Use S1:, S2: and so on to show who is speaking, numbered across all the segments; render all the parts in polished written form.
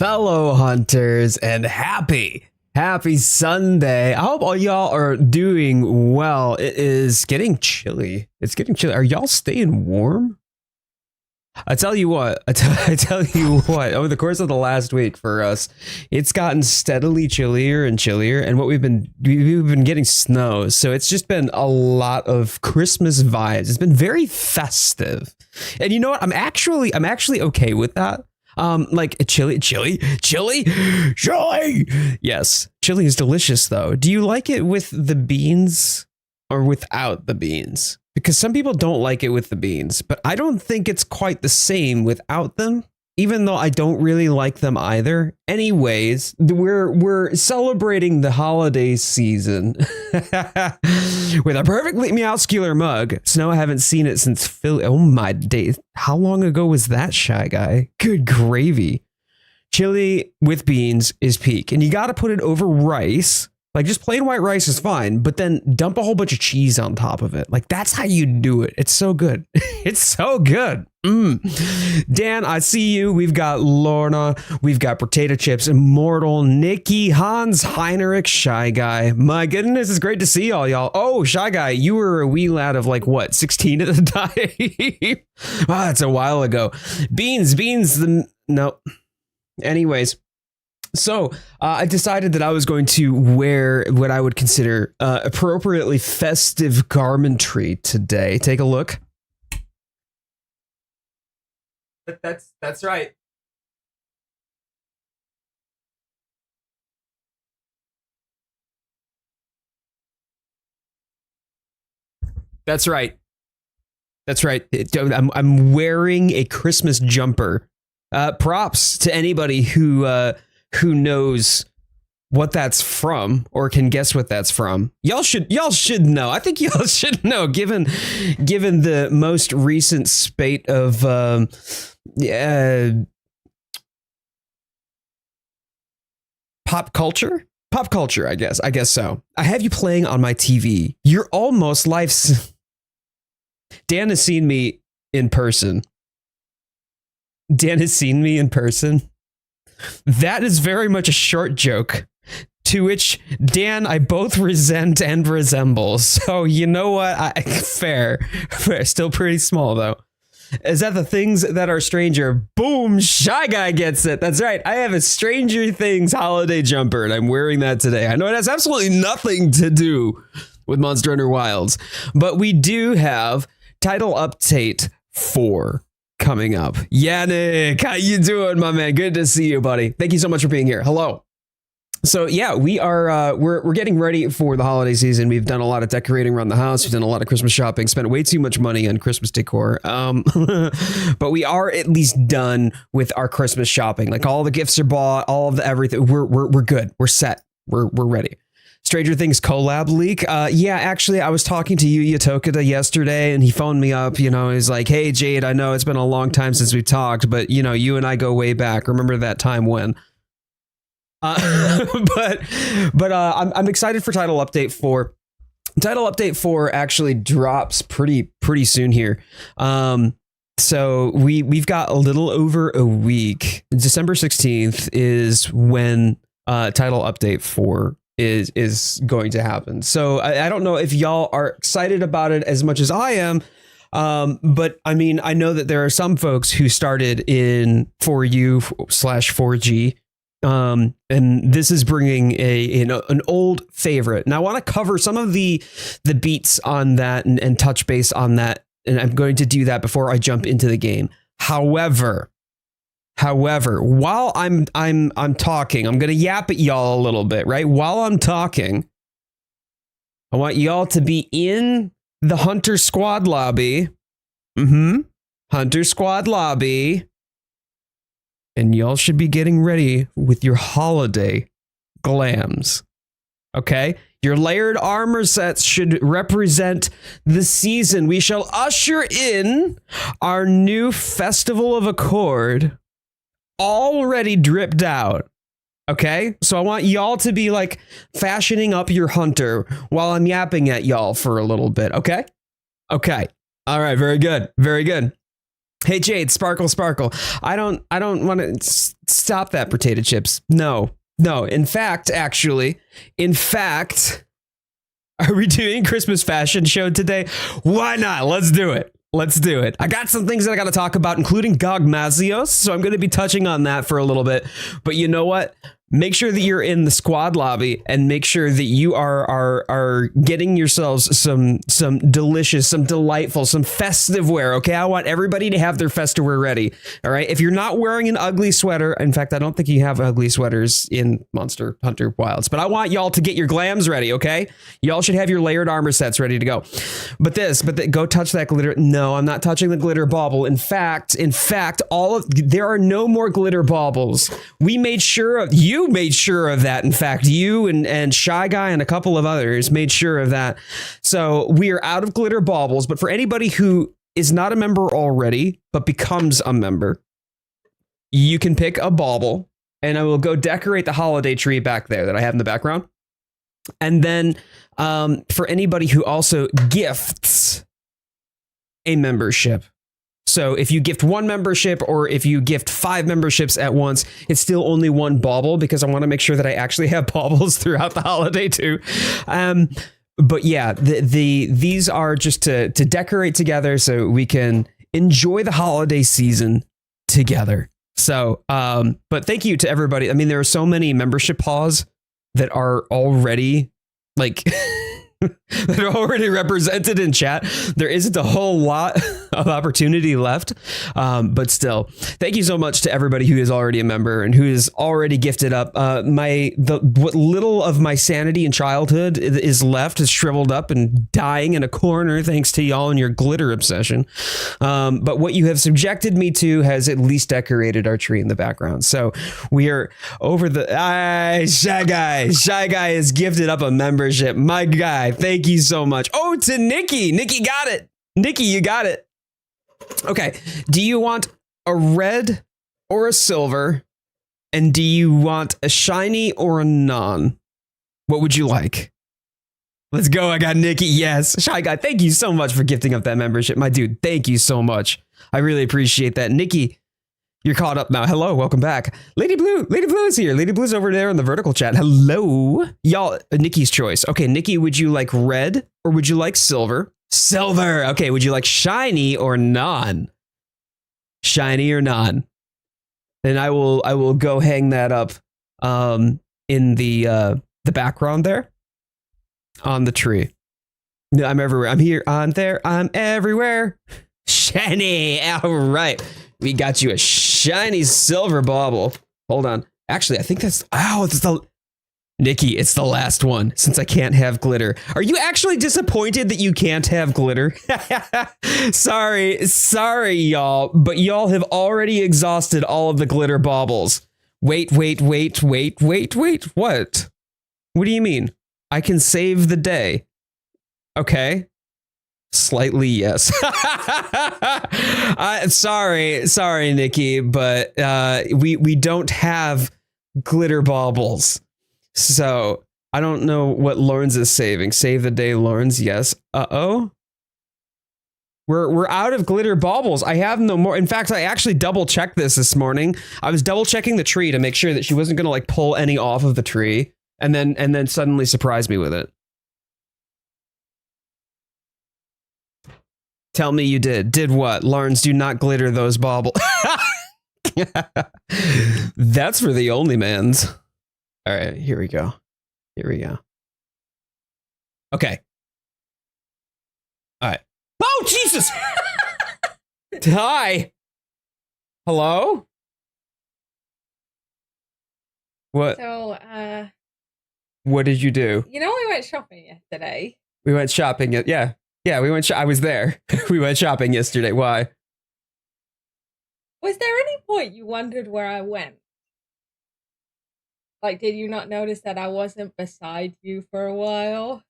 S1: fellow hunters, and happy Sunday. I hope all y'all are doing well. It is getting chilly. It's getting chilly. Are y'all staying warm? I tell you what, over the course of the last week for us, it's gotten steadily chillier and chillier, and we've been getting snow, so it's just been a lot of Christmas vibes. It's been very festive. And you know what? I'm actually okay with that. Like chili. Yes, chili is delicious though. Do you like it with the beans or without the beans? Because some people don't like it with the beans, but I don't think it's quite the same without them, even though I don't really like them either. Anyways, we're celebrating the holiday season with a perfectly meowscular mug. Snow, I haven't seen it since Philly. Oh my days. How long ago was that, Shy Guy? Good gravy. Chili with beans is peak, and you got to put it over rice. Like, just plain white rice is fine, but then dump a whole bunch of cheese on top of it. Like, that's how you do it. It's so good. It's so good. Dan, I see you. We've got Lorna. We've got Potato Chips, Immortal, Nikki, Hans, Heinrich, Shy Guy. My goodness, it's great to see all y'all. Oh, Shy Guy, you were a wee lad of like, what, 16 at the time? Ah, it's a while ago. Beans, no. Anyways. So I decided that I was going to wear what I would consider appropriately festive garmentry today. Take a look. That's right. That's right. That's right. I'm wearing a Christmas jumper. Props to anybody who knows what that's from or can guess what that's from. Y'all should know. I think y'all should know, given the most recent spate of pop culture, I guess so. I have you playing on my TV. You're almost Dan has seen me in person. That is very much a short joke, to which Dan, I both resent and resemble. So you know what? Fair. Still pretty small though. Is that the things that are stranger? Boom! Shy Guy gets it. That's right. I have a Stranger Things holiday jumper, and I'm wearing that today. I know it has absolutely nothing to do with Monster Hunter Wilds, but we do have title update 4. Coming up. Yannick, how you doing, my man? Good to see you, buddy. Thank you so much for being here. Hello. So yeah, we are we're getting ready for the holiday season. We've done a lot of decorating around the house. We've done a lot of Christmas shopping, spent way too much money on Christmas decor. But we are at least done with our Christmas shopping. Like, all the gifts are bought, all of the everything. We're good. We're set. We're ready. Stranger Things collab leak. Yeah, actually, I was talking to Yuya Tokita yesterday, and he phoned me up. You know, he's like, "Hey, Jade, I know it's been a long time since we've talked, but you know, you and I go way back. Remember that time when?" But I'm excited for title update 4. Title update 4 actually drops pretty soon here. So we've got a little over a week. December 16th is when title update 4 is going to happen. So I don't know if y'all are excited about it as much as I am. But I mean, I know that there are some folks who started in 4U/4G. And this is bringing an old favorite. And I want to cover some of the beats on that and touch base on that. And I'm going to do that before I jump into the game. However, while I'm talking, I'm going to yap at y'all a little bit, right? While I'm talking, I want y'all to be in the Hunter Squad lobby. Hunter Squad lobby. And y'all should be getting ready with your holiday glams. Okay? Your layered armor sets should represent the season. We shall usher in our new Festival of Accord, already dripped out. Okay? So I want y'all to be like fashioning up your hunter while I'm yapping at y'all for a little bit. Okay? Okay. All right. Very good. Very good. Hey Jade, sparkle, sparkle. I don't want to stop that potato chips. No. In fact, are we doing Christmas fashion show today? Why not? Let's do it. I got some things that I got to talk about, including Gogmazios. So I'm going to be touching on that for a little bit. But you know what? Make sure that you're in the squad lobby and make sure that you are getting yourselves some delicious, some delightful, some festive wear. OK, I want everybody to have their festive wear ready. All right. If you're not wearing an ugly sweater, in fact, I don't think you have ugly sweaters in Monster Hunter Wilds, but I want y'all to get your glams ready. OK, y'all should have your layered armor sets ready to go. But go touch that glitter. No, I'm not touching the glitter bauble. In fact, there are no more glitter baubles. We made sure of that. In fact, you and Shy Guy and a couple of others made sure of that. So we are out of glitter baubles. But for anybody who is not a member already, but becomes a member, you can pick a bauble and I will go decorate the holiday tree back there that I have in the background. And then for anybody who also gifts a membership. So if you gift one membership or if you gift 5 memberships at once, it's still only one bauble because I want to make sure that I actually have baubles throughout the holiday too. But yeah, these are just to decorate together so we can enjoy the holiday season together. So, but thank you to everybody. I mean, there are so many membership paws that are already like that are already represented in chat. There isn't a whole lot of opportunity left. But still, thank you so much to everybody who is already a member and who is already gifted up. What little of my sanity and childhood is left is shriveled up and dying in a corner thanks to y'all and your glitter obsession. But what you have subjected me to has at least decorated our tree in the background. So we are over the Shy Guy is gifted up a membership. My guy, thank you so much. Oh, to Nikki got it. Nikki, you got it. Okay. Do you want a red or a silver? And do you want a shiny or a non? What would you like? Let's go. I got Nikki. Yes. Shy Guy, thank you so much for gifting up that membership. My dude, thank you so much. I really appreciate that. Nikki, you're caught up now. Hello. Welcome back. Lady Blue is here. Lady Blue's over there in the vertical chat. Hello. Y'all, Nikki's choice. Okay, Nikki, would you like red or would you like silver? Silver. Okay, would you like shiny or non? Shiny or non? And I will go hang that up in the background there on the tree. I'm everywhere. I'm here, I'm there, I'm everywhere. Shiny. All right. We got you a shiny silver bauble. Hold on. Actually, I think that's Nikki, it's the last one since I can't have glitter. Are you actually disappointed that you can't have glitter? Sorry, y'all, but y'all have already exhausted all of the glitter baubles. Wait. What? What do you mean? I can save the day. Okay. Slightly, yes. Sorry, Nikki, but we don't have glitter baubles. So I don't know what Lawrence is saving. Save the day, Lawrence. Yes. Uh-oh. We're out of glitter baubles. I have no more. In fact, I actually double checked this morning. I was double checking the tree to make sure that she wasn't going to like pull any off of the tree and then suddenly surprise me with it. Tell me you did. Did what? Lawrence, do not glitter those baubles. That's for the only mans. All right, here we go. Okay. All right. Oh, Jesus! Hi. Hello? What?
S2: So,
S1: what did you do?
S2: you know we went shopping yesterday?
S1: We went shopping. Yeah, we went. I was there. We went shopping yesterday. Why?
S2: Was there any point you wondered where I went? Like, did you not notice that I wasn't beside you for a while?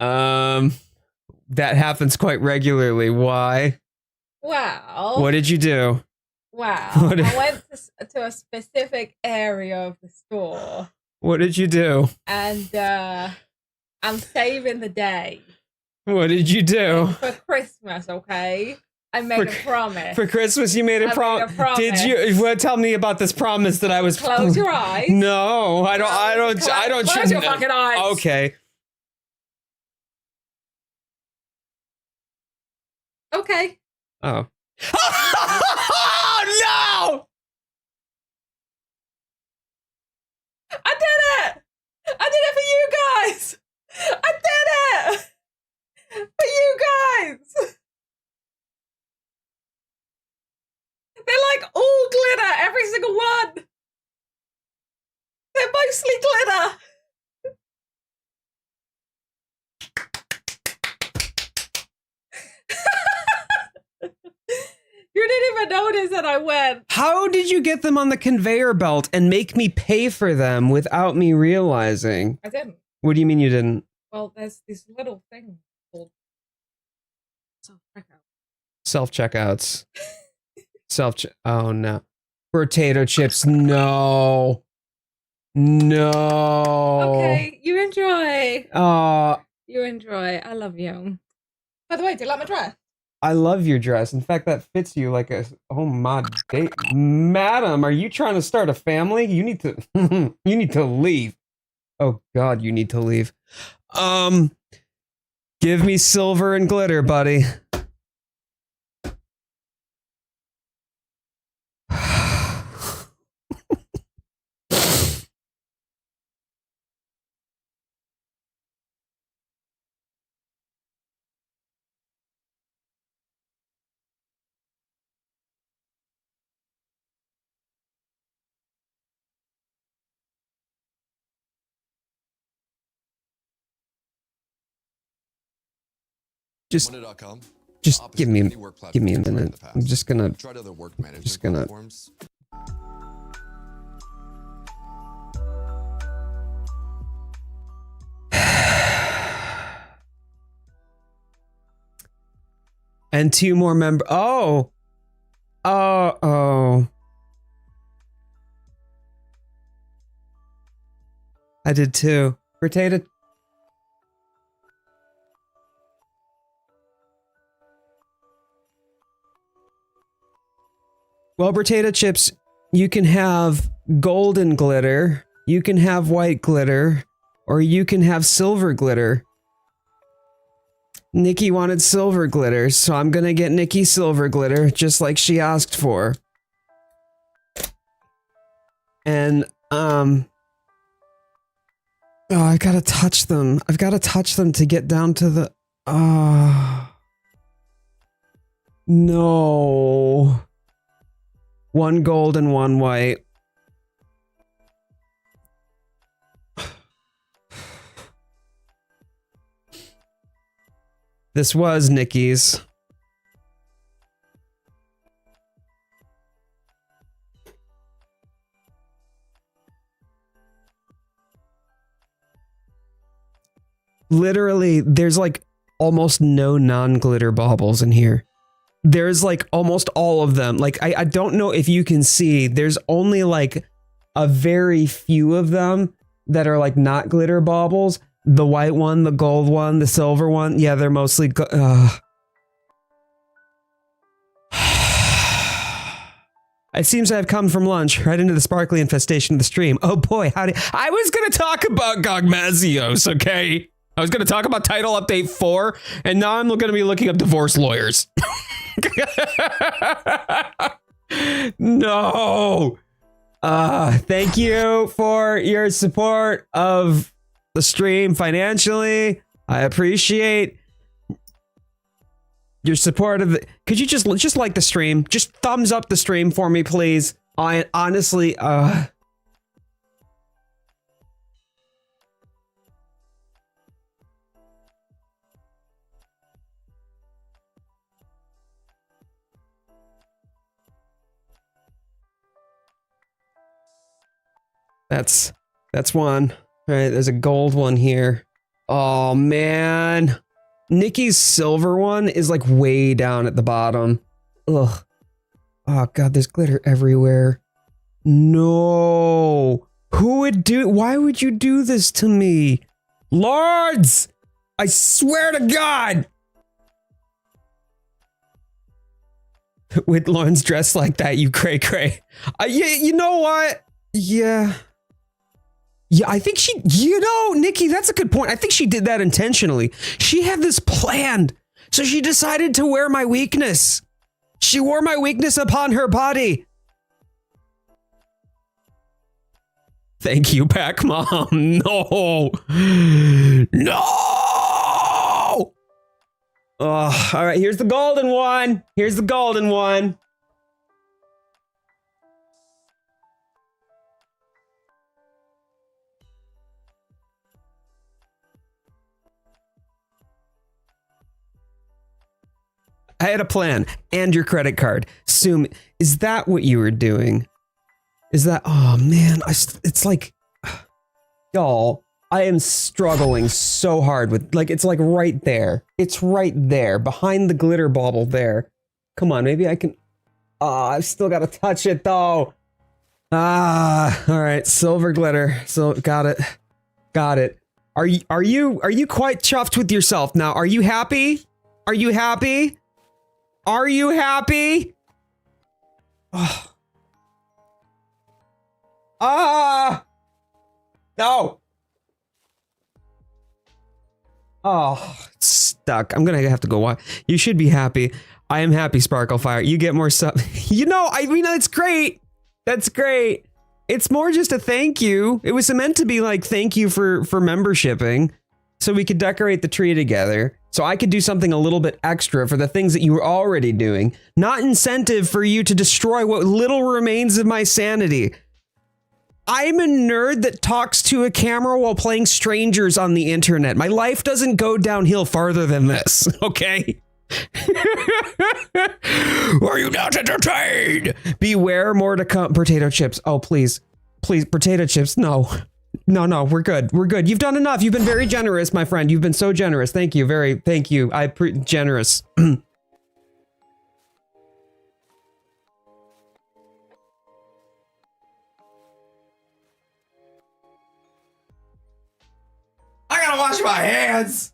S1: That happens quite regularly. Why?
S2: Well,
S1: What did you do?
S2: well,
S1: What-
S2: I went to a specific area of the store,
S1: What did you do?
S2: and I'm saving the day
S1: What did you do?
S2: for Christmas, okay? I made a promise.
S1: For Christmas, you made a promise. Did you? Well, tell me about this promise that I was.
S2: Close your eyes.
S1: No, I don't.
S2: Close your fucking eyes.
S1: Okay.
S2: Okay.
S1: Oh. Oh no!
S2: I did it! I did it for you guys! I did it! For you guys! They're like all glitter, every single one! They're mostly glitter! You didn't even notice that I went.
S1: How did you get them on the conveyor belt and make me pay for them without me realizing?
S2: I didn't.
S1: What do you mean you didn't?
S2: Well, there's this little thing called
S1: self-checkouts. Oh no. Potato chips, no. No.
S2: Okay, you enjoy. You enjoy. I love you. By the way, do you like my dress?
S1: I love your dress. In fact, that fits you like a oh my day. Madam, are you trying to start a family? You need to you need to leave. Oh God, you need to leave. Give me silver and glitter, buddy. Just give me a minute. I'm just gonna. And 2 more members. Oh. I did too. Potato. Well, potato chips, you can have golden glitter, you can have white glitter, or you can have silver glitter. Nikki wanted silver glitter, so I'm gonna get Nikki silver glitter, just like she asked for. And, oh, I gotta touch them. I've gotta touch them to get down to the, no. 1 gold and 1 white. This was Nikki's. Literally, there's like almost no non-glitter baubles in here. There's like almost all of them. Like, I don't know if you can see, there's only like a very few of them that are like not glitter baubles. The white one, the gold one, the silver one. Yeah, they're mostly It seems I've come from lunch right into the sparkly infestation of the stream. Oh boy, howdy. I was gonna talk about Gogmazios, okay? I was gonna talk about Title Update 4, and now I'm gonna be looking up divorce lawyers. No. Thank you for your support of the stream financially. I appreciate your support of the. Could you just like the stream? Just thumbs up the stream for me, please. I honestly, That's one. All right, there's a gold one here. Oh man. Nikki's silver one is like way down at the bottom. Ugh. Oh god, there's glitter everywhere. No. Who would do, why would you do this to me? Lords! I swear to God! with Lauren's dressed like that, you cray cray. You know what? Yeah. Yeah, I think she, Nikki, that's a good point. I think she did that intentionally. She had this planned. So she decided to wear my weakness. She wore my weakness upon her body. Thank you, Pac Mom. No. No. Oh, all right, here's the golden one. Here's the golden one. I had a plan and your credit card. Sue, is that what you were doing? Is that, oh man, it's like, y'all, I am struggling so hard with, like, it's like right there. It's right there, behind the glitter bauble there. Come on, maybe I can, I've still got to touch it though. All right, silver glitter, so got it. Got it. Are you quite chuffed with yourself now? Are you happy? Are you happy? Are you happy? Oh. No. Oh, it's stuck. I'm gonna have to go watch. You should be happy. I am happy, Sparklefire. You get more stuff. You know, I mean, that's great. That's great. It's more just a thank you. It was meant to be like, thank you for membershiping, so we could decorate the tree together. So I could do something a little bit extra for the things that you were already doing. Not incentive for you to destroy what little remains of my sanity. I'm a nerd that talks to a camera while playing strangers on the internet. My life doesn't go downhill farther than this, okay? Are you not entertained? Beware, more to come. Potato chips. Oh, please. Please, potato chips. No. No, we're good. We're good. You've done enough. You've been very generous, my friend. You've been so generous. Thank you. Thank you. Generous. I gotta wash my hands.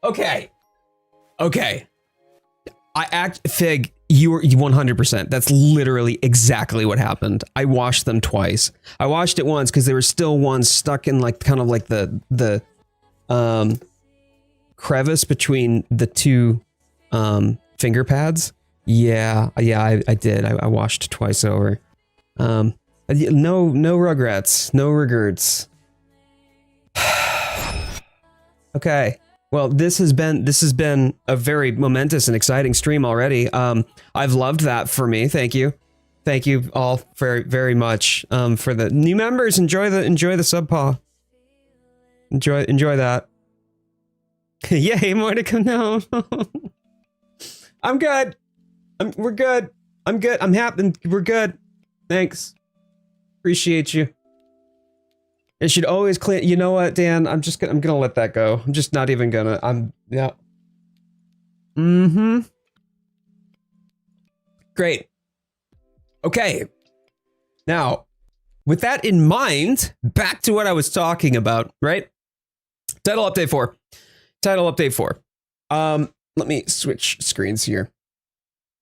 S1: Okay. Fig, you 100%. That's literally exactly what happened. I washed them twice. I washed it once because there were still ones stuck in like kind of like the crevice between the two finger pads. Yeah, I did. I washed twice over. No regrets. No regrets. Okay. Well, this has been a very momentous and exciting stream already. I've loved that for me. Thank you all very, very much. For the new members, enjoy the sub paw. Enjoy that. Yay, more to come. No. I'm good. We're good. I'm good. I'm happy. We're good. Thanks. Appreciate you. It should always clean. You know what, Dan? I'm gonna let that go. I'm just not even gonna. Yeah. Mm-hmm. Great. Okay. Now, with that in mind, back to what I was talking about, right? Title update 4. Title update 4. Let me switch screens here.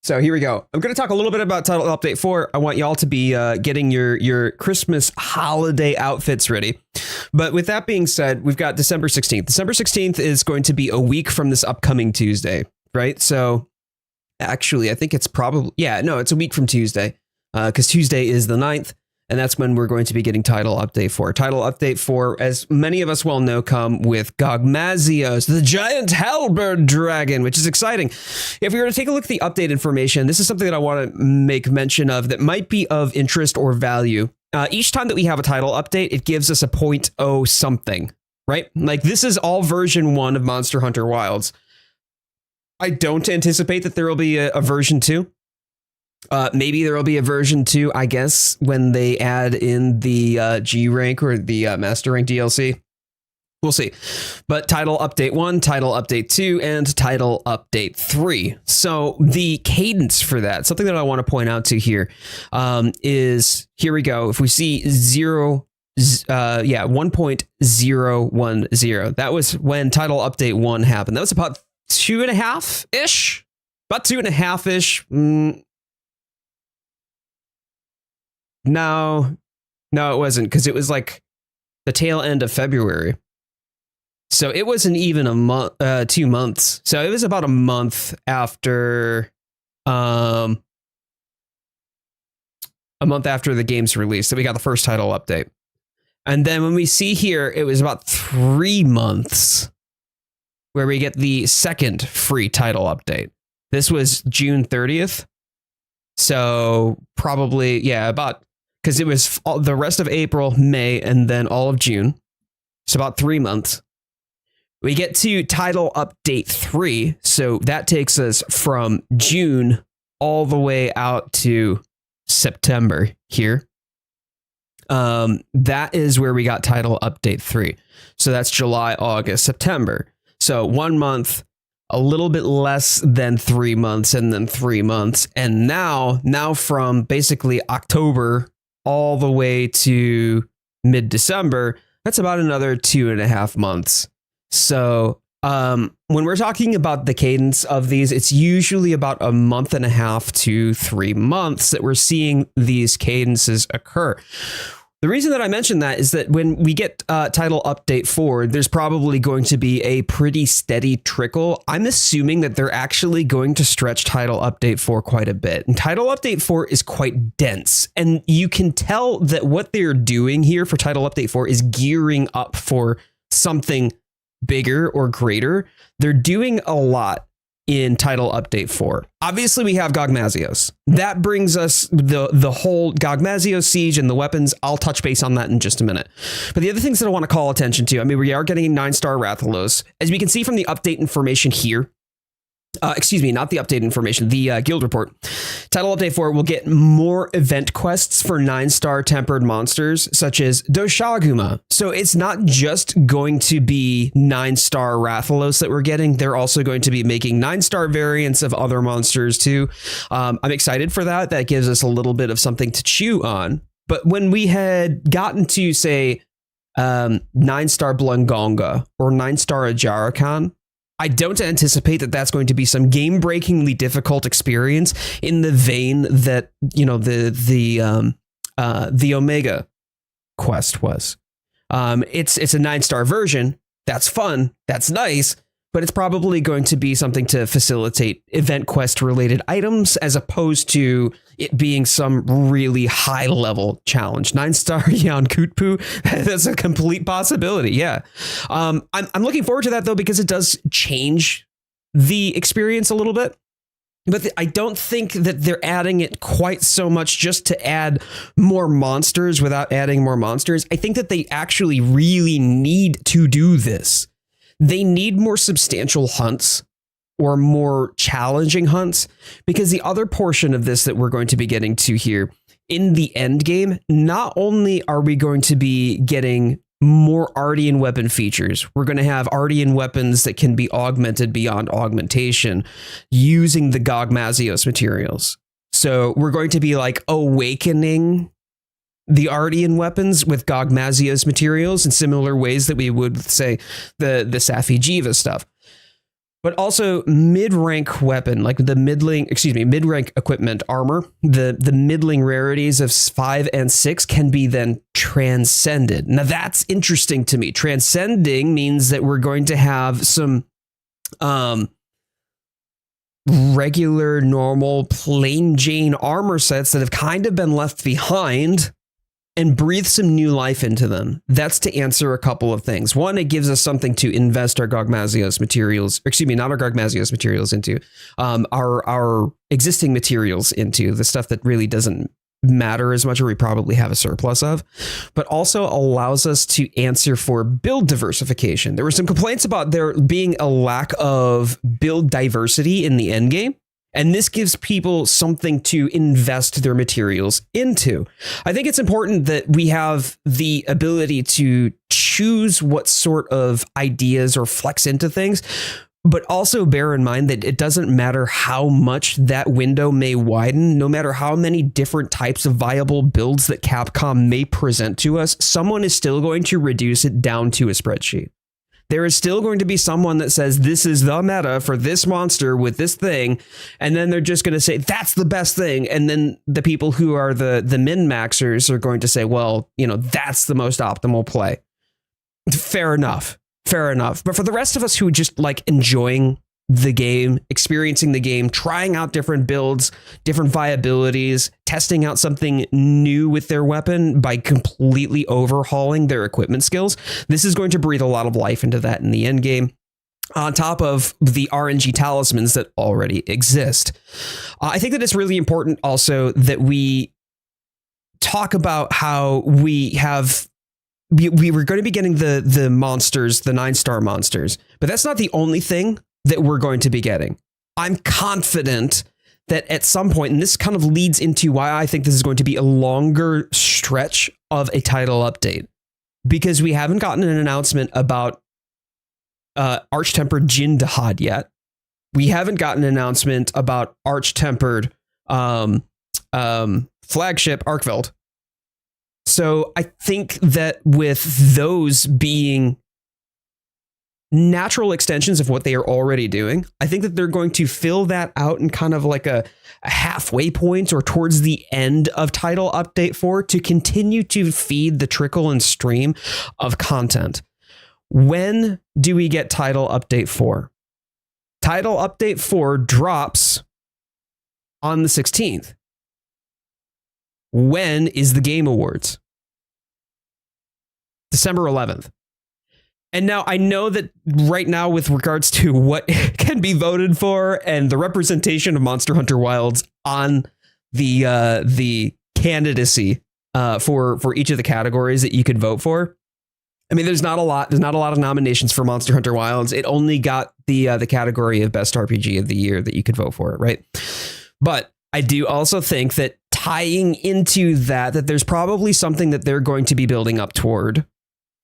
S1: So here we go. I'm going to talk a little bit about Title Update 4. I want y'all to be getting your Christmas holiday outfits ready. But with that being said, we've got December 16th. December 16th is going to be a week from this upcoming Tuesday, right? So actually, I think it's probably, it's a week from Tuesday because Tuesday is the 9th. And that's when we're going to be getting Title Update 4. Title Update 4, as many of us well know, come with Gogmazios, the giant halberd dragon, which is exciting. If we were to take a look at the update information, this is something that I want to make mention of that might be of interest or value. Each time that we have a title update, it gives us a 0.0 something, right? Like this is all version 1 of Monster Hunter Wilds. I don't anticipate that there will be a version 2. Maybe there will be a version 2, I guess, when they add in the G rank or the Master Rank DLC. We'll see. But Title Update 1, Title Update 2, and Title Update 3. So the cadence for that, something that I want to point out to here, is, here we go. If we see 1.010, that was when Title Update 1 happened. That was about 2.5-ish? About 2.5-ish. No, it wasn't, because it was like the tail end of February. So it wasn't even a month, 2 months. So it was about a month after, the game's release that we got the first title update. And then when we see here, it was about 3 months where we get the second free title update. This was June 30th. So probably, about, because it was the rest of April, May, and then all of June. So about 3 months. We get to Title Update 3. So that takes us from June all the way out to September here. That is where we got Title Update 3. So that's July, August, September. So 1 month, a little bit less than 3 months, and then 3 months. And now from basically October all the way to mid-December, that's about another 2.5 months. So when we're talking about the cadence of these, it's usually about 1.5 to 3 months that we're seeing these cadences occur. The reason that I mention that is that when we get Title Update 4, there's probably going to be a pretty steady trickle. I'm assuming that they're actually going to stretch Title Update 4 quite a bit. And Title Update 4 is quite dense. And you can tell that what they're doing here for Title Update 4 is gearing up for something bigger or greater. They're doing a lot in Title Update 4. Obviously, we have Gogmazios. That brings us the whole Gogmazios siege and the weapons. I'll touch base on that in just a minute. But the other things that I want to call attention to, I mean, we are getting 9-star Rathalos. As we can see from the update information here, not the update information, the guild report. Title Update 4 will get more event quests for 9-star tempered monsters, such as Doshaguma. So it's not just going to be 9-star Rathalos that we're getting. They're also going to be making 9-star variants of other monsters too. I'm excited for that. That gives us a little bit of something to chew on. But when we had gotten to, say, 9-star Blungonga or 9-star Ajarakan, I don't anticipate that that's going to be some game-breakingly difficult experience in the vein that, the Omega quest was. It's a 9-star version. That's fun. That's nice. But it's probably going to be something to facilitate event quest related items as opposed to it being some really high level challenge. 9-star Yan Kutpu, that's a complete possibility. Yeah. I'm looking forward to that though, because it does change the experience a little bit. But I don't think that they're adding it quite so much just to add more monsters without adding more monsters. I think that they actually really need to do this. they need more substantial hunts or more challenging hunts, because the other portion of this that we're going to be getting to here in the end game, not only are we going to be getting more Ardian weapon features, we're going to have Ardian weapons that can be augmented beyond augmentation using the Gogmazios materials. So we're going to be like awakening the Ardian weapons with Gogmazios materials in similar ways that we would with, say, the Safi Jiva stuff. But also mid-rank weapon, like the mid-rank equipment armor, the middling rarities of 5 and 6 can be then transcended. Now that's interesting to me. Transcending means that we're going to have some regular, normal, plain Jane armor sets that have kind of been left behind and breathe some new life into them. That's to answer a couple of things. One, it gives us something to invest our Gogmazios materials, not our Gogmazios materials into, our existing materials into, the stuff that really doesn't matter as much or we probably have a surplus of, but also allows us to answer for build diversification. There were some complaints about there being a lack of build diversity in the end game. And this gives people something to invest their materials into. I think it's important that we have the ability to choose what sort of ideas or flex into things, but also bear in mind that it doesn't matter how much that window may widen, no matter how many different types of viable builds that Capcom may present to us, someone is still going to reduce it down to a spreadsheet. There is still going to be someone that says this is the meta for this monster with this thing, and then they're just going to say that's the best thing, and then the people who are the min-maxers are going to say, well, that's the most optimal play. Fair enough. But for the rest of us who just like enjoying the game, experiencing the game, trying out different builds, different viabilities, testing out something new with their weapon by completely overhauling their equipment skills, this is going to breathe a lot of life into that in the end game, on top of the RNG talismans that already exist. I think that it's really important also that we talk about how we were going to be getting the monsters, the 9-star monsters, but that's not the only thing that we're going to be getting. I'm confident that at some point, and this kind of leads into why I think this is going to be a longer stretch of a title update, because we haven't gotten an announcement about Arch-Tempered Jindahad yet. We haven't gotten an announcement about Arch-Tempered flagship Arkveld. So I think that with those being natural extensions of what they are already doing, I think that they're going to fill that out in kind of like a halfway point or towards the end of Title Update 4 to continue to feed the trickle and stream of content. When do we get Title Update 4? Title Update 4 drops on the 16th. When is the Game Awards? December 11th. And now I know that right now, with regards to what can be voted for and the representation of Monster Hunter Wilds on the candidacy for each of the categories that you could vote for, I mean, there's not a lot of nominations for Monster Hunter Wilds. It only got the category of Best RPG of the Year that you could vote for, right? But I do also think that tying into that there's probably something that they're going to be building up toward.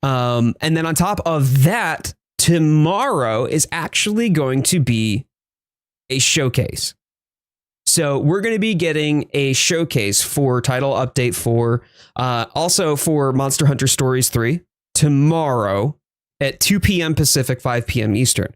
S1: And then on top of that, tomorrow is actually going to be a showcase. So we're going to be getting a showcase for Title Update 4, also for Monster Hunter Stories 3 tomorrow at 2 p.m. Pacific, 5 p.m. Eastern.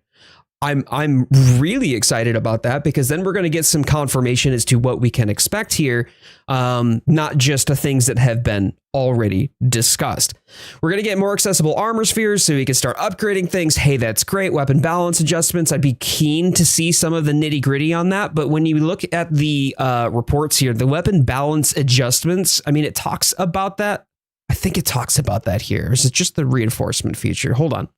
S1: I'm really excited about that, because then we're going to get some confirmation as to what we can expect here, not just the things that have been already discussed. We're going to get more accessible armor spheres so we can start upgrading things. Hey, that's great. Weapon balance adjustments. I'd be keen to see some of the nitty gritty on that. But when you look at the reports here, the weapon balance adjustments, I mean, it talks about that. I think it talks about that here. Is it just the reinforcement feature? Hold on.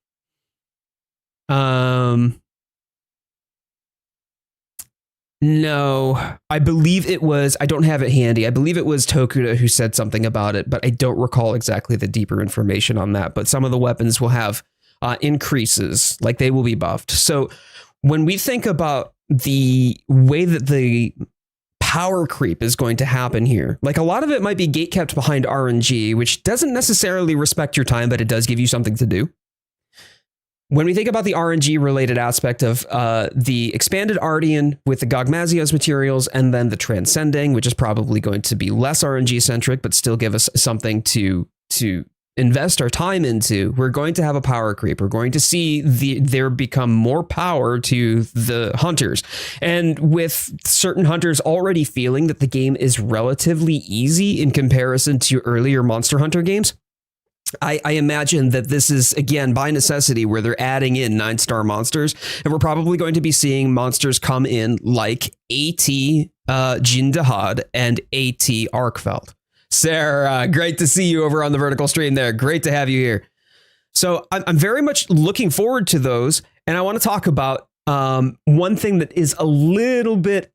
S1: No, I believe it was, I don't have it handy. I believe it was Tokuda who said something about it, but I don't recall exactly the deeper information on that. But some of the weapons will have increases, like they will be buffed. So when we think about the way that the power creep is going to happen here, like a lot of it might be gate kept behind RNG, which doesn't necessarily respect your time, but it does give you something to do. When we think about the RNG related aspect of the expanded Ardian with the Gogmazios materials, and then the Transcending, which is probably going to be less RNG centric, but still give us something to invest our time into, we're going to have a power creep. We're going to see there become more power to the hunters. And with certain hunters already feeling that the game is relatively easy in comparison to earlier Monster Hunter games, I imagine that this is, again, by necessity, where they're adding in 9-star monsters. And we're probably going to be seeing monsters come in like AT Jindahad and AT Arkfeld. Sarah, great to see you over on the vertical stream there. Great to have you here. So I'm very much looking forward to those. And I want to talk about one thing that is a little bit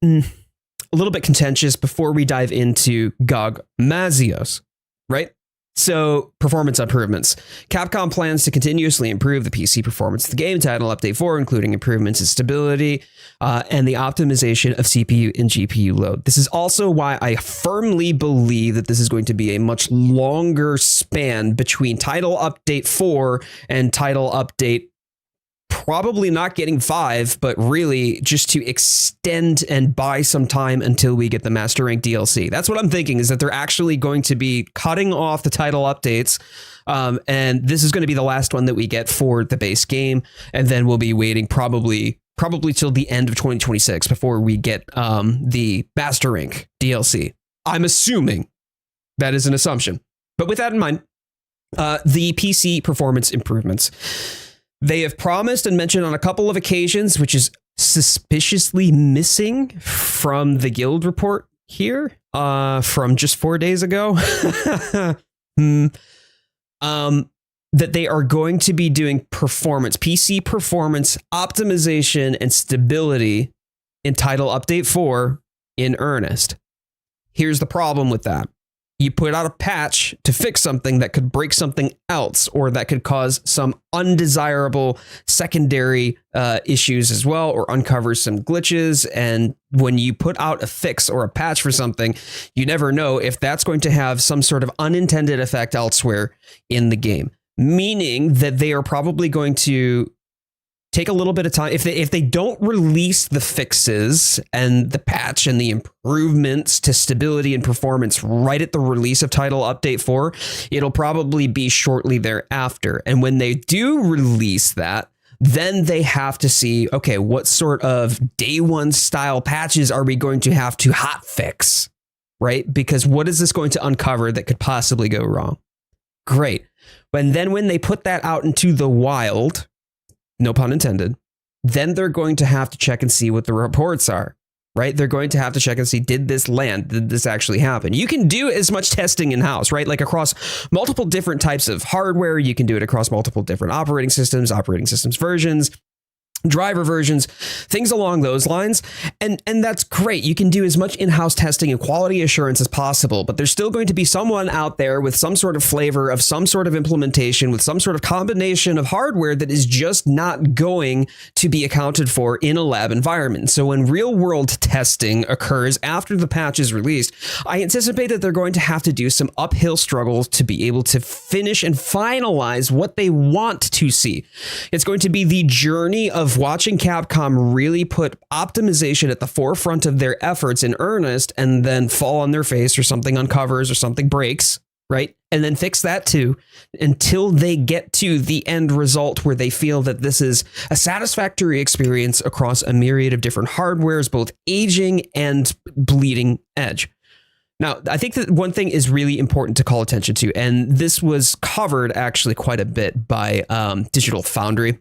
S1: contentious before we dive into Gogmazios, right? So, performance improvements. Capcom plans to continuously improve the PC performance of the game. Title Update 4, including improvements in stability and the optimization of CPU and GPU load. This is also why I firmly believe that this is going to be a much longer span between Title Update 4 and Title Update probably not getting 5, but really just to extend and buy some time until we get the Master Rank DLC. That's what I'm thinking, is that they're actually going to be cutting off the title updates. And this is going to be the last one that we get for the base game. And then we'll be waiting probably till the end of 2026 before we get the Master Rank DLC. I'm assuming that is an assumption. But with that in mind, the PC performance improvements. They have promised and mentioned on a couple of occasions, which is suspiciously missing from the guild report here from just 4 days ago, that they are going to be doing PC performance optimization and stability in Title Update 4 in earnest. Here's the problem with that. You put out a patch to fix something that could break something else, or that could cause some undesirable secondary issues as well, or uncover some glitches. And when you put out a fix or a patch for something, you never know if that's going to have some sort of unintended effect elsewhere in the game, meaning that they are probably going to take a little bit of time. If they don't release the fixes and the patch and the improvements to stability and performance right at the release of Title Update 4, it'll probably be shortly thereafter. And when they do release that, then they have to see, okay, what sort of day one style patches are we going to have to hot fix, right? Because what is this going to uncover that could possibly go wrong? Great. And then when they put that out into the wild, no pun intended, then they're going to have to check and see what the reports are, right? They're going to have to check and see, did this land? Did this actually happen? You can do as much testing in-house, right? Like across multiple different types of hardware. You can do it across multiple different operating systems versions, driver versions, things along those lines. And that's great. You can do as much in-house testing and quality assurance as possible, but there's still going to be someone out there with some sort of flavor of some sort of implementation with some sort of combination of hardware that is just not going to be accounted for in a lab environment. So when real world testing occurs after the patch is released, I anticipate that they're going to have to do some uphill struggles to be able to finish and finalize what they want to see. It's going to be the journey of watching Capcom really put optimization at the forefront of their efforts in earnest, and then fall on their face, or something uncovers or something breaks, right? And then fix that too, until they get to the end result where they feel that this is a satisfactory experience across a myriad of different hardwares, both aging and bleeding edge. Now, I think that one thing is really important to call attention to, and this was covered actually quite a bit by Digital Foundry.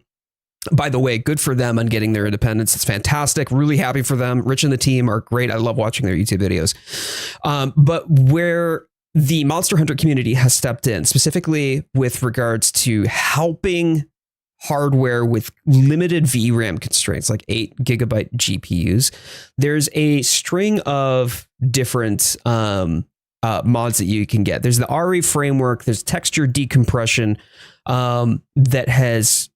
S1: By the way, good for them on getting their independence. It's fantastic. Really happy for them. Rich and the team are great. I love watching their YouTube videos. But where the Monster Hunter community has stepped in, specifically with regards to helping hardware with limited VRAM constraints, like 8 gigabyte GPUs, there's a string of different mods that you can get. There's the RE framework. There's texture decompression that has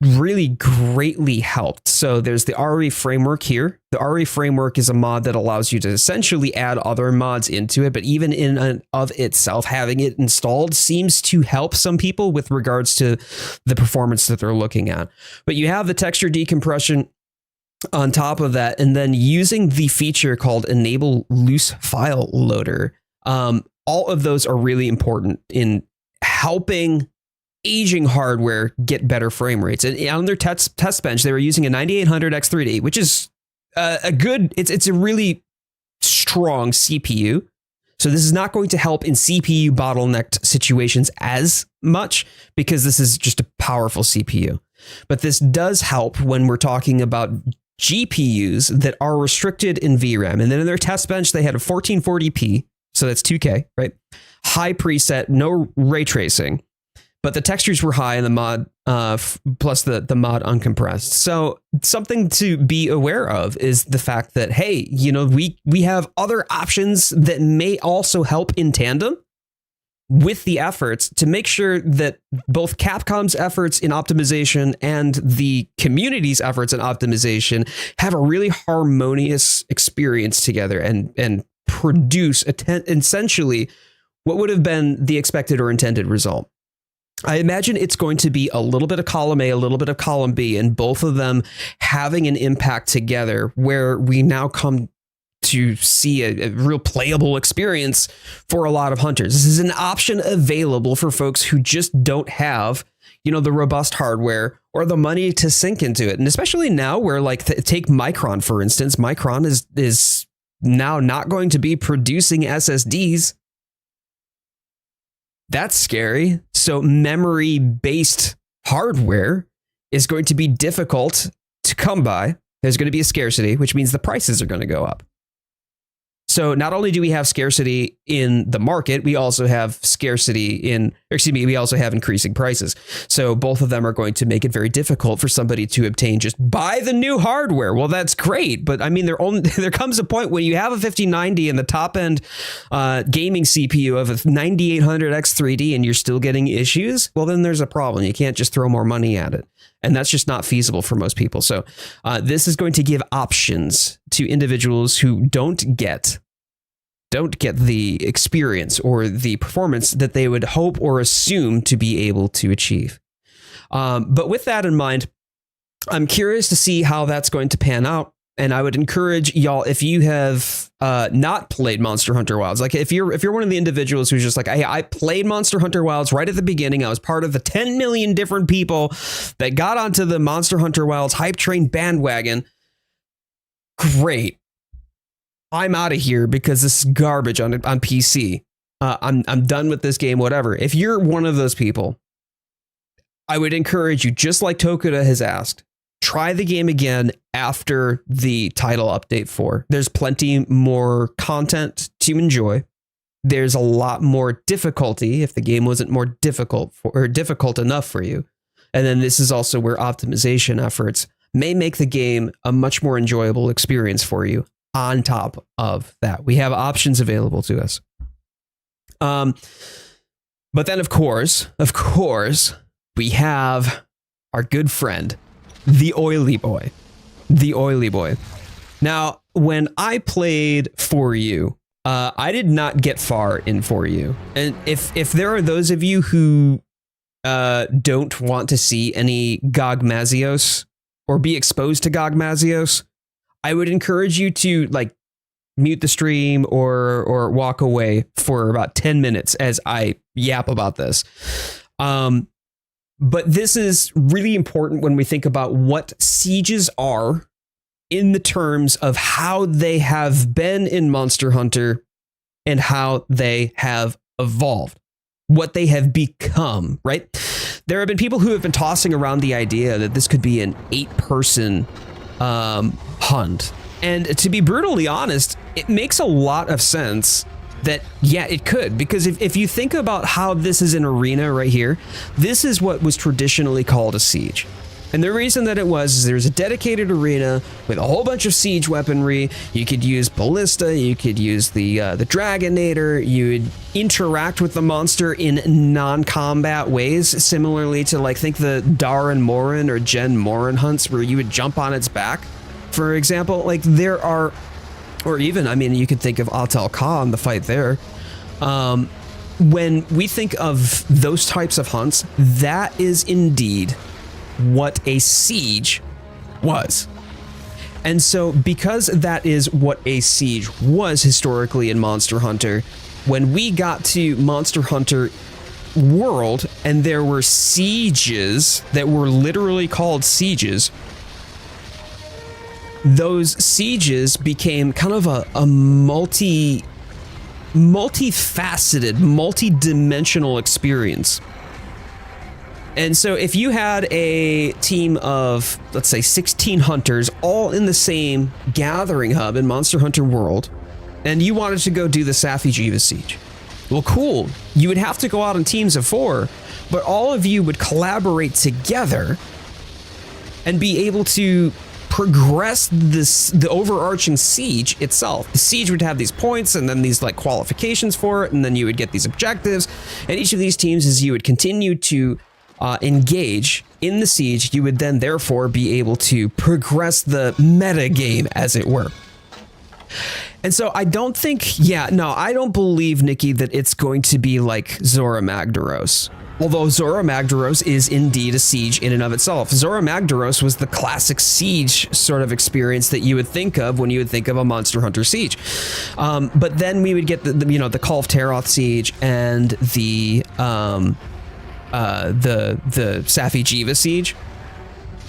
S1: really greatly helped. So there's the RE framework here. The RE framework is a mod that allows you to essentially add other mods into it, but even in and of itself, having it installed seems to help some people with regards to the performance that they're looking at. But you have the texture decompression on top of that, and then using the feature called enable loose file loader. All of those are really important in helping aging hardware get better frame rates. And on their test bench, they were using a 9800 X3D, which is it's a really strong CPU. So this is not going to help in CPU bottlenecked situations as much because this is just a powerful CPU. But this does help when we're talking about GPUs that are restricted in VRAM. And then in their test bench, they had a 1440p. So that's 2K, right? High preset, no ray tracing. But the textures were high in the mod, plus the mod uncompressed. So something to be aware of is the fact that, hey, you know, we have other options that may also help in tandem with the efforts to make sure that both Capcom's efforts in optimization and the community's efforts in optimization have a really harmonious experience together and produce essentially what would have been the expected or intended result. I imagine it's going to be a little bit of column A, a little bit of column B, and both of them having an impact together where we now come to see a real playable experience for a lot of hunters. This is an option available for folks who just don't have, you know, the robust hardware or the money to sink into it. And especially now where, like, take Micron, for instance. Micron is now not going to be producing SSDs. That's scary. So memory-based hardware is going to be difficult to come by. There's going to be a scarcity, which means the prices are going to go up. So not only do we have scarcity in the market, we also have we also have increasing prices. So both of them are going to make it very difficult for somebody to obtain just buy the new hardware. Well, that's great. But I mean, there comes a point when you have a 5090 and the top end gaming CPU of a 9800 X3D and you're still getting issues. Well, then there's a problem. You can't just throw more money at it. And that's just not feasible for most people. So this is going to give options to individuals who don't get the experience or the performance that they would hope or assume to be able to achieve. But with that in mind, I'm curious to see how that's going to pan out. And I would encourage y'all, if you have not played Monster Hunter Wilds, like if you're one of the individuals who's just like, hey, I played Monster Hunter Wilds right at the beginning. I was part of the 10 million different people that got onto the Monster Hunter Wilds hype train bandwagon. Great. I'm out of here because this is garbage on PC. I'm done with this game, whatever. If you're one of those people, I would encourage you, just like Tokuda has asked, try the game again after the title update 4. There's plenty more content to enjoy. There's a lot more difficulty if the game wasn't more difficult enough for you. And then this is also where optimization efforts may make the game a much more enjoyable experience for you. On top of that, we have options available to us. But then, of course, we have our good friend, the Oily Boy. The Oily Boy. Now, when I played For You, I did not get far in For You. And if there are those of you who don't want to see any Gogmazios or be exposed to Gogmazios, I would encourage you to like mute the stream or walk away for about 10 minutes as I yap about this. But this is really important when we think about what sieges are in the terms of how they have been in Monster Hunter and how they have evolved, what they have become, right? There have been people who have been tossing around the idea that this could be an 8-person hunt. And to be brutally honest, it makes a lot of sense that, yeah, it could. Because if you think about how this is an arena right here, this is what was traditionally called a siege. And the reason that it was is there's a dedicated arena with a whole bunch of siege weaponry. You could use ballista, you could use the Dragonator, you would interact with the monster in non-combat ways, similarly to like think the Darren Morin or Jen Morin hunts where you would jump on its back, for example. Like there are, or even, I mean, you could think of Atal Khan, the fight there. When we think of those types of hunts, that is indeed what a siege was. And so because that is what a siege was historically in Monster Hunter, when we got to Monster Hunter World and there were sieges that were literally called sieges, those sieges became kind of a multifaceted, multi-dimensional experience. And so if you had a team of, let's say, 16 hunters all in the same gathering hub in Monster Hunter World, and you wanted to go do the Safi'jiiva siege, well, cool. You would have to go out in teams of 4, but all of you would collaborate together and be able to progress the overarching siege itself. The siege would have these points and then these like qualifications for it, and then you would get these objectives. And each of these teams, as you would continue to engage in the siege, you would then therefore be able to progress the meta game, as it were. And so I don't think, I don't believe, Nikki, that it's going to be like Zora Magdaros. Although Zora Magdaros is indeed a siege in and of itself. Zora Magdaros was the classic siege sort of experience that you would think of when you would think of a Monster Hunter siege. But then we would get the Call of Teroth siege and the Safi'jiiva siege.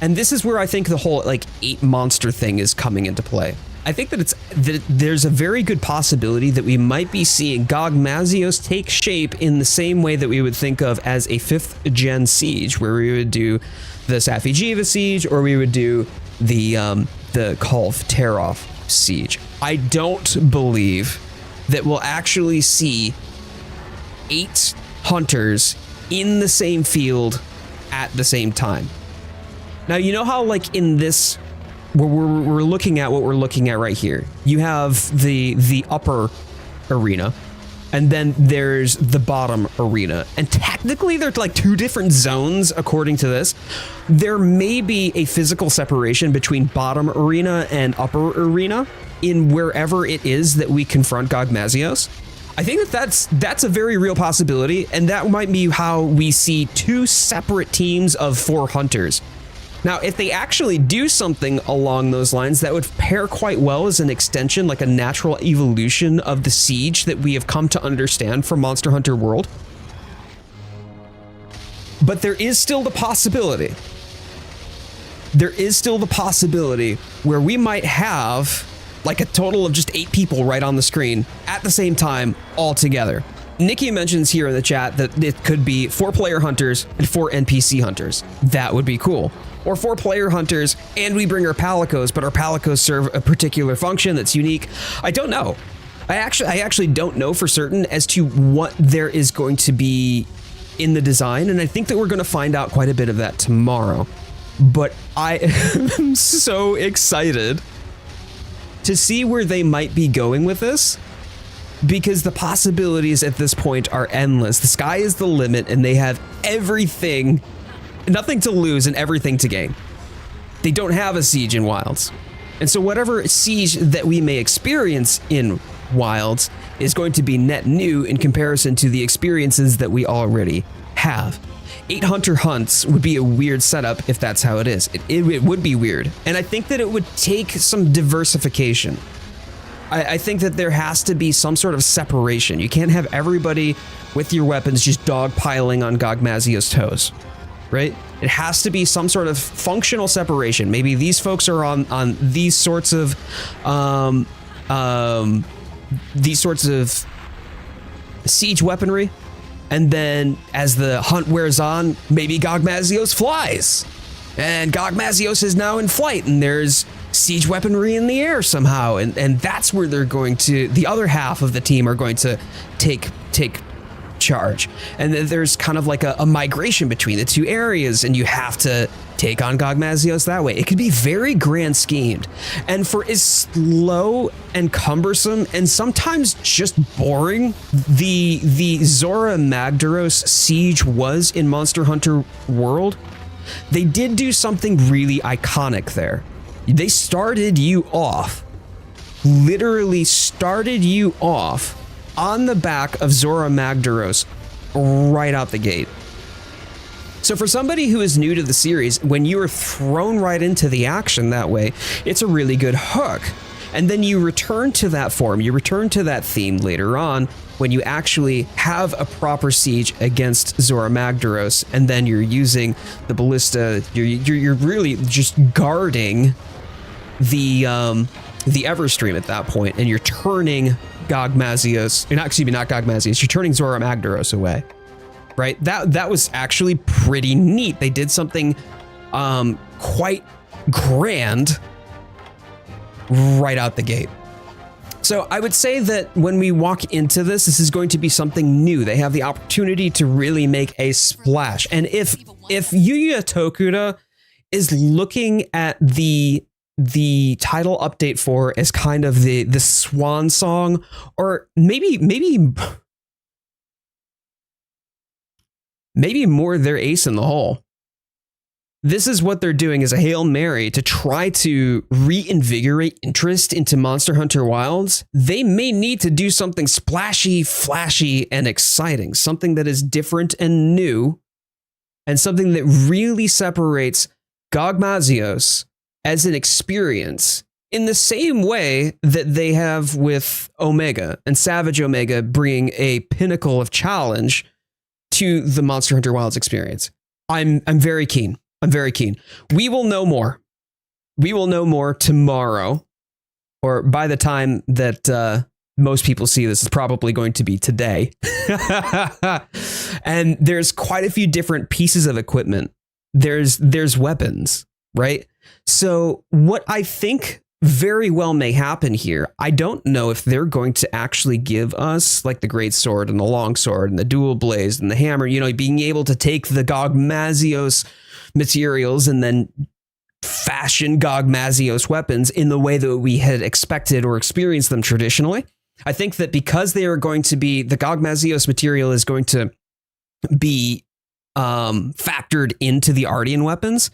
S1: And this is where I think the whole like 8 monster thing is coming into play. I think that there's a very good possibility that we might be seeing Gogmazios take shape in the same way that we would think of as a 5th gen siege, where we would do the Safi'jiiva siege or we would do the Call of Teroth siege. I don't believe that we'll actually see 8 hunters in the same field at the same time. Now, you know how like in this, we're looking at what we're looking at right here. You have the upper arena, and then there's the bottom arena. And technically they're like 2 different zones according to this. There may be a physical separation between bottom arena and upper arena in wherever it is that we confront Gogmazios. I think that's a very real possibility, and that might be how we see 2 separate teams of 4 hunters. Now, if they actually do something along those lines, that would pair quite well as an extension, like a natural evolution of the siege that we have come to understand from Monster Hunter World. But there is still the possibility. There is still the possibility where we might have like a total of just 8 people right on the screen at the same time all together. Nikki mentions here in the chat that it could be 4 player hunters and 4 NPC hunters. That would be cool. Or 4 player hunters and we bring our palicos, but our palicos serve a particular function that's unique. I don't know. I actually don't know for certain as to what there is going to be in the design, and I think that we're going to find out quite a bit of that tomorrow. But I am so excited to see where they might be going with this, because the possibilities at this point are endless. The sky is the limit, and they have everything, nothing to lose and everything to gain. They don't have a siege in Wilds. And so whatever siege that we may experience in Wilds is going to be net new in comparison to the experiences that we already have. 8 hunter hunts would be a weird setup if that's how it is. It would be weird. And I think that it would take some diversification. I think that there has to be some sort of separation. You can't have everybody with your weapons just dogpiling on Gogmazios' toes, right? It has to be some sort of functional separation. Maybe these folks are on these sorts of siege weaponry. And then as the hunt wears on, maybe Gogmazios flies. And Gogmazios is now in flight, and there's siege weaponry in the air somehow. And that's where they're going to, the other half of the team are going to take charge. And then there's kind of like a migration between the 2 areas, and you have to take on Gogmazios that way. It could be very grand schemed. And for as slow and cumbersome and sometimes just boring the Zora Magdaros siege was in Monster Hunter World, they did do something really iconic there. They started you off, literally started you off on the back of Zora Magdaros right out the gate. So for somebody who is new to the series, when you are thrown right into the action that way, it's a really good hook. And then you return to that form, you return to that theme later on when you actually have a proper siege against Zora Magdaros, and then you're using the ballista, you're really just guarding the Everstream at that point, and you're turning Gogmazios, not Gogmazios, you're turning Zora Magdaros away. Right? That was actually pretty neat. They did something quite grand right out the gate. So I would say that when we walk into this is going to be something new. They have the opportunity to really make a splash. And if Yuya Tokuda is looking at the title update for as kind of the swan song, or maybe more their ace in the hole. This is what they're doing as a Hail Mary to try to reinvigorate interest into Monster Hunter Wilds. They may need to do something splashy, flashy, and exciting. Something that is different and new. And something that really separates Gogmazios as an experience in the same way that they have with Omega and Savage Omega, bringing a pinnacle of challenge to the Monster Hunter Wilds experience. I'm very keen. I'm very keen. We will know more. We will know more tomorrow, or by the time that most people see this, is probably going to be today. And there's quite a few different pieces of equipment. There's weapons, right? So what I think very well may happen here, I don't know if they're going to actually give us like the great sword and the long sword and the dual blaze and the hammer, being able to take the Gogmazios materials and then fashion Gogmazios weapons in the way that we had expected or experienced them traditionally. I think that because they are going to be, the Gogmazios material is going to be factored into the Ardean weapons,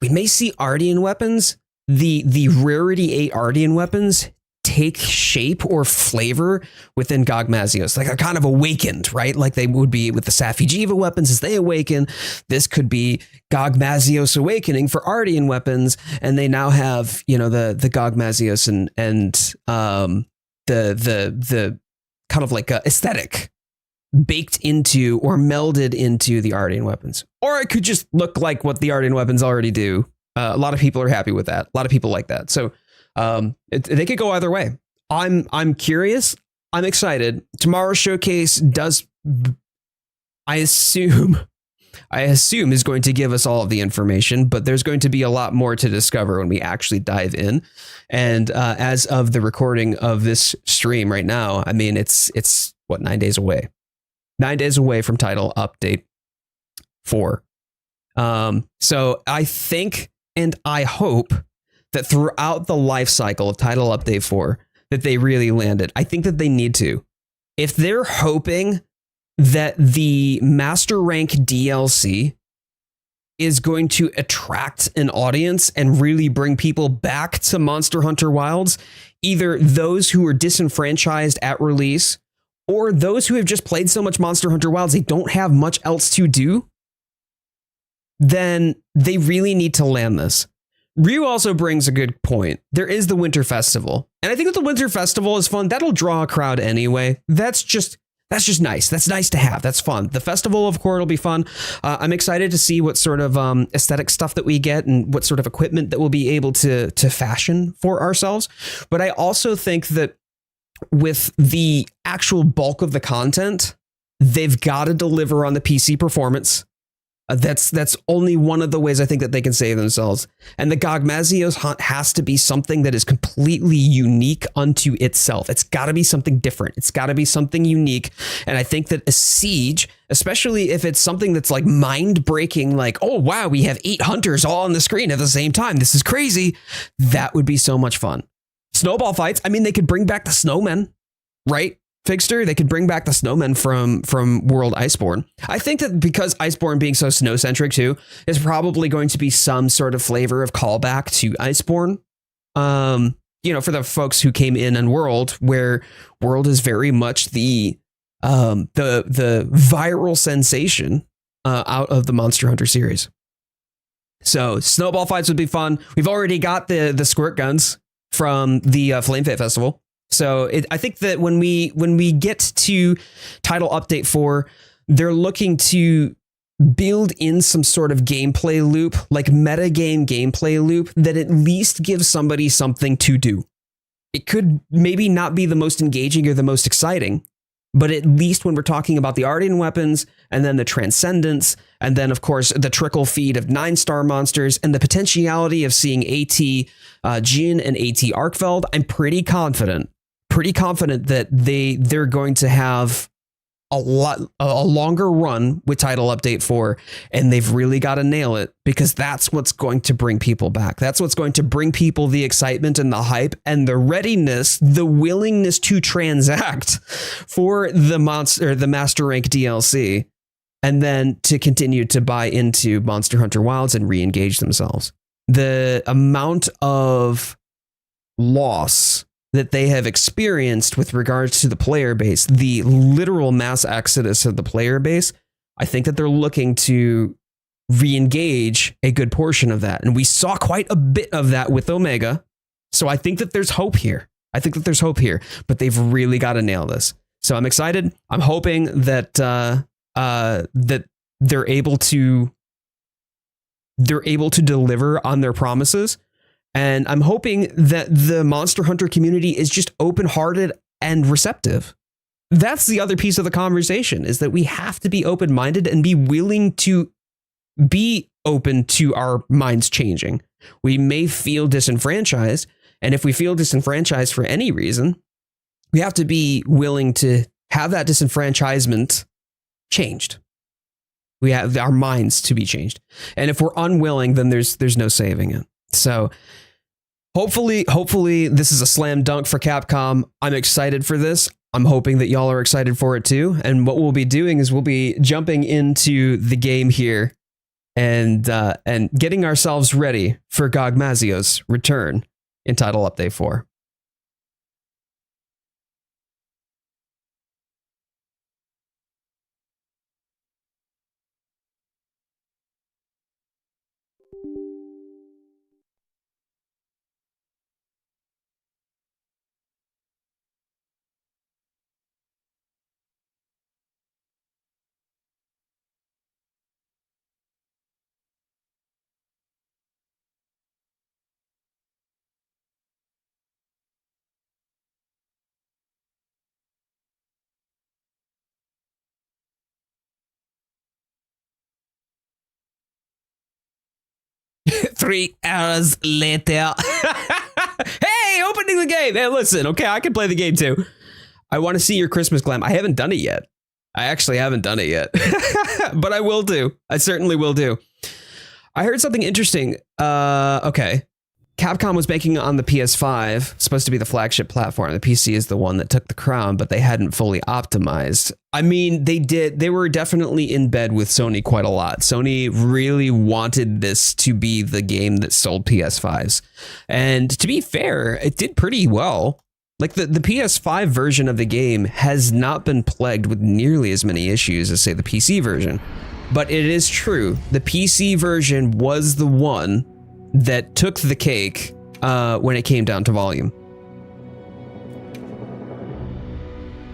S1: we may see Ardean weapons, the rarity 8 Ardean weapons, take shape or flavor within Gogmazios, like are kind of awakened, right? Like they would be with the Safi'jiiva weapons as they awaken. This could be Gogmazios awakening for Ardean weapons, and they now have, the Gogmazios and the kind of like a aesthetic baked into or melded into the Ardean weapons. Or it could just look like what the Ardean weapons already do. A lot of people are happy with that. A lot of people like that. So they could go either way. I'm curious. I'm excited. Tomorrow's showcase does, I assume is going to give us all of the information, but there's going to be a lot more to discover when we actually dive in. And as of the recording of this stream right now, I mean, it's what, 9 days away. 9 days away from title update 4. So I think and I hope that throughout the life cycle of title update 4, that they really landed. I think that they need to. If they're hoping that the master rank DLC is going to attract an audience and really bring people back to Monster Hunter Wilds, either those who were disenfranchised at release or those who have just played so much Monster Hunter Wilds they don't have much else to do, then they really need to land this. Ryu also brings a good point. There is the Winter Festival. And I think that the Winter Festival is fun. That'll draw a crowd anyway. That's just nice. That's nice to have. That's fun. The festival, of course, will be fun. I'm excited to see what sort of aesthetic stuff that we get and what sort of equipment that we'll be able to fashion for ourselves. But I also think that with the actual bulk of the content, they've got to deliver on the PC performance. That's only one of the ways I think that they can save themselves. And the Gogmazios hunt has to be something that is completely unique unto itself. It's got to be something different. It's got to be something unique. And I think that a siege, especially if it's something that's like mind breaking, like, oh, wow, we have 8 hunters all on the screen at the same time. This is crazy. That would be so much fun. Snowball fights. I mean, they could bring back the snowmen, right? Figster, they could bring back the snowmen from World Iceborne. I think that because Iceborne being so snow centric too, is probably going to be some sort of flavor of callback to Iceborne. You know, for the folks who came in on World, where World is very much the viral sensation out of the Monster Hunter series. So snowball fights would be fun. We've already got the squirt guns from the Flame Fit Festival. So I think that when we get to title update 4, they're looking to build in some sort of gameplay loop, like metagame gameplay loop, that at least gives somebody something to do. It could maybe not be the most engaging or the most exciting, but at least when we're talking about the Ardean weapons and then the Transcendence, and then, of course, the trickle feed of 9-star monsters and the potentiality of seeing AT Jin and AT Arkfeld, I'm pretty confident that they're going to have a longer run with title update 4, and they've really got to nail it, because that's what's going to bring people back. That's what's going to bring people the excitement and the hype and the readiness, the willingness to transact for the Master Rank DLC, and then to continue to buy into Monster Hunter Wilds and re-engage themselves. The amount of loss that they have experienced with regards to the player base, the literal mass exodus of the player base, I think that they're looking to re-engage a good portion of that. And we saw quite a bit of that with Omega. So I think that there's hope here. But they've really got to nail this. So I'm excited. I'm hoping that that they're able to deliver on their promises. And I'm hoping that the Monster Hunter community is just open-hearted and receptive. That's the other piece of the conversation, is that we have to be open-minded and be willing to be open to our minds changing. We may feel disenfranchised, and if we feel disenfranchised for any reason, we have to be willing to have that disenfranchisement changed. We have our minds to be changed. And if we're unwilling, then there's no saving it. So hopefully this is a slam dunk for Capcom. I'm excited for this. I'm hoping that y'all are excited for it too. And what we'll be doing is we'll be jumping into the game here and getting ourselves ready for Gogmazios' return in Title Update 4. Three hours later. Hey, opening the game. Hey, listen, okay, I can play the game too. I want to see your Christmas glam. I haven't done it yet. I actually haven't done it yet. But I will do. I certainly will do. I heard something interesting. Okay. Capcom was banking on the PS5, supposed to be the flagship platform. The PC is the one that took the crown, but they hadn't fully optimized. I mean, they were definitely in bed with Sony quite a lot. Sony really wanted this to be the game that sold PS5s. And to be fair, it did pretty well. Like the PS5 version of the game has not been plagued with nearly as many issues as, say, the PC version. But it is true, the PC version was the one that took the cake when it came down to volume.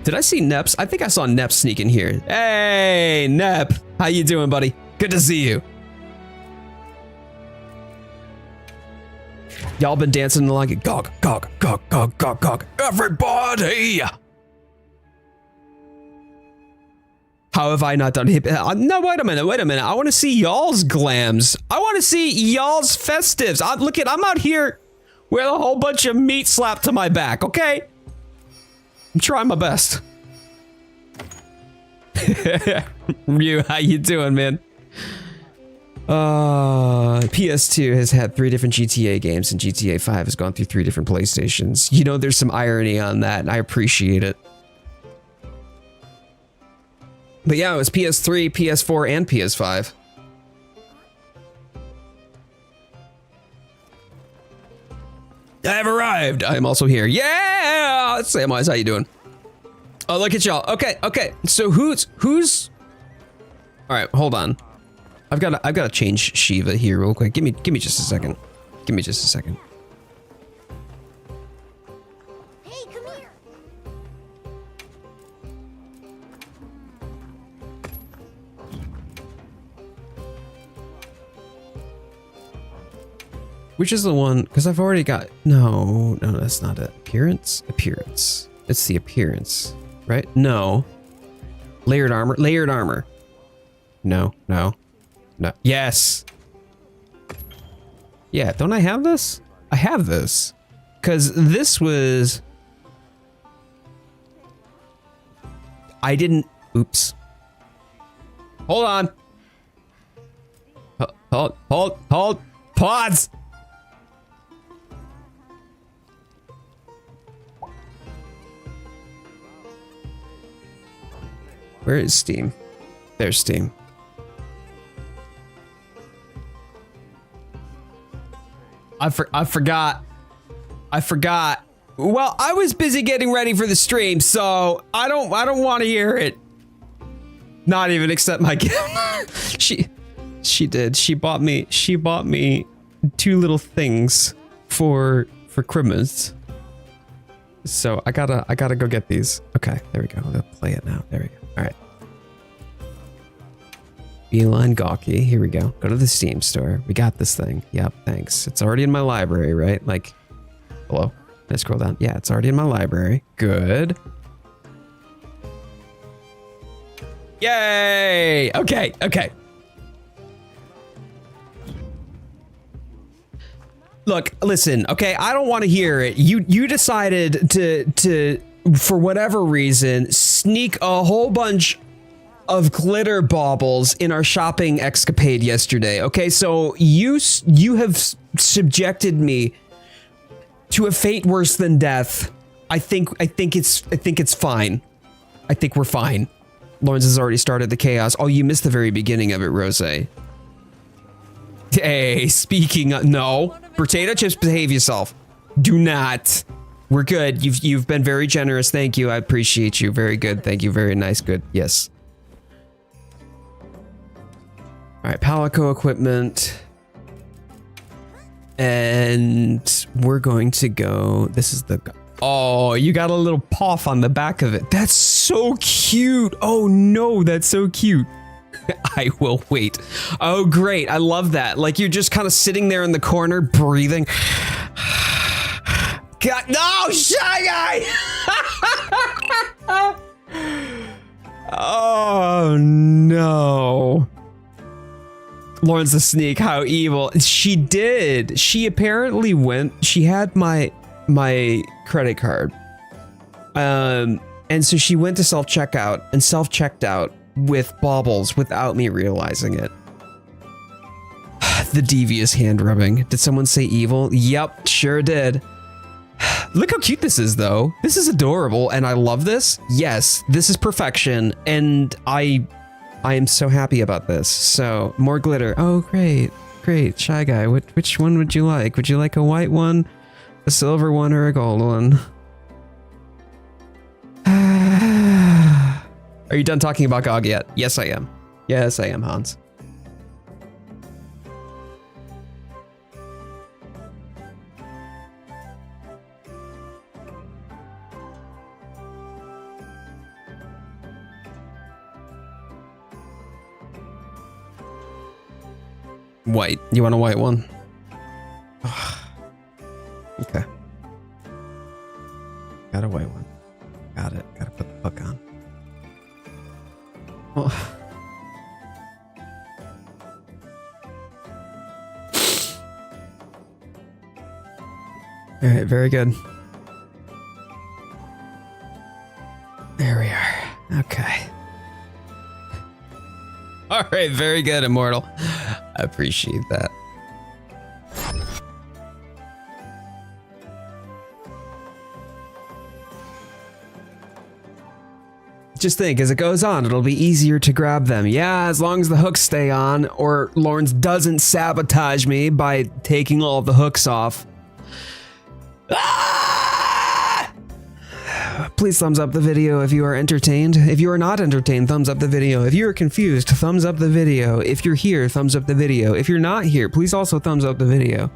S1: Did I see Neps? I think I saw Neps sneak in here. Hey, Nep. How you doing, buddy? Good to see you. Y'all been dancing like it. Gog, gog, gog, gog, gog, gog. Everybody! How have I not done hip? No, wait a minute. I want to see y'all's glams. I want to see y'all's festives. I'm out here with a whole bunch of meat slapped to my back, okay? I'm trying my best. Ryu, how you doing, man? PS2 has had 3 different GTA games, and GTA 5 has gone through 3 different PlayStations. You know, there's some irony on that, and I appreciate it. But yeah, it was PS3, PS4, and PS5. I've arrived. I'm also here. Yeah! Samwise, how you doing? Oh, look at y'all. Okay. So who's... All right, hold on. I've got to change Shiva here real quick. Give me just a second. Give me just a second.
S3: Hey, come here.
S1: Which is the one? Because I've already got... No, that's not it. Appearance? It's the appearance, right? No. Layered armor. No. Yes. Yeah, don't I have this? I have this. Because this was... I didn't... Oops. Hold on. Hold. Pause. Where is Steam? There's Steam. I forgot. Well, I was busy getting ready for the stream, so I don't want to hear it. Not even accept my gift. She did. She bought me 2 little things for Christmas. So I gotta go get these. Okay, there we go. I'll play it now. There we go. All right. Beeline Gawky. Here we go. Go to the Steam store. We got this thing. Yep, thanks. It's already in my library, right? Like, hello? Can I scroll down? Yeah, it's already in my library. Good. Yay! Okay. Look, listen, okay, I don't want to hear it. You decided to for whatever reason sneak a whole bunch of glitter baubles in our shopping escapade yesterday. Okay, so you have subjected me to a fate worse than death. I think it's fine. I think we're fine. Lawrence has already started the chaos. Oh, you missed the very beginning of it, Rose. Hey, speaking of, no. Potato chips, behave yourself. Do not. We're good. You've been very generous. Thank you. I appreciate you. Very good. Thank you. Very nice. Good. Yes. All right, Palico equipment. And we're going to go, this is the, oh, you got a little puff on the back of it. That's so cute. Oh no, that's so cute. I will wait. Oh, great. I love that. Like you're just kind of sitting there in the corner, breathing. God, no, Shy Guy. Oh no. Lawrence the Sneak, how evil. She did. She apparently went, she had my credit card. And so she went to self-checkout and self-checked out with baubles without me realizing it. The devious hand rubbing. Did someone say evil? Yep, sure did. Look how cute this is though. This is adorable and I love this. Yes, this is perfection and I am so happy about this. So more glitter. Oh, great. Great. Shy Guy. Which one would you like? Would you like a white one, a silver one, or a gold one? Are you done talking about GOG yet? Yes, I am. Yes, I am, Hans. White. You want a white one? Okay. Got a white one. Got it. Gotta put the hook on. Oh. All right, very good. There we are. Okay. All right, very good, Immortal. I appreciate that. Just think, as it goes on, it'll be easier to grab them. Yeah, as long as the hooks stay on, or Lawrence doesn't sabotage me by taking all the hooks off. Ah! Please thumbs up the video if you are entertained. If you are not entertained, thumbs up the video. If you are confused, thumbs up the video. If you're here, thumbs up the video. If you're not here, please also thumbs up the video.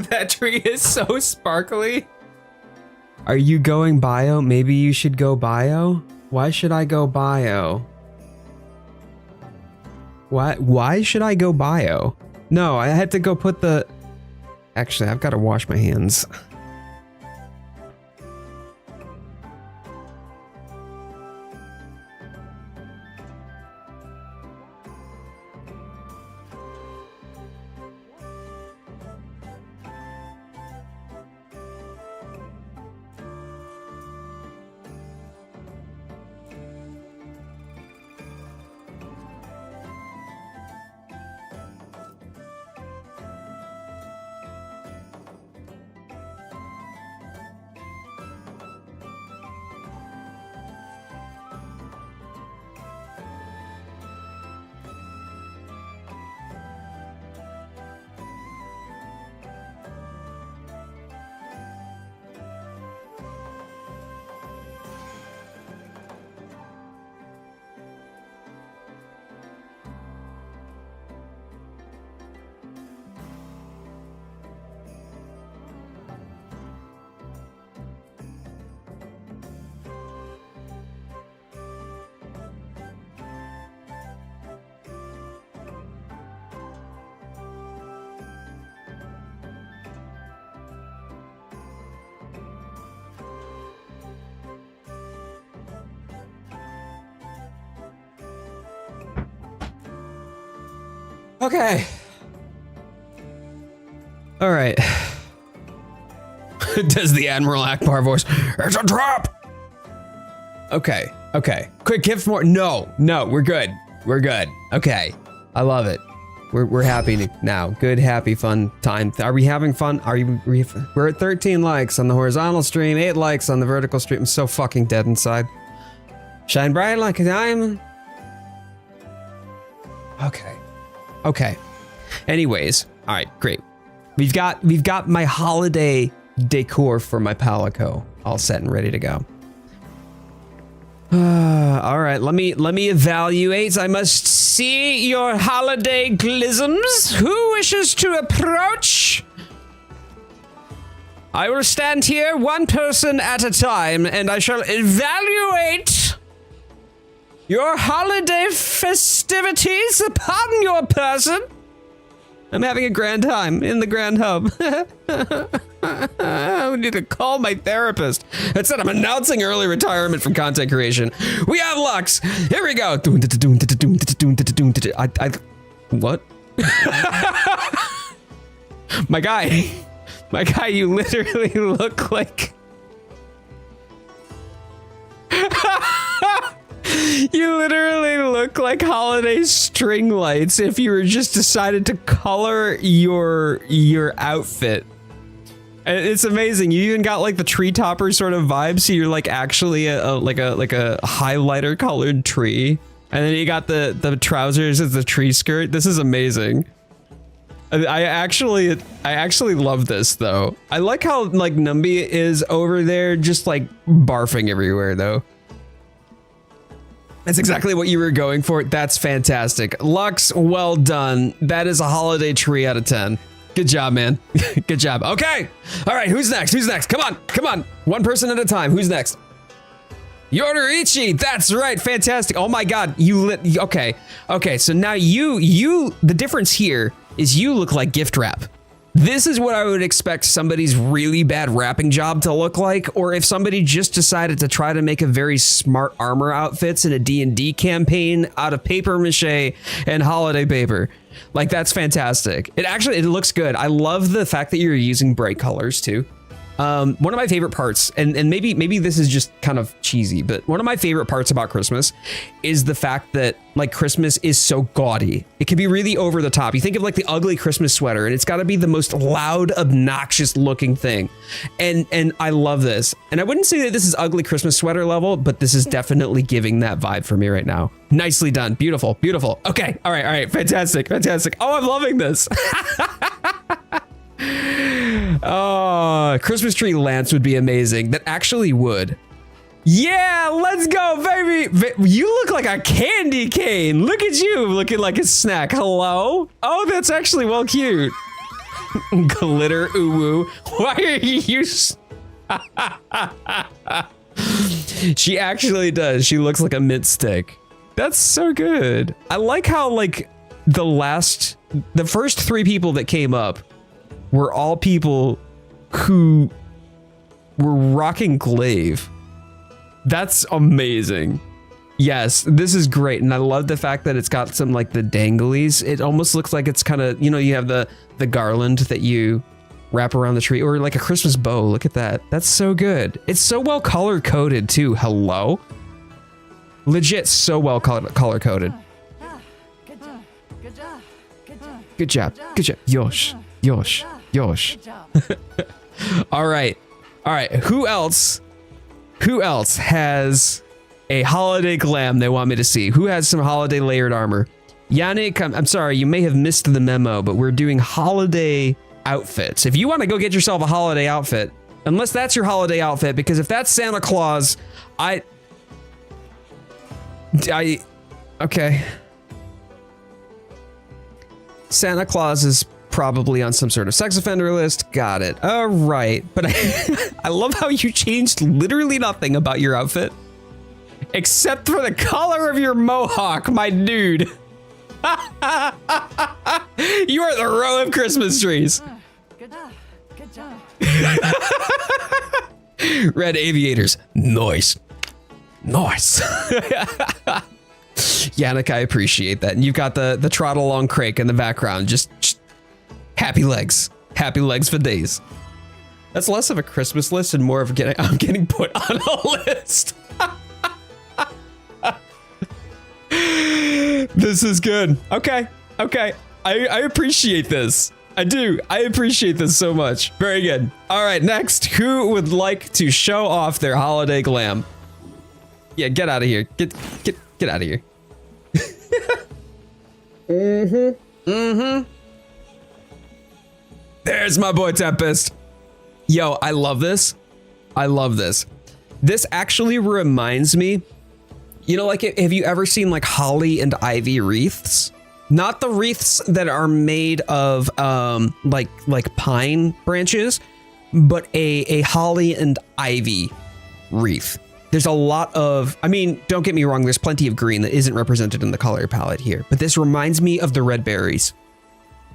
S1: That tree is so sparkly. Are you going bio? Maybe you should go bio? Why should I go bio? Why should I go bio? No, I had to go put the... Actually, I've got to wash my hands. Okay. All right. Does the Admiral Akbar voice? It's a trap. Okay. Okay. Quick, give more. No. We're good. We're good. Okay. I love it. We're happy now. Good, happy, fun time. Are we having fun? We're at 13 likes on the horizontal stream, 8 likes on the vertical stream. I'm so fucking dead inside. Shine bright like a diamond. Okay. Okay. Anyways, all right, great. We've got my holiday decor for my Palico all set and ready to go. All right, let me evaluate. I must see your holiday glisms. Who wishes to approach? I will stand here, one person at a time, and I shall evaluate your holiday festivities upon your person. I'm having a grand time in the Grand Hub. I need to call my therapist. Instead, I'm announcing early retirement from content creation. We have Lux. Here we go. What? My guy, you literally look like... You literally look like holiday string lights if you were just decided to color your outfit. And it's amazing. You even got like the tree topper sort of vibe, so you're like actually like a highlighter colored tree. And then you got the trousers as the tree skirt. This is amazing. I actually love this though. I like how like Numby is over there just like barfing everywhere though. That's exactly what you were going for. That's fantastic. Lux, well done. That is a holiday tree out of 10. Good job, man. Good job. Okay. All right, who's next? Who's next? Come on. Come on. One person at a time. Who's next? Yoruichi. That's right. Fantastic. Oh my God. You lit. Okay. Okay. So now the difference here is you look like gift wrap. This is what I would expect somebody's really bad wrapping job to look like, or if somebody just decided to try to make a very smart armor outfits in a D&D campaign out of paper mache and holiday paper. Like, that's fantastic. It looks good. I love the fact that you're using bright colors too. One of my favorite parts, and maybe this is just kind of cheesy, but one of my favorite parts about Christmas is the fact that like Christmas is so gaudy. It can be really over the top. You think of like the ugly Christmas sweater and it's got to be the most loud, obnoxious looking thing. And I love this. And I wouldn't say that this is ugly Christmas sweater level, but this is definitely giving that vibe for me right now. Nicely done. Beautiful, beautiful. Okay. All right. Fantastic. Fantastic. Oh, I'm loving this. Oh, Christmas tree lance would be amazing. That actually would. Yeah, let's go, baby. You look like a candy cane. Look at you looking like a snack. Hello? Oh, that's actually well cute. Glitter uwu. Why are you? She actually does. She looks like a mint stick. That's so good. I like how like the first 3 people that came up were all people who were rocking glaive. That's amazing. Yes, this is great. And I love the fact that it's got some like the danglies. It almost looks like it's kind of, you have the garland that you wrap around the tree, or like a Christmas bow. Look at that. That's so good. It's so well color coded too. Hello? Legit so well color coded. Good job. Good job. Yosh. Yosh. Yosh. All right. Who else has a holiday glam they want me to see? Who has some holiday layered armor? Yannick, I'm sorry, you may have missed the memo, but we're doing holiday outfits. If you want to go get yourself a holiday outfit, unless that's your holiday outfit, because if that's Santa Claus, okay. Santa Claus is probably on some sort of sex offender list. Got it. All right. But I love how you changed literally nothing about your outfit except for the color of your mohawk, my dude. You are the row of Christmas trees. Good job. Red aviators. Nice. Yannick, I appreciate that. And you've got the trot along crake in the background. Just happy legs for days. That's less of a Christmas list and more of I'm getting put on a list. This is good. Okay. I appreciate this. I do. I appreciate this so much. Very good. All right, next, who would like to show off their holiday glam? Yeah, get out of here. Get out of here. There's my boy Tempest. Yo, I love this. This actually reminds me, like, have you ever seen like holly and ivy wreaths? Not the wreaths that are made of like pine branches, but a holly and ivy wreath. There's a lot of, don't get me wrong, there's plenty of green that isn't represented in the color palette here, but this reminds me of the red berries.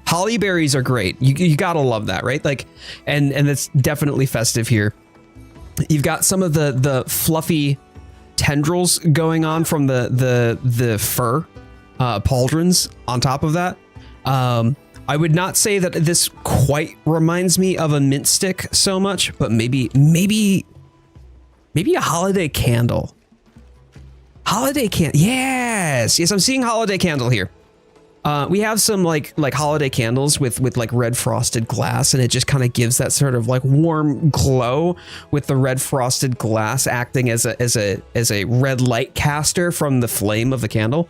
S1: Holly berries are great. You gotta love that, right? Like, and it's definitely festive here. You've got some of the fluffy tendrils going on from the fir pauldrons on top of that. I would not say that this quite reminds me of a mint stick so much, but maybe a holiday candle. Yes, I'm seeing holiday candle here. We have some like holiday candles with like red frosted glass, and it just kind of gives that sort of like warm glow with the red frosted glass acting as a red light caster from the flame of the candle.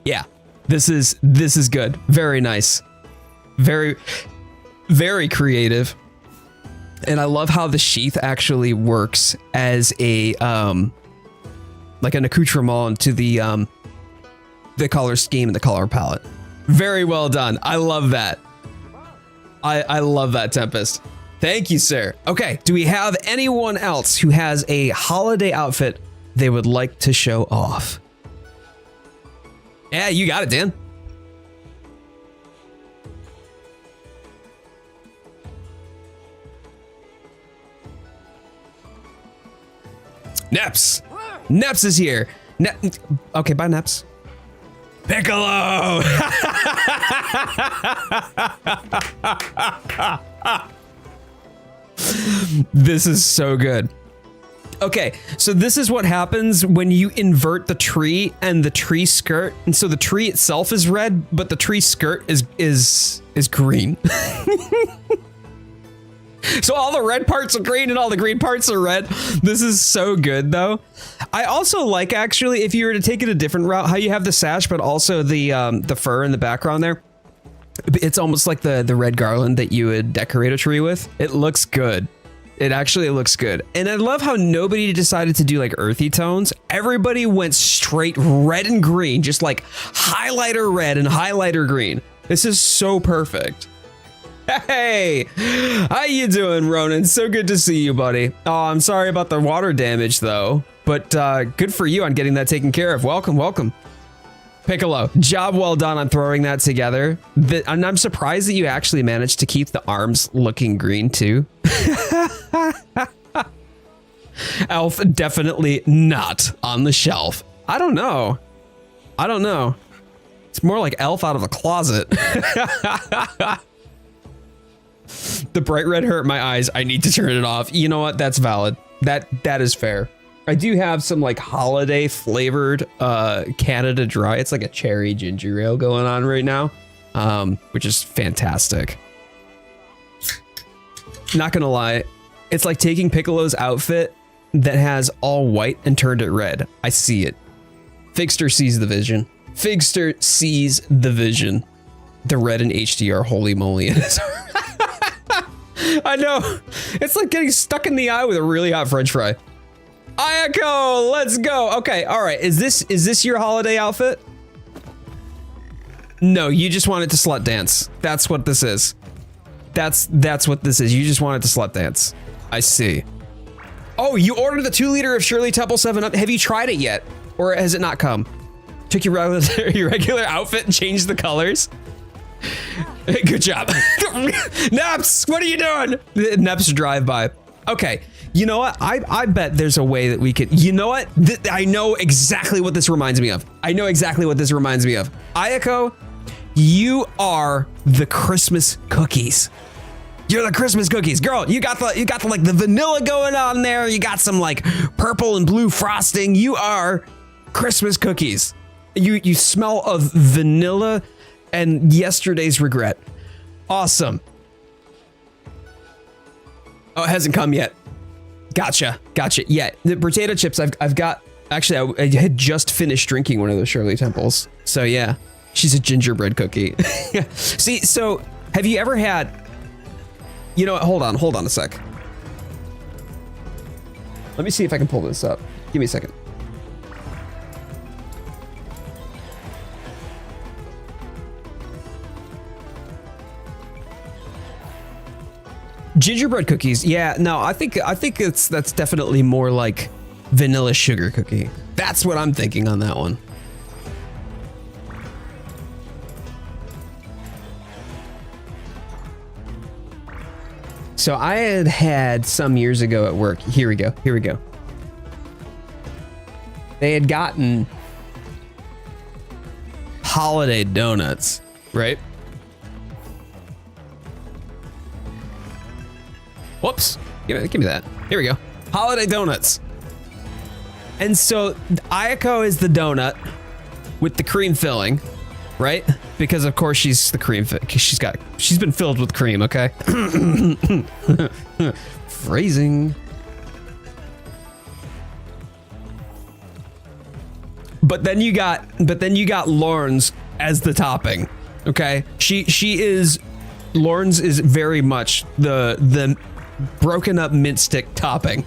S1: Yeah, this is good. Very nice. Very, very creative. And I love how the sheath actually works as a like an accoutrement to the color scheme and the color palette. Very well done. I love that. I love that, Tempest. Thank you, sir. Okay, do we have anyone else who has a holiday outfit they would like to show off? Yeah, you got it, Dan. Neps. Neps is here. Okay, bye, Neps. Piccolo! This is so good. Okay, so this is what happens when you invert the tree and the tree skirt. And so the tree itself is red, but the tree skirt is green. So all the red parts are green and all the green parts are red. This is so good, though. I also like, actually, if you were to take it a different route, how you have the sash, but also the fur in the background there. It's almost like the red garland that you would decorate a tree with. It looks good. It actually looks good. And I love how nobody decided to do like earthy tones. Everybody went straight red and green, just like highlighter red and highlighter green. This is so perfect. Hey, how you doing, Ronan? So good to see you, buddy. Oh, I'm sorry about the water damage, though, but good for you on getting that taken care of. Welcome, welcome. Piccolo, job well done on throwing that together. And I'm surprised that you actually managed to keep the arms looking green, too. Elf, definitely not on the shelf. I don't know. I don't know. It's more like Elf out of a closet. The bright red hurt my eyes. I need to turn it off. You know what? That's valid. That is fair. I do have some like holiday flavored Canada Dry. It's like a cherry ginger ale going on right now, which is fantastic. Not gonna lie, it's like taking Piccolo's outfit that has all white and turned it red. I see it. Figster sees the vision. Figster sees the vision. The red and HDR, holy moly. I know. It's like getting stuck in the eye with a really hot French fry. Ayako, let's go. Okay, all right. Is this your holiday outfit? No, you just wanted to slut dance. That's what this is. That's what this is. You just wanted to slut dance. I see. Oh, you ordered the 2-liter of Shirley Temple 7-Up. Have you tried it yet? Or has it not come? Took your regular outfit and changed the colors? Good job. Neps, what are you doing? Neps drive by. Okay, you know what? I bet there's a way that we could, you know what? I know exactly what this reminds me of. Ayako, you are the Christmas cookies. You're the Christmas cookies. Girl, you got the like the vanilla going on there. You got some like purple and blue frosting. You are Christmas cookies. You smell of vanilla and yesterday's regret. Awesome. Oh, it hasn't come yet. Gotcha. Yeah, the potato chips I've got. Actually, I had just finished drinking one of those Shirley Temples. So yeah, she's a gingerbread cookie. See, so have you ever had? You know what? Hold on a sec. Let me see if I can pull this up. Give me a second. Gingerbread cookies. Yeah, no, I think that's definitely more like vanilla sugar cookie. That's what I'm thinking on that one. So I had some years ago at work. Here we go. They had gotten holiday donuts, right? Whoops, give me that. Here we go. Holiday donuts. And so Ayako is the donut with the cream filling, right? Because of course she's the cream, she's been filled with cream, okay? Phrasing. But then you got Lawrence as the topping, okay? Lawrence is very much the broken up mint stick topping.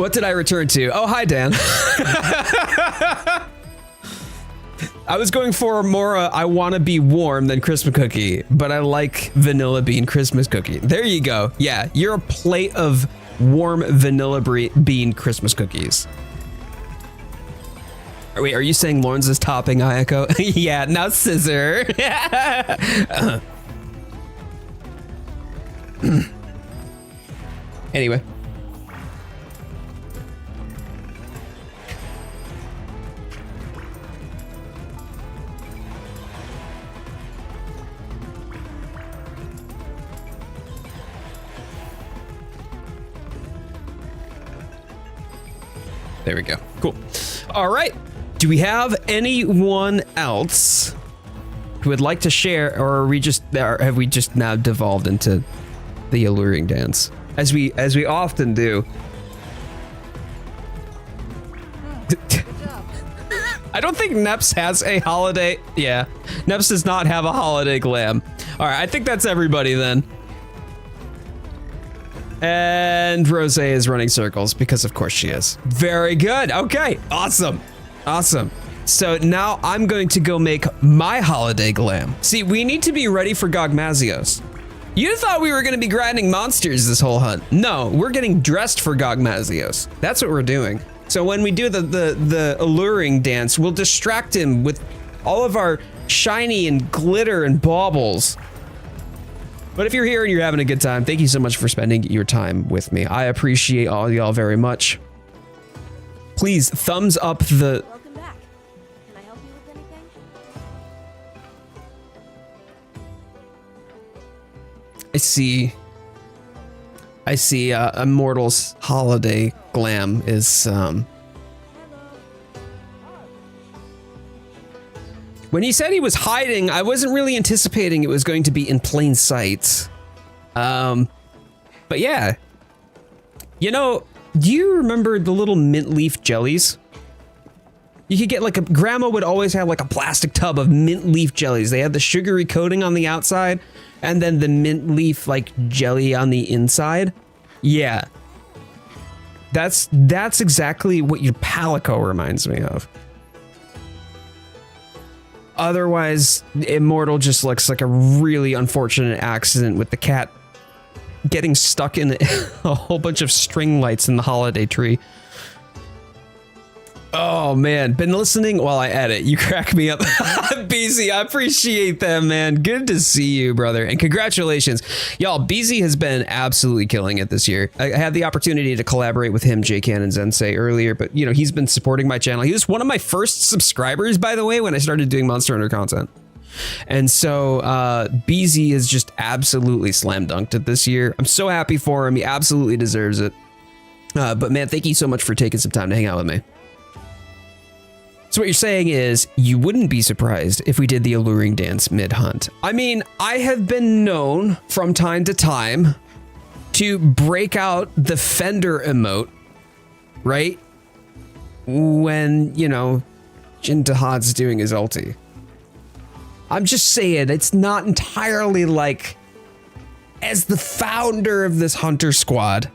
S1: What did I return to? Oh, hi, Dan. I was going for more I want to be warm than Christmas cookie, but I like vanilla bean Christmas cookie. There you go. Yeah, you're a plate of warm vanilla bean Christmas cookies. Wait, are you saying Lawrence is topping Ayako? Yeah, now scissor. Anyway. There we go. Cool. All right. Do we have anyone else who would like to share, or are we just, or have we just now devolved into the alluring dance, as we often do? I don't think Neps has a holiday. Yeah, Neps does not have a holiday glam. All right, I think that's everybody then. And Rose is running circles because of course she is. Very good. Okay, awesome. Awesome. So now I'm going to go make my holiday glam. See, we need to be ready for Gogmazios. You thought we were going to be grinding monsters this whole hunt. No, we're getting dressed for Gogmazios. That's what we're doing. So when we do the alluring dance, we'll distract him with all of our shiny and glitter and baubles. But if you're here and you're having a good time, thank you so much for spending your time with me. I appreciate all y'all very much. Please thumbs up the...
S3: Welcome back. Can I help you with anything?
S1: I see Immortal's holiday glam is when he said he was hiding, I wasn't really anticipating it was going to be in plain sight. But yeah. You know, do you remember the little mint leaf jellies? You could get like grandma would always have like a plastic tub of mint leaf jellies. They had the sugary coating on the outside and then the mint leaf like jelly on the inside. Yeah. That's exactly what your Palico reminds me of. Otherwise, Immortal just looks like a really unfortunate accident with the cat getting stuck in a whole bunch of string lights in the holiday tree. Oh man, been listening while I edit. You crack me up. BZ, I appreciate that, man. Good to see you, brother. And congratulations. Y'all, BZ has been absolutely killing it this year. I had the opportunity to collaborate with him, J Can and Zensei earlier, but you know, he's been supporting my channel. He was one of my first subscribers, by the way, when I started doing Monster Hunter content. And so BZ has just absolutely slam dunked it this year. I'm so happy for him. He absolutely deserves it. But man, thank you so much for taking some time to hang out with me. So what you're saying is you wouldn't be surprised if we did the alluring dance mid-hunt. I mean, I have been known from time to time to break out the Fender emote, right? When, you know, Jin Dahad's doing his ulti. I'm just saying, it's not entirely like, as the founder of this hunter squad,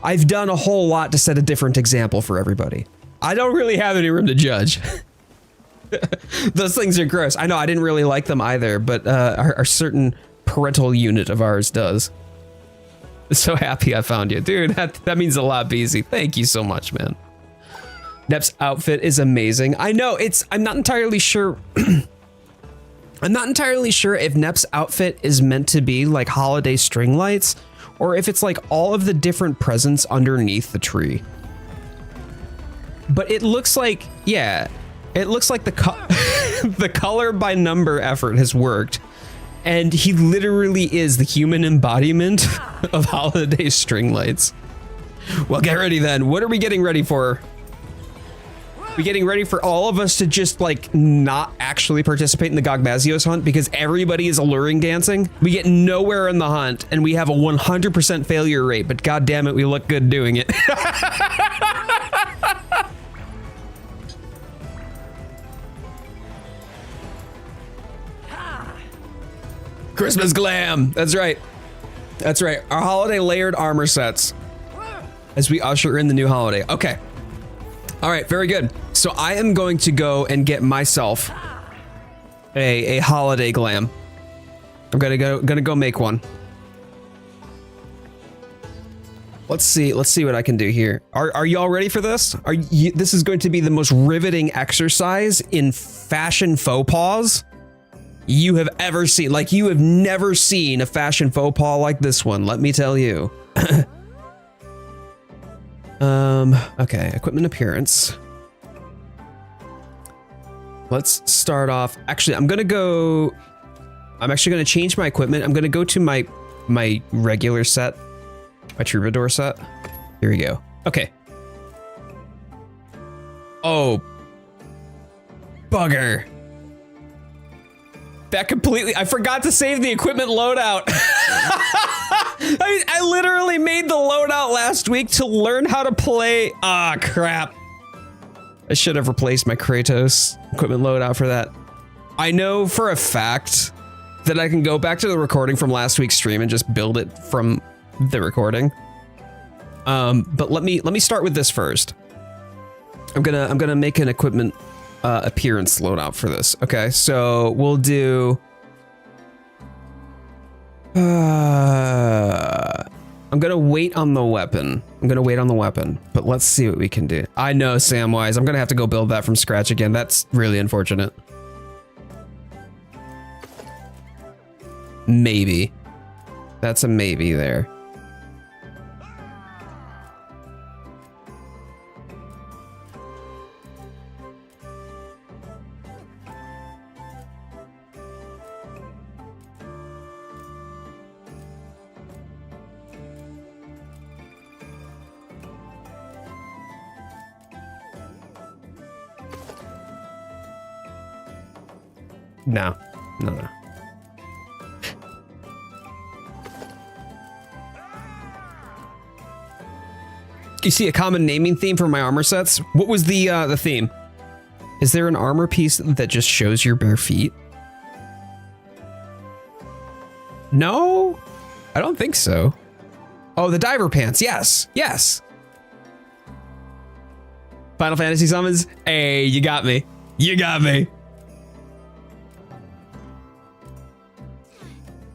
S1: I've done a whole lot to set a different example for everybody. I don't really have any room to judge. Those things are gross. I know I didn't really like them either, but our certain parental unit of ours does. So happy I found you. Dude, that means a lot, BZ. Thank you so much, man. Nep's outfit is amazing. I know, I'm not entirely sure. I'm not entirely sure if Nep's outfit is meant to be like holiday string lights, or if it's like all of the different presents underneath the tree. But it looks like, yeah, it looks like the color by number effort has worked. And he literally is the human embodiment of holiday string lights. Well, get ready then. What are we getting ready for? We getting ready for all of us to just like not actually participate in the Gogmazios hunt because everybody is alluring dancing? We get nowhere in the hunt and we have a 100% failure rate, but god damn it, we look good doing it. Christmas glam. That's right. That's right. Our holiday layered armor sets. as we usher in the new holiday. Okay. All right, very good. So I am going to go and get myself a holiday glam. I'm gonna go make one. Let's see what I can do here. Are y'all ready for this? This is going to be the most riveting exercise in fashion faux pas you have ever seen. Like, you have never seen a fashion faux pas like this one, let me tell you. Okay, equipment appearance. Let's start off. Actually, I'm actually gonna change my equipment. I'm gonna go to my regular set, my troubadour set. Here we go. Okay. Oh, bugger. That completely, I forgot to save the equipment loadout. I literally made the loadout last week to learn how to play. Ah, crap. I should have replaced my Kratos equipment loadout for that. I know for a fact that I can go back to the recording from last week's stream and just build it from the recording. But let me start with this first. I'm gonna make an equipment appearance loadout for this. Okay, so we'll do. I'm gonna wait on the weapon. But let's see what we can do. I know, Samwise. I'm gonna have to go build that from scratch again. That's really unfortunate. Maybe. That's a maybe there. No. You see a common naming theme for my armor sets? What was the theme? Is there an armor piece that just shows your bare feet? No, I don't think so. Oh, the diver pants. Yes. Final Fantasy summons. Hey, you got me.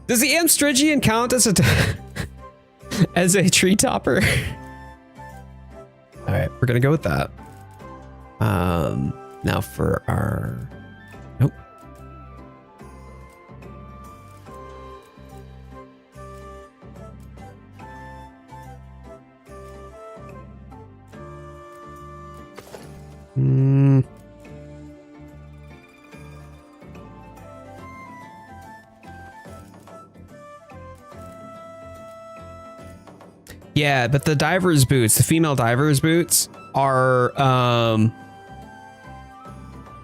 S1: Does the Amstrigian count as as a tree topper? All right, we're gonna go with that. Now for our, nope. Yeah, but the diver's boots, the female diver's boots are, I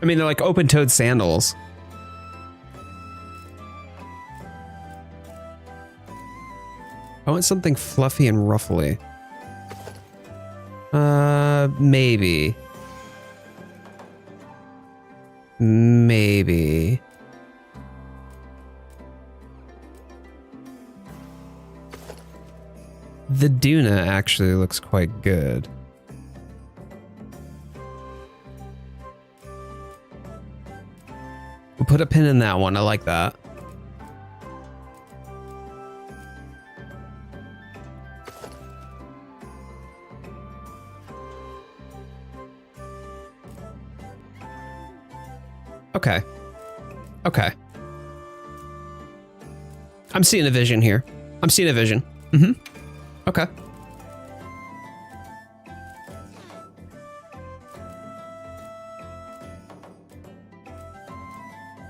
S1: mean, they're like open-toed sandals. I want something fluffy and ruffly. Maybe. The Duna actually looks quite good. We'll put a pin in that one. I like that. Okay. I'm seeing a vision here. Mm-hmm. Okay.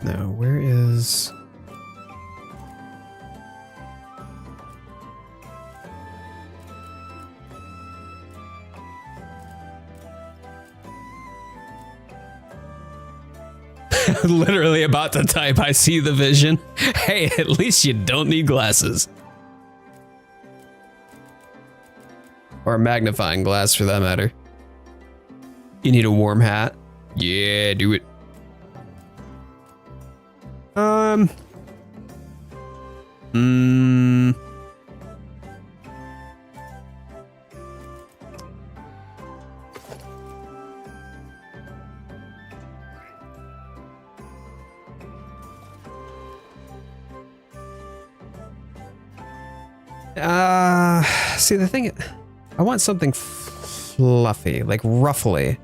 S1: Now, where is... Literally about to type, I see the vision. Hey, at least you don't need glasses. Or a magnifying glass for that matter. You need a warm hat? Yeah, do it. See the thing, I want something fluffy, like ruffly.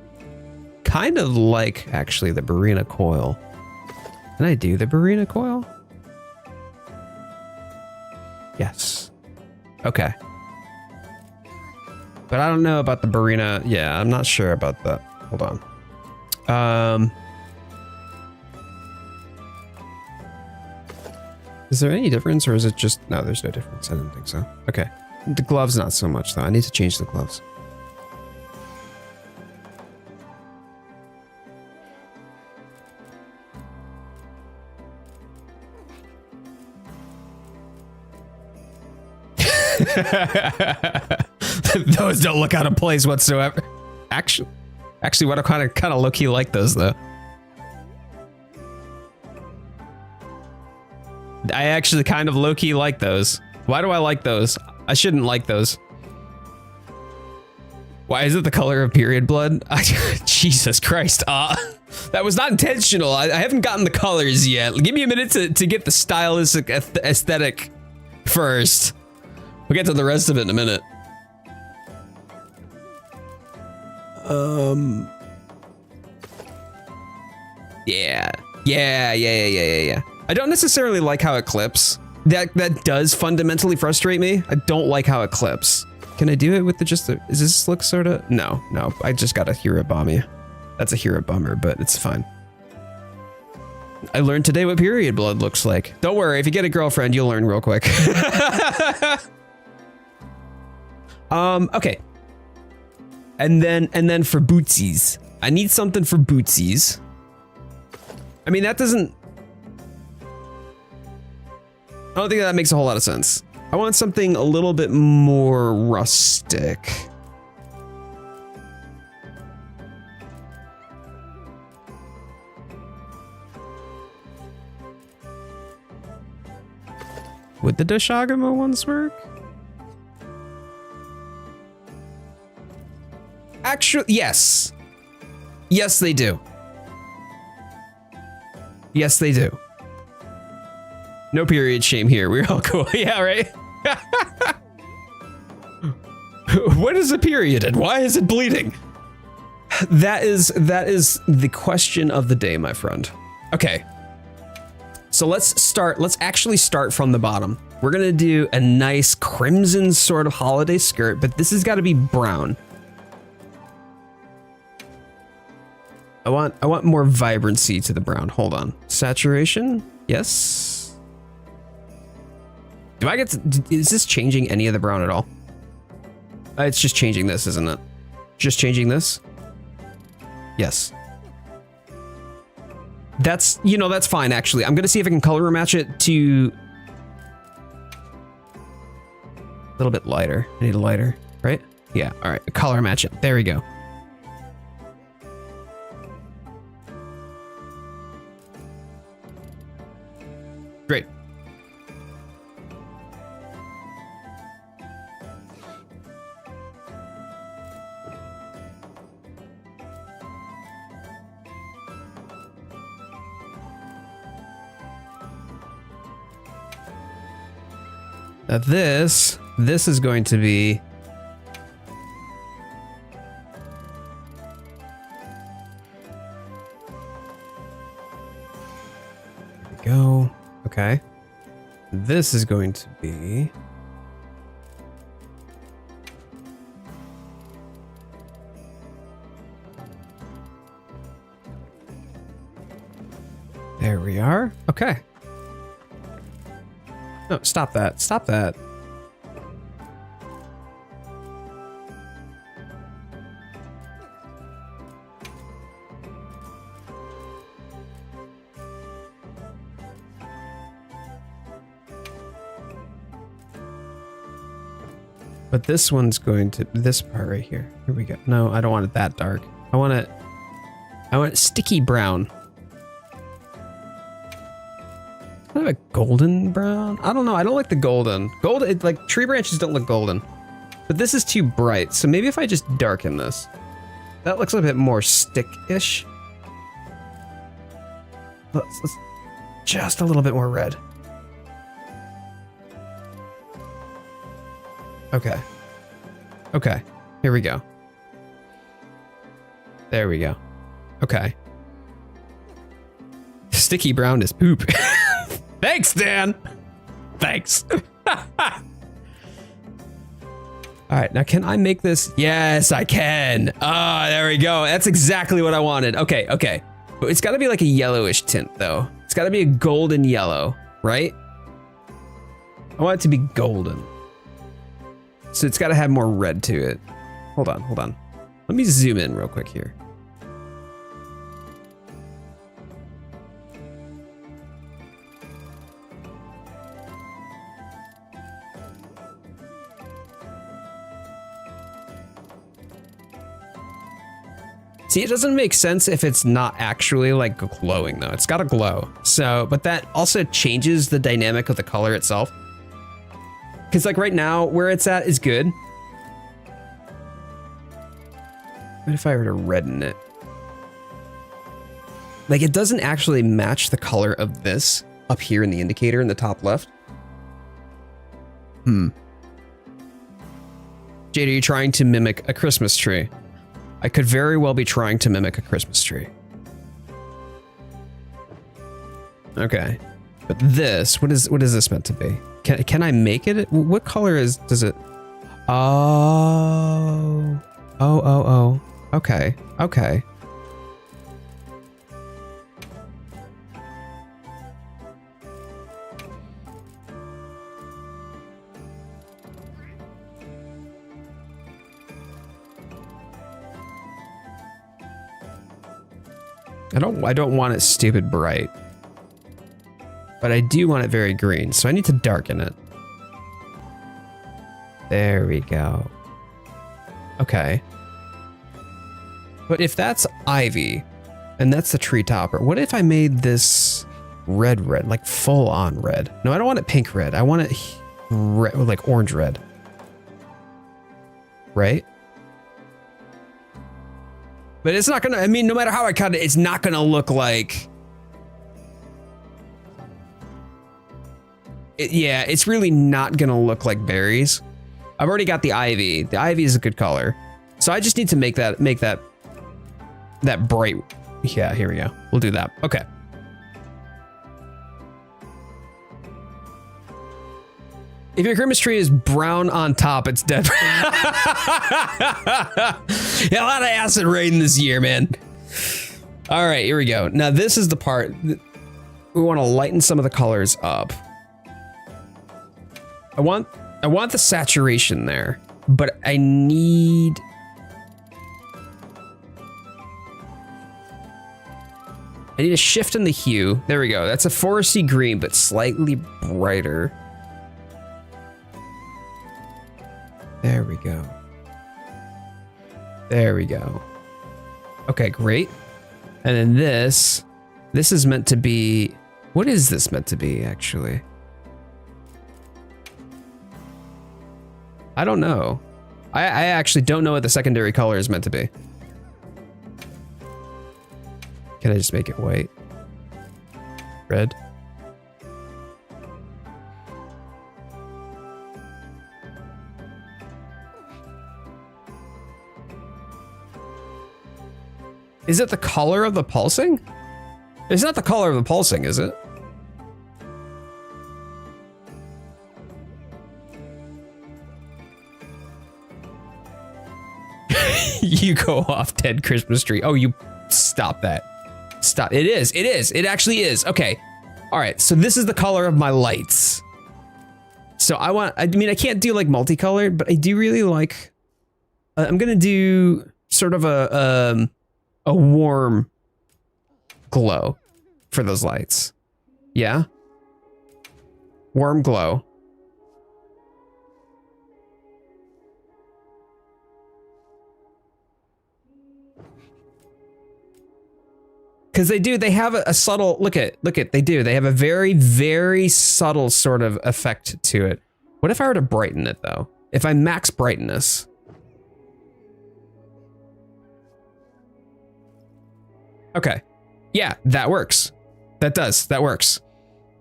S1: Kind of like, actually, the Barina coil. Can I do the Barina coil? Yes. Okay. But I don't know about the Barina. Yeah, I'm not sure about that. Hold on. Is there any difference, or is it just... No, there's no difference. I didn't think so. Okay. The gloves, not so much, though. I need to change the gloves. Those don't look out of place whatsoever. Actually, what I kind of low-key like those, though. I actually kind of low-key like those. Why do I like those? I shouldn't like those. Why is it the color of period blood? Jesus Christ. That was not intentional. I haven't gotten the colors yet. Give me a minute to get the stylistic aesthetic first. We'll get to the rest of it in a minute. Yeah. I don't necessarily like how it clips. That does fundamentally frustrate me. I don't like how it clips. Can I do it with does this look sort of? No. I just got a hero bomb. That's a hero bummer, but it's fine. I learned today what period blood looks like. Don't worry, if you get a girlfriend, you'll learn real quick. Okay. And then for bootsies. I need something for bootsies. I mean, that doesn't... I don't think that makes a whole lot of sense. I want something a little bit more rustic. Would the Doshagama ones work? Actually, yes. Yes, they do. Yes, they do. No period shame here. We're all cool. Yeah, right? What is a period and why is it bleeding? That is the question of the day, my friend. Okay. So let's actually start from the bottom. We're gonna do a nice crimson sort of holiday skirt, but this has got to be brown. I want more vibrancy to the brown. Hold on. Saturation? Yes. Do I get to, is this changing any of the brown at all? It's just changing this, isn't it? Just changing this? Yes. That's, that's fine, actually. I'm gonna see if I can color match it to a little bit lighter. I need a lighter, right? Yeah, all right, color match it. There we go. Great. Now this is going to be there we go. Okay. This is going to be there we are. Okay. No, stop that. Stop that. But this one's going to, this part right here. Here we go. No, I don't want it that dark. I want it sticky brown. Kind of a golden brown? I don't know. I don't like the golden. Gold, like tree branches don't look golden. But this is too bright. So maybe if I just darken this. That looks a bit more stick-ish. Let's just a little bit more red. Okay. Okay. Here we go. There we go. Okay. Sticky brown is poop. Thanks, Dan. Thanks. All right, now can I make this? Yes, I can. Ah, there we go. That's exactly what I wanted. Okay, okay. But it's got to be like a yellowish tint, though. It's got to be a golden yellow, right? I want it to be golden. So it's got to have more red to it. Hold on, hold on. Let me zoom in real quick here. See, it doesn't make sense if it's not actually like glowing though. It's got to glow. So, but that also changes the dynamic of the color itself. Because like right now, where it's at is good. What if I were to redden it? Like it doesn't actually match the color of this up here in the indicator in the top left. Jade, are you trying to mimic a Christmas tree? I could very well be trying to mimic a Christmas tree. Okay. But this, what is this meant to be? Can I make it? What color does it? Oh. Oh. Okay. Okay. I don't want it stupid bright. But I do want it very green, so I need to darken it. There we go. Okay. But if that's ivy, and that's the tree topper, what if I made this red, like full on red? No, I don't want it pink red. I want it red, like orange red. Right? But it's not gonna, I mean, no matter how I cut it, it's not gonna look like... yeah, it's really not gonna look like berries. I've already got the ivy. The ivy is a good color. So I just need to make that bright. Yeah, here we go. We'll do that. Okay. If your Christmas tree is brown on top, it's dead. Yeah, a lot of acid rain this year, man. All right, here we go. Now this is the part we want to lighten some of the colors up. I want the saturation there, but I need a shift in the hue. There we go. That's a foresty green, but slightly brighter. There we go. There we go. Okay, great. And then this is meant to be, what is this meant to be actually? I don't know. I actually don't know what the secondary color is meant to be. Can I just make it white? Red? Is it the color of the pulsing? It's not the color of the pulsing, is it? You go off, dead Christmas tree. Oh, you stop that. Stop. It is. It is. It actually is. Okay. All right. So this is the color of my lights. So I mean, I can't do like multicolored, but I do really like, I'm going to do sort of a warm glow for those lights. Yeah. Warm glow. Because they have a subtle, look at, they have a very, very subtle sort of effect to it. What if I were to brighten it though? If I max brightness. Okay. Yeah, that works. That works.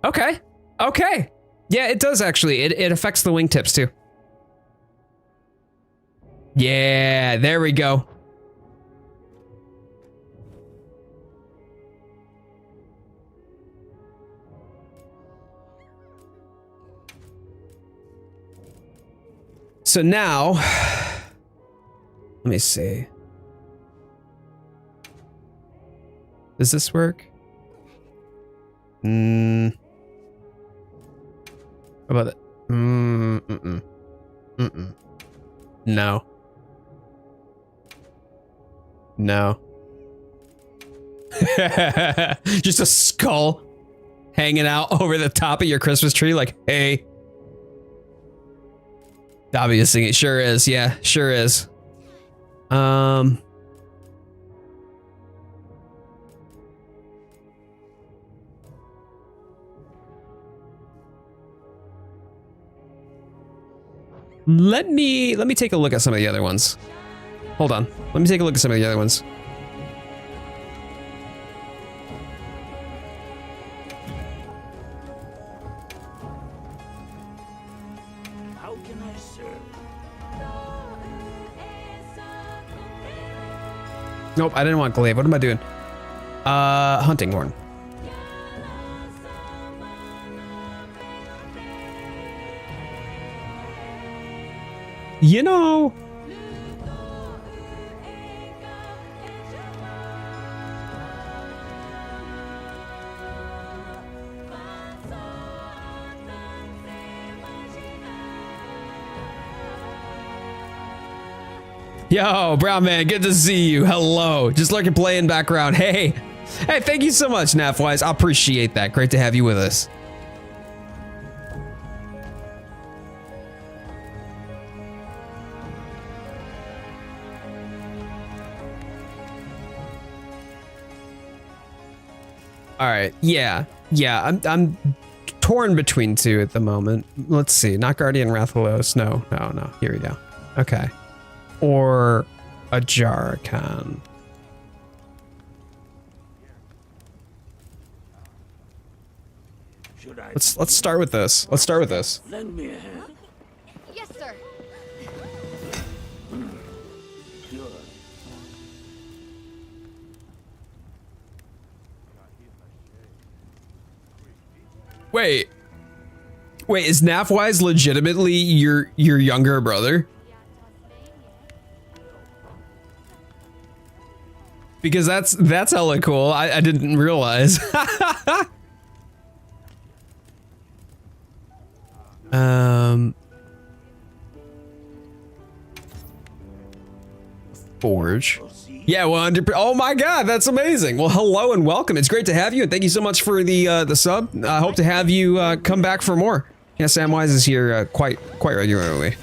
S1: Okay. Okay. Yeah, it does actually. It affects the wingtips too. Yeah, there we go. So now, let me see. Does this work? How about it? No. No. Just a skull hanging out over the top of your Christmas tree like, hey. Obviously, it sure is. Yeah, sure is. Let me take a look at some of the other ones. Hold on. Let me take a look at some of the other ones.
S4: How can I serve?
S1: Nope, I didn't want glaive. What am I doing? Hunting horn. You know, yo, brown man, good to see you. Hello, just like you're playing background. Hey, thank you so much, mhwilds. I appreciate that. Great to have you with us. All right, yeah, I'm torn between two at the moment. Let's see, not Guardian Rathalos. No. Here we go. Okay, or a Jarkan. Let's start with this. Let's start with this.
S4: Lend me a hand.
S3: Yes, sir.
S4: Good.
S1: Wait, is mhwilds legitimately your younger brother? Because that's hella cool. I didn't realize. Forge. Yeah, 100%. Oh my god, that's amazing. Well, hello and welcome. It's great to have you, and thank you so much for the sub. I hope to have you come back for more. Yeah, Samwise is here quite regularly.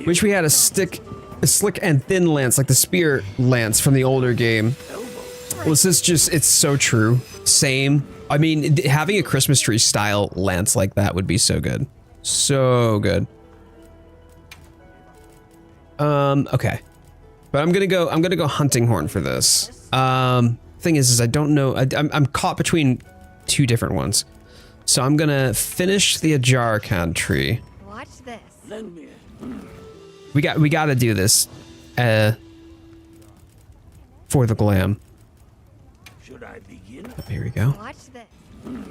S1: Wish we had a slick and thin lance like the spear lance from the older game. Well, this is just, it's so true. Same. I mean, having a Christmas tree style lance like that would be so good. So good. Okay. But I'm gonna go hunting horn for this. Thing is I don't know, I'm caught between two different ones. So I'm gonna finish the Ajarkan tree.
S3: Watch this.
S4: Lend me a hand.
S1: We gotta do this, for the glam.
S4: Should I begin?
S1: Here we go.
S3: Watch this.
S4: Good.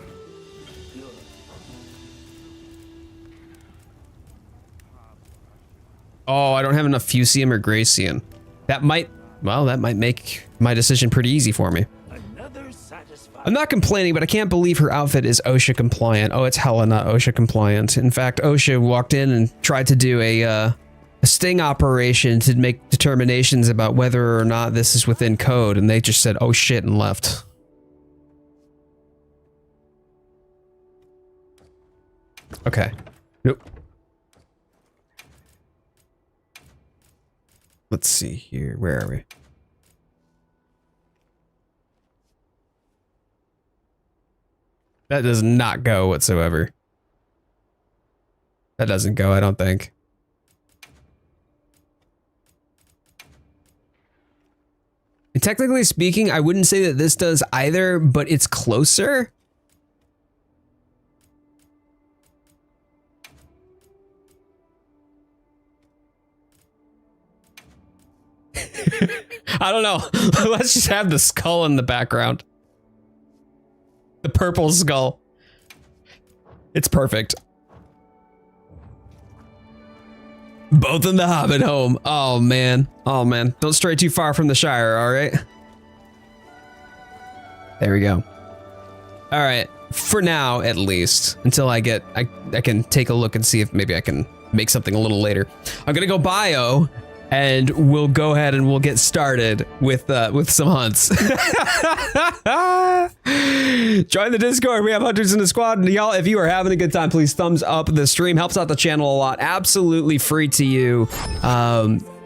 S1: Oh, I don't have enough Fusium or Gracian. That might make my decision pretty easy for me.
S4: Another satisfied.
S1: I'm not complaining, but I can't believe her outfit is OSHA compliant. Oh, it's hella not OSHA compliant. In fact, OSHA walked in and tried to do a sting operation to make determinations about whether or not this is within code, and they just said, oh shit, and left. Okay. Nope. Let's see here. Where are we? That does not go whatsoever. That doesn't go, I don't think. And technically speaking, I wouldn't say that this does either, but it's closer. I don't know. Let's just have the skull in the background. The purple skull. It's perfect. Both in the Hobbit home. Oh man. Oh man. Don't stray too far from the Shire, alright? There we go. Alright. For now, at least. Until I can take a look and see if maybe I can make something a little later. I'm gonna go bio, and we'll go ahead and we'll get started with some hunts. Join the Discord. We have hunters in the squad. And y'all, if you are having a good time, please thumbs up the stream. Helps out the channel a lot. Absolutely free to you.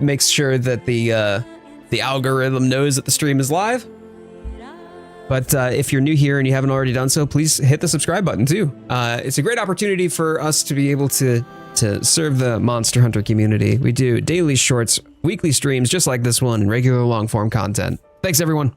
S1: Makes sure that the algorithm knows that the stream is live. But if you're new here and you haven't already done so, please hit the subscribe button too. It's a great opportunity for us to be able to serve the Monster Hunter community. We do daily shorts, weekly streams just like this one, and regular long form content. Thanks everyone.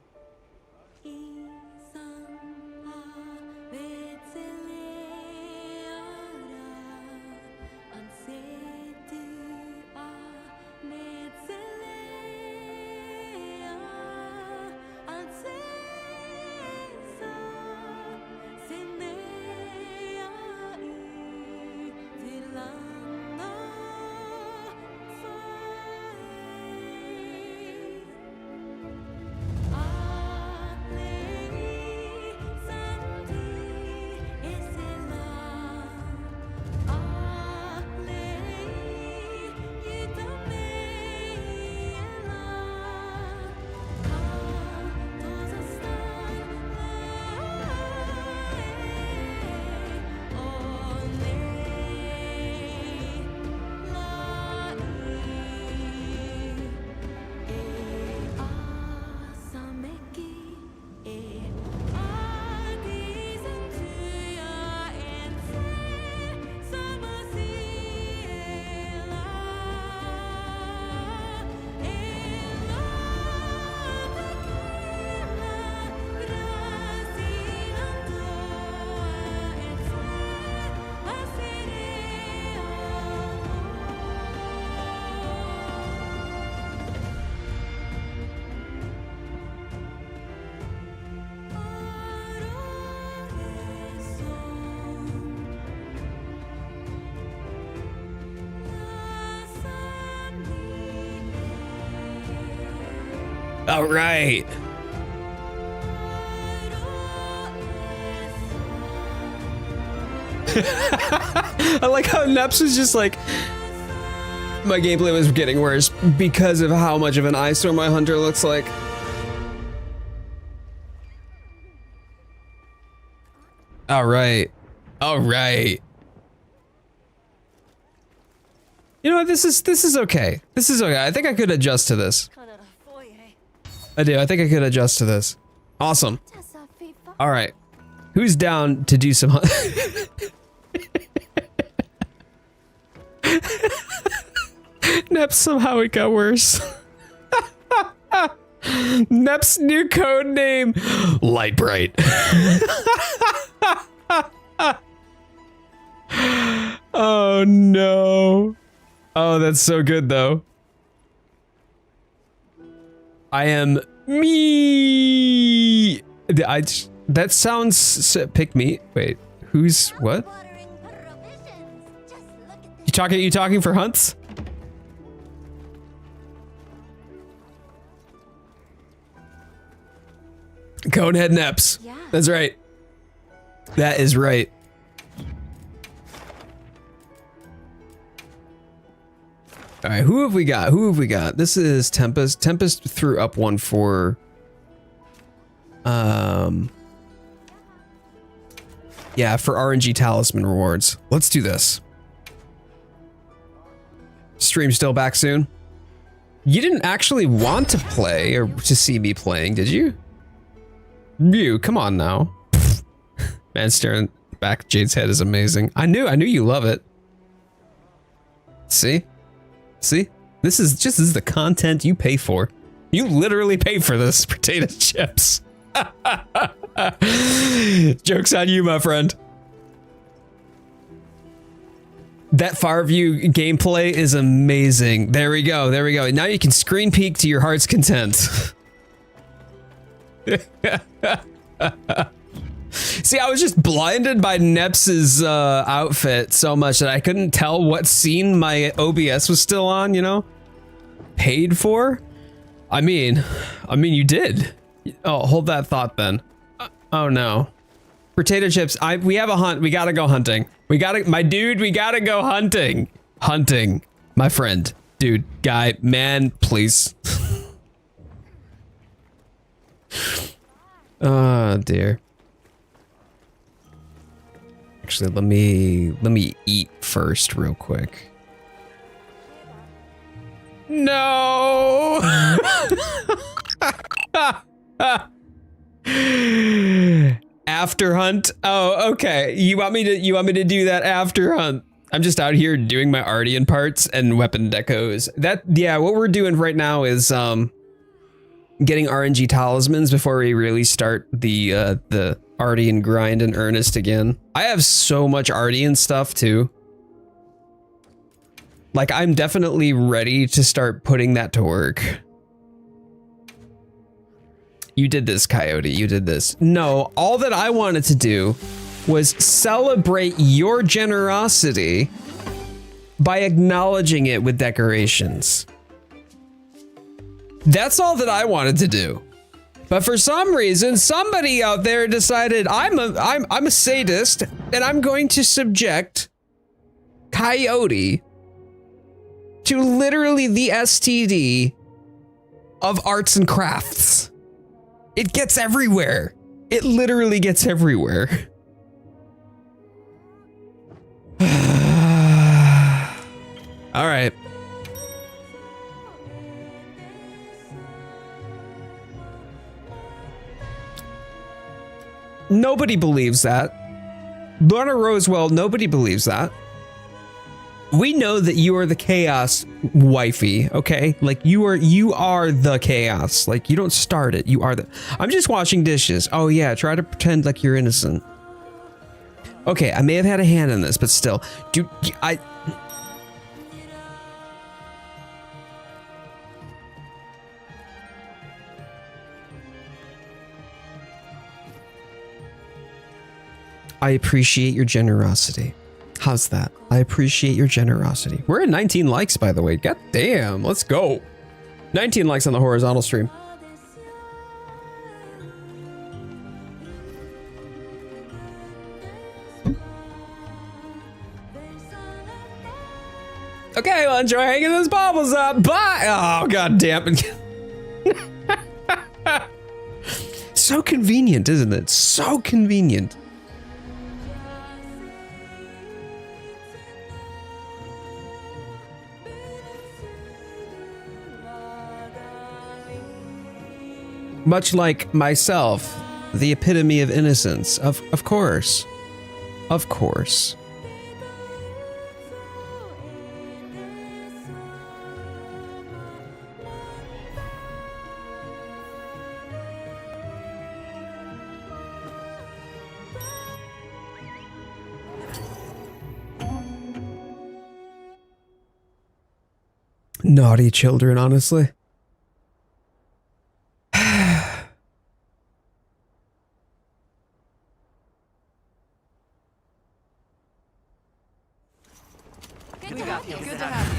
S1: All right. I like how Neps was just like, my gameplay was getting worse because of how much of an eyesore my hunter looks like. All right. All right. You know what? This is okay. This is okay. I think I could adjust to this. I do. I think I could adjust to this. Awesome. All right. Who's down to do some Neps, somehow it got worse. Nep's new code name, Light Bright. Oh no. Oh, that's so good though. I am me. That sounds pick me. Wait, who's what? You talking for hunts? Conehead Neps. Yeah. That's right. That is right. All right, who have we got? Who have we got? This is Tempest. Tempest threw up one for yeah, for RNG talisman rewards. Let's do this. Stream still back soon. You didn't actually want to play or to see me playing, did you? You, come on now. Man staring back at Jade's head is amazing. I knew you love it. See? See? This is the content you pay for. You literally pay for this, potato chips. Joke's on you, my friend. That far view gameplay is amazing. There we go. There we go. Now you can screen peek to your heart's content. See, I was just blinded by Neps's outfit so much that I couldn't tell what scene my OBS was still on, you know? Paid for? I mean, you did. Oh, hold that thought then. Oh no. Potato chips, we have a hunt. We gotta go hunting. We gotta go hunting. Hunting. My friend. Dude, guy, man, please. Oh dear. Actually, let me eat first real quick. No. After hunt? Oh, okay. You want me to do that after hunt? I'm just out here doing my Ardian parts and weapon decos. Yeah, what we're doing right now is getting RNG talismans before we really start the Ardian grind in earnest again. I have so much Ardian stuff too. Like, I'm definitely ready to start putting that to work. You did this, Coyote. You did this. No, all that I wanted to do was celebrate your generosity by acknowledging it with decorations. That's all that I wanted to do. But for some reason, somebody out there decided I'm a sadist and I'm going to subject Coyote to literally the STD of arts and crafts. It gets everywhere. It literally gets everywhere. All right. Nobody believes that. Lorna Rosewell, nobody believes that. We know that you are the chaos wifey, okay? Like you are the chaos. Like you don't start it, you are the. I'm just washing dishes. Oh yeah, try to pretend like you're innocent. Okay, I may have had a hand in this, but still, dude, I appreciate your generosity. How's that? I appreciate your generosity. We're at 19 likes, by the way. God damn, let's go. 19 likes on the horizontal stream. Okay, well, enjoy hanging those baubles up. Bye. Oh, god damn it. So convenient, isn't it? So convenient. Much like myself, the epitome of innocence. Of course. Of course. Naughty children, honestly.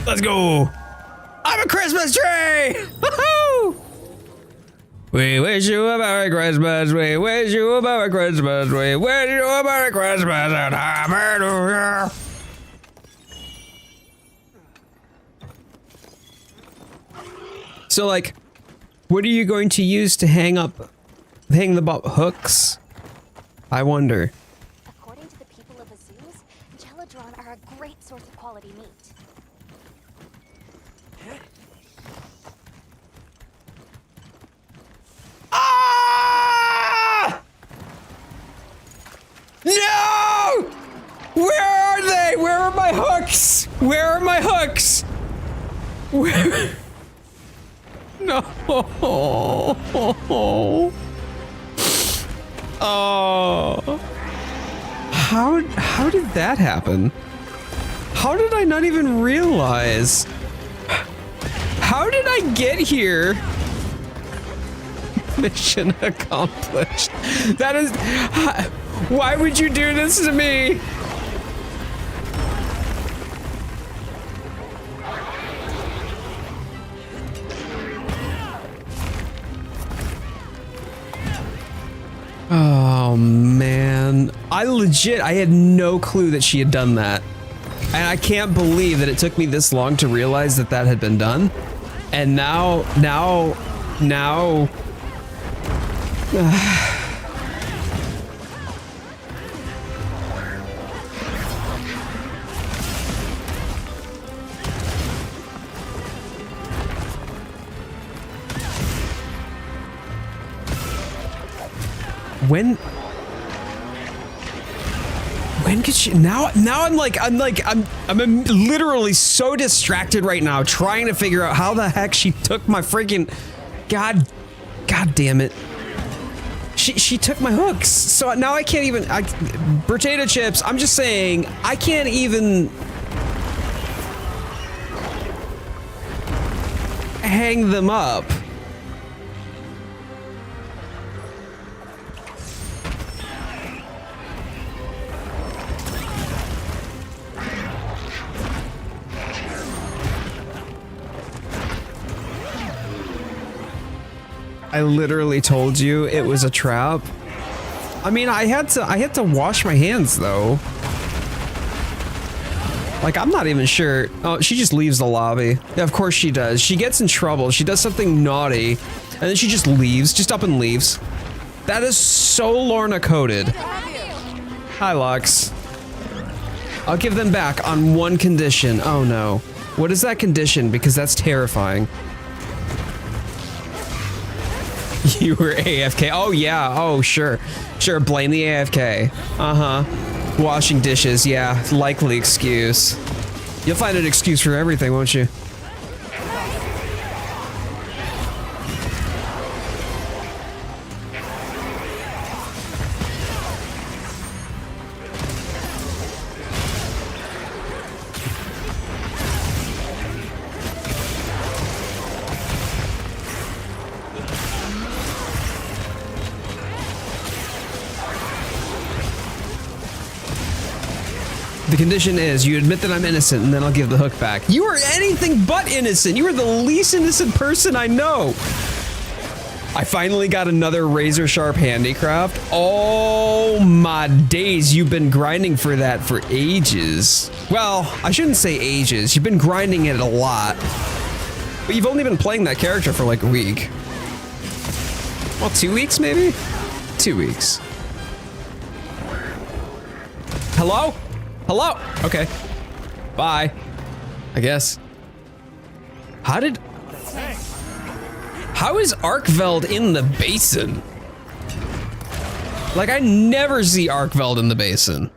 S1: Let's go! I'm a Christmas tree! Woohoo! We wish you a Merry Christmas. We wish you a Merry Christmas. We wish you a Merry Christmas and Happy New Year. So, like, what are you going to use to hang the hooks? I wonder.
S3: According to the people of Azuz, Geladron are a great source of quality meat.
S1: Ah! No! Where are they? Where are my hooks? Where are my hooks? Where? No. Oh. How did that happen? How did I not even realize? How did I get here? Mission accomplished. That is... Why would you do this to me? Oh, man. I had no clue that she had done that. And I can't believe that it took me this long to realize that that had been done. And now... When could she I'm literally so distracted right now trying to figure out how the heck she took my freaking god damn it. She took my hooks. So now I can't even potato chips. I'm just saying I can't even hang them up. I literally told you it was a trap. I mean, I had to wash my hands though. Like, I'm not even sure. Oh, she just leaves the lobby. Yeah, of course she does. She gets in trouble. She does something naughty, and then she just leaves, just up and leaves. That is so Lorna coded. Hi, Lux. I'll give them back on one condition. Oh no. What is that condition? Because that's terrifying. You were AFK. Oh yeah. Oh sure. Sure. Blame the AFK. Uh-huh. Washing dishes. Yeah. Likely excuse. You'll find an excuse for everything, won't you? The condition is you admit that I'm innocent and then I'll give the hook back. You are anything but innocent. You are the least innocent person I know. I finally got another razor sharp handicraft. Oh my days. You've been grinding for that for ages. Well, I shouldn't say ages. You've been grinding it a lot. But you've only been playing that character for like a week. Well, 2 weeks maybe? 2 weeks. Hello? Hello? Okay. Bye. I guess. How is Arkveld in the basin? Like, I never see Arkveld in the basin.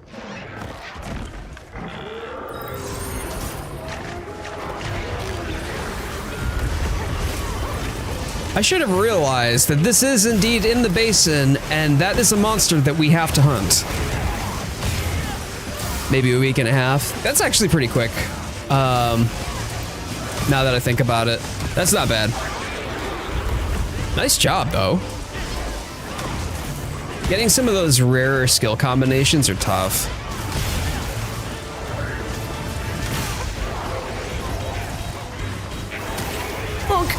S1: I should have realized that this is indeed in the basin, and that is a monster that we have to hunt. Maybe a week and a half. That's actually pretty quick. Now that I think about it. That's not bad. Nice job, though. Getting some of those rarer skill combinations are tough. Bonk.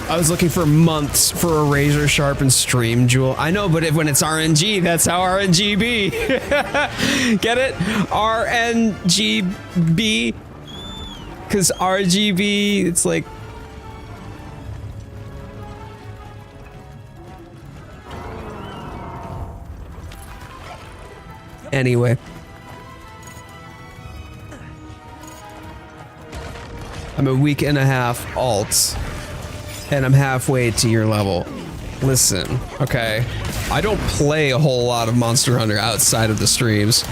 S1: I was looking for months for a razor sharp and stream jewel. I know, but when it's RNG, that's how RNG be. Get it? RNGB. Because RGB, it's like... Anyway. I'm a week and a half alt. And I'm halfway to your level. Listen, okay? I don't play a whole lot of Monster Hunter outside of the streams.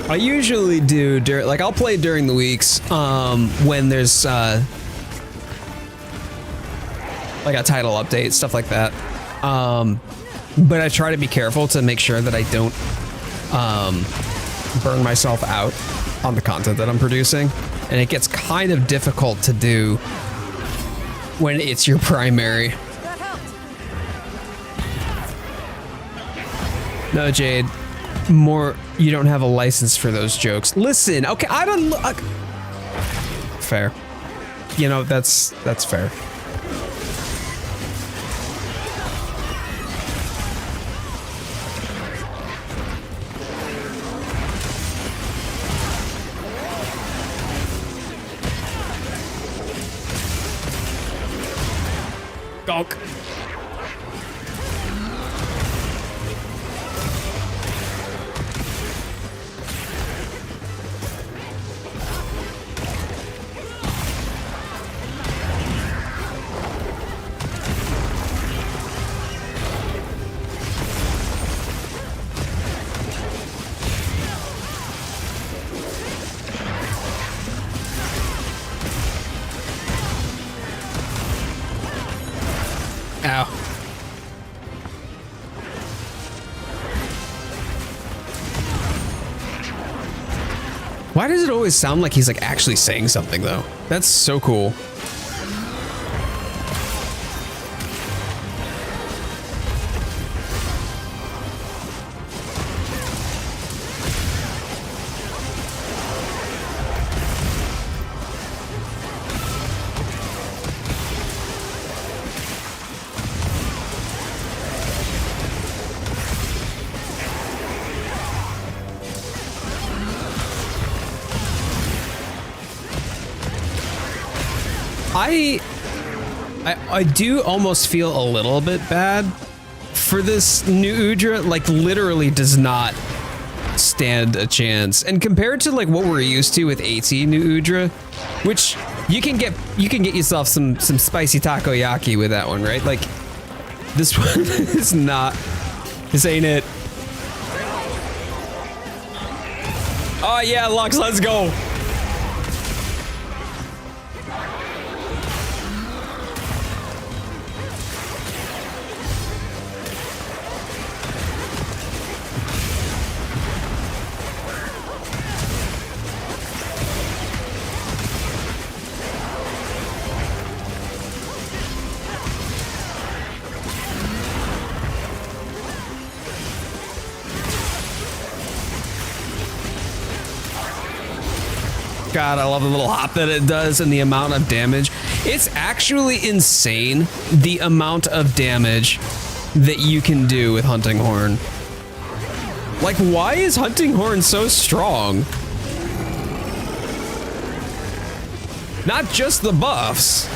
S1: I usually do like I'll play during the weeks when there's like a title update, stuff like that. But I try to be careful to make sure that I don't burn myself out on the content that I'm producing. And it gets kind of difficult to do when it's your primary. No, Jade. More, you don't have a license for those jokes. Listen, okay, I don't look. Fair. You know, that's fair. Gonk. Ow. Why does it always sound like he's like actually saying something though? That's so cool. I do almost feel a little bit bad for this new Udra. Like literally does not stand a chance. And compared to like what we're used to with AT new Udra, which you can get yourself some spicy takoyaki with that one, right? Like this one is not. This ain't it. Oh yeah, Lux, let's go. God, I love the little hop that it does and the amount of damage. It's actually insane the amount of damage that you can do with Hunting Horn. Like, why is Hunting Horn so strong? Not just the buffs.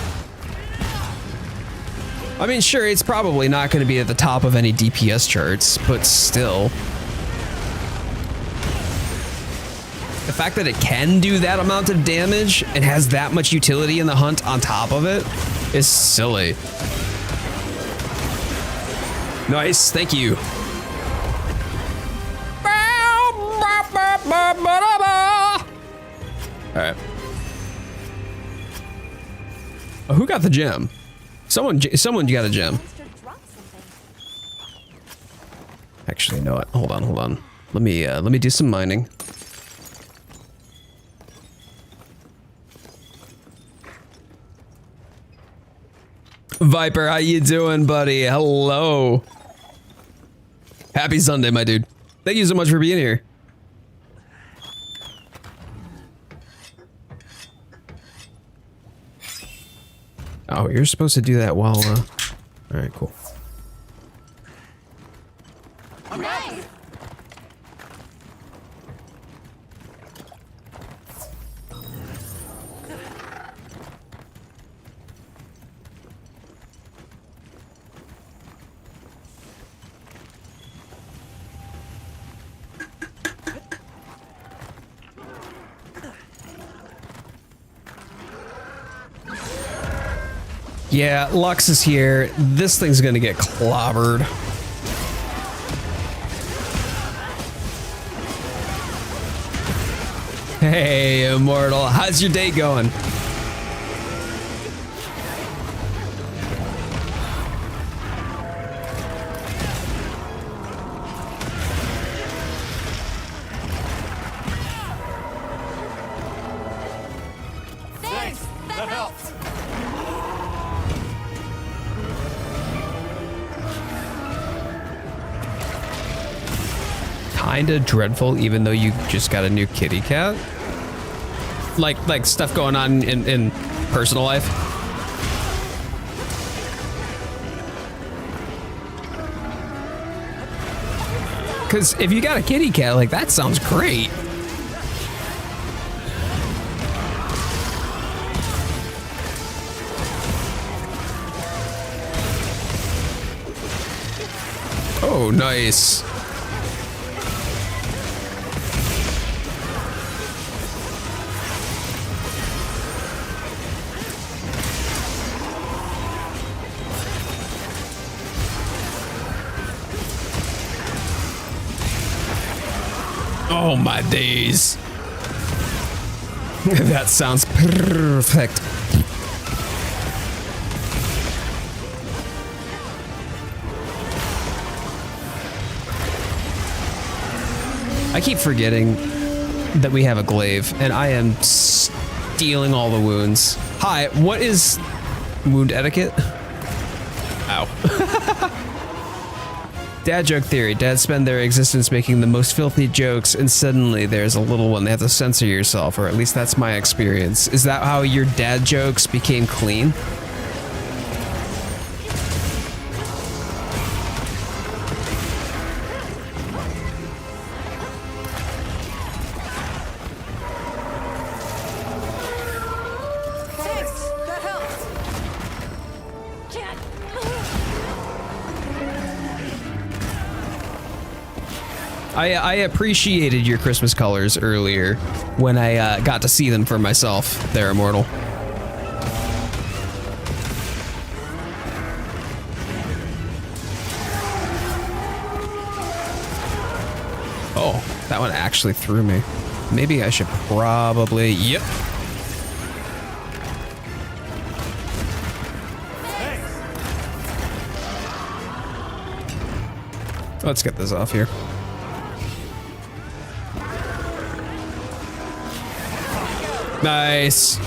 S1: I mean, sure, it's probably not going to be at the top of any DPS charts, but still. The fact that it can do that amount of damage and has that much utility in the hunt on top of it is silly. Nice, thank you. All right. Oh, who got the gem? Someone got a gem. Actually, you know what? Hold on. Let me do some mining. Viper, how you doing, buddy? Hello. Happy Sunday, my dude. Thank you so much for being here. Oh, you're supposed to do that while, all right, cool.
S3: Nice.
S1: Yeah, Lux is here. This thing's gonna get clobbered. Hey, Immortal. How's your day going?
S3: Thanks! That helped!
S1: Kinda dreadful, even though you just got a new kitty cat. Like stuff going on in personal life. Because if you got a kitty cat, like, that sounds great. Oh, nice. Oh my days. That sounds perfect. I keep forgetting that we have a glaive, and I am stealing all the wounds. Hi, what is wound etiquette? Ow. Dad joke theory. Dads spend their existence making the most filthy jokes, and suddenly there's a little one. They have to censor yourself, or at least that's my experience. Is that how your dad jokes became clean?
S3: Thanks! That helped! Can't...
S1: I appreciated your Christmas colors earlier when I got to see them for myself. They're Immortal. Oh, that one actually threw me. Maybe I should probably... Yep. Let's get this off here. Nice.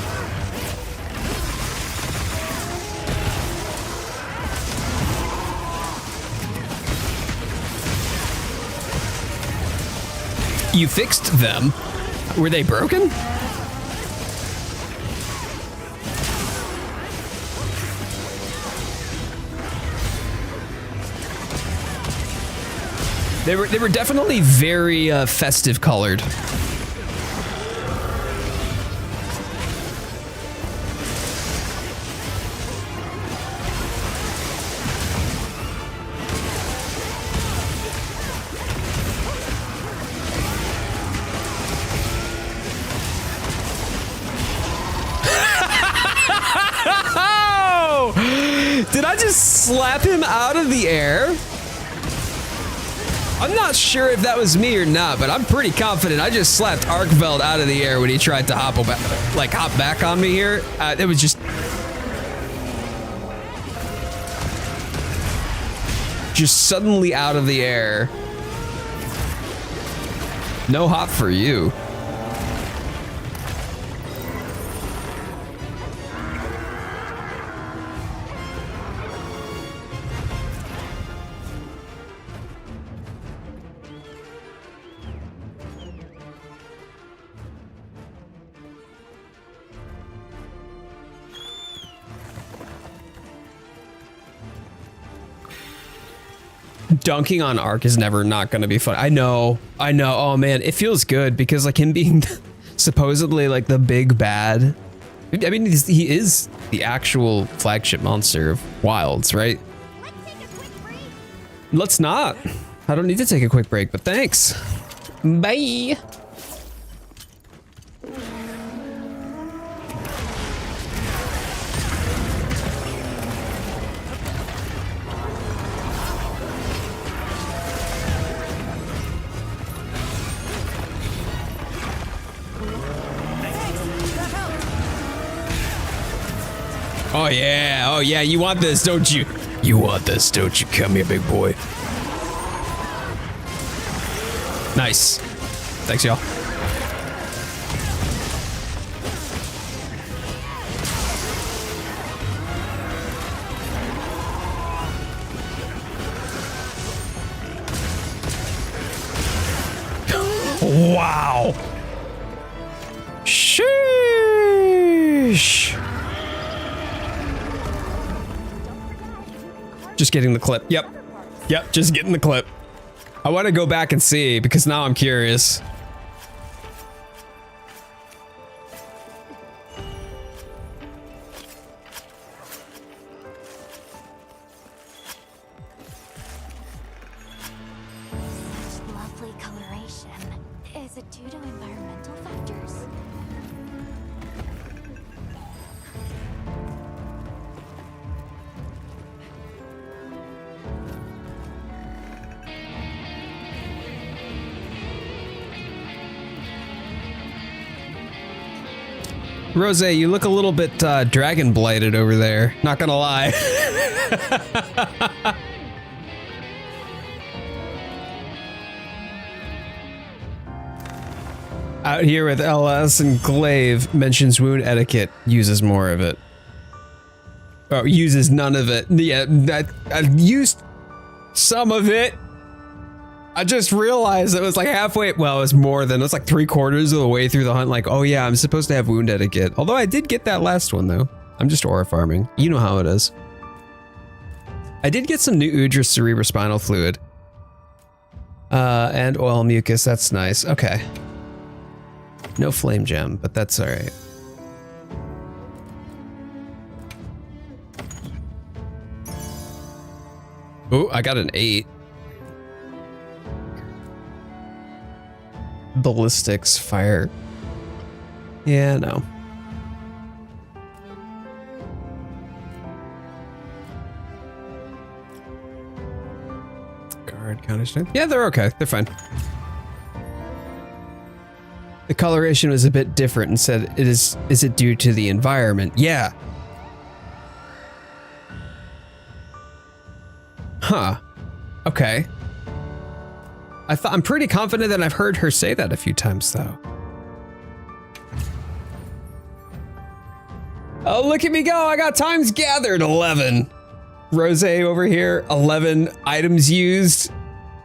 S1: You fixed them? Were they broken? They were definitely very festive colored. Did I just slap him out of the air? I'm not sure if that was me or not, but I'm pretty confident I just slapped Arkveld out of the air when he tried to hop back on me here. It was just suddenly out of the air. No hop for you. Dunking on Ark is never not going to be fun. I know. Oh man, it feels good because like him being supposedly like the big bad. I mean, he is the actual flagship monster of Wilds, right?
S3: Let's take a quick break.
S1: Let's not. I don't need to take a quick break, but thanks. Bye. Oh yeah, you want this, don't you? You want this, don't you? Come here, big boy. Nice. Thanks, y'all. Wow. Sheesh. Just getting the clip. Yep, just getting the clip. I want to go back and see because now I'm curious.
S3: Such lovely coloration. Is it due to environmental factors?
S1: Rose, you look a little bit dragon blighted over there. Not gonna lie. Out here with LS and Glaive mentions wound etiquette, uses more of it. Oh, uses none of it. Yeah, I used some of it. I just realized it was like halfway, well, it was more than, it was like 3/4 of the way through the hunt, like, oh yeah, I'm supposed to have wound etiquette. Although I did get that last one though. I'm just aura farming. You know how it is. I did get some new Udra cerebrospinal fluid. And oil mucus, that's nice. Okay. No flame gem, but that's all right. Oh, I got an 8. Ballistics, fire. Yeah, no. Guard, counter strength. Yeah, they're okay. They're fine. The coloration was a bit different and said, is it due to the environment? Yeah. Huh. Okay. I'm pretty confident that I've heard her say that a few times though. Oh, look at me go. I got times gathered 11. Rose over here, 11 items used.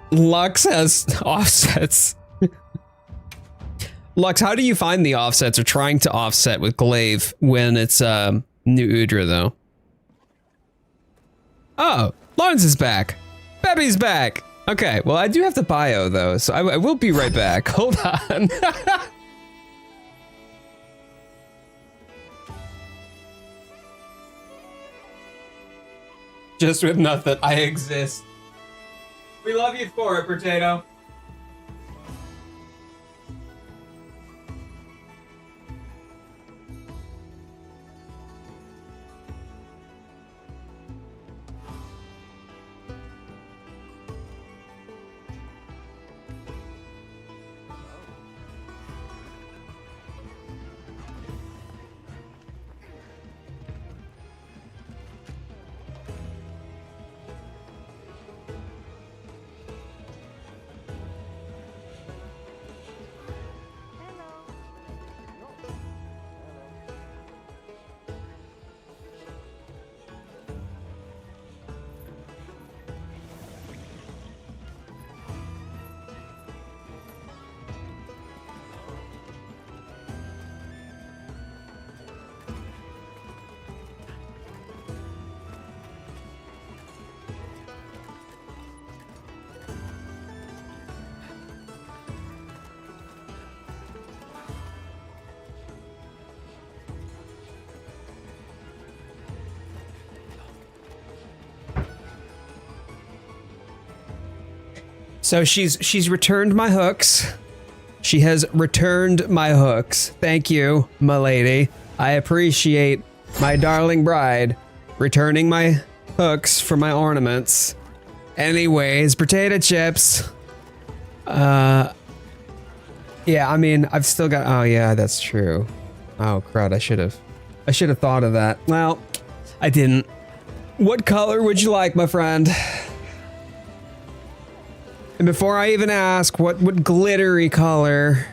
S1: Lux has offsets. Lux, how do you find the offsets or trying to offset with Glaive when it's new Udra though? Oh, Lawrence is back. Bebby's back. Okay, well I do have to bio though, so I will be right back. Hold on. Just with nothing, I exist. We love you for it, Potato. So she's returned my hooks. She has returned my hooks. Thank you, my lady. I appreciate my darling bride returning my hooks for my ornaments. Anyways, potato chips. Yeah, I mean, I've still got, oh yeah, that's true. Oh crud, I should have thought of that. Well, I didn't. What color would you like, my friend? And before I even ask, what glittery color?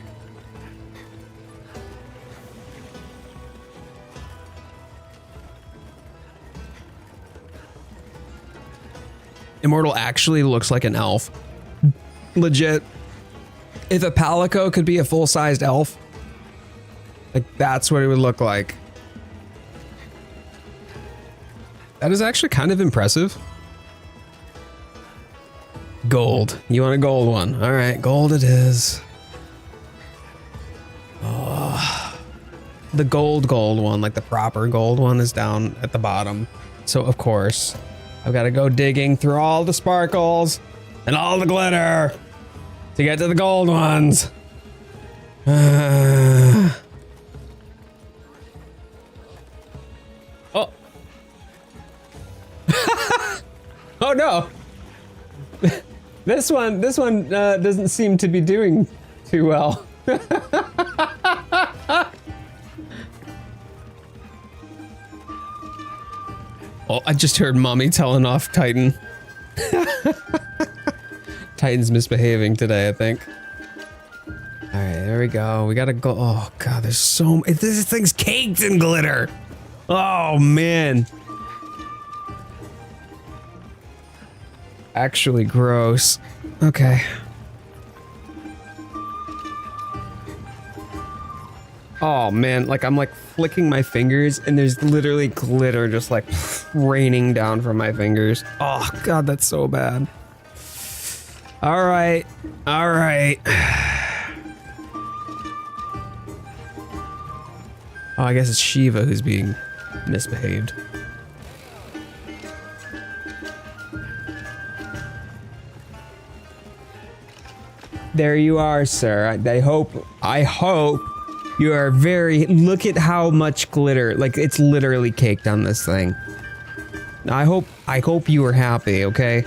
S1: Immortal actually looks like an elf. Legit. If a palico could be a full-sized elf, like that's what it would look like. That is actually kind of impressive. Gold. You want a gold one? All right, gold it is. Oh, the gold one, like the proper gold one, is down at the bottom. So of course, I've got to go digging through all the sparkles and all the glitter to get to the gold ones. Oh. Oh no. This one doesn't seem to be doing too well. Oh, I just heard mommy telling off Titan. Titan's misbehaving today, I think. All right, there we go. We gotta go. Oh God, there's so this thing's caked in glitter. Oh man. Actually gross. Okay. Oh man, like I'm like flicking my fingers and there's literally glitter just like raining down from my fingers. Oh God, that's so bad. All right. All right. Oh, I guess it's Shiva who's being misbehaved. There you are, sir. I hope you are very, look at how much glitter, like it's literally caked on this thing. I hope you are happy, okay?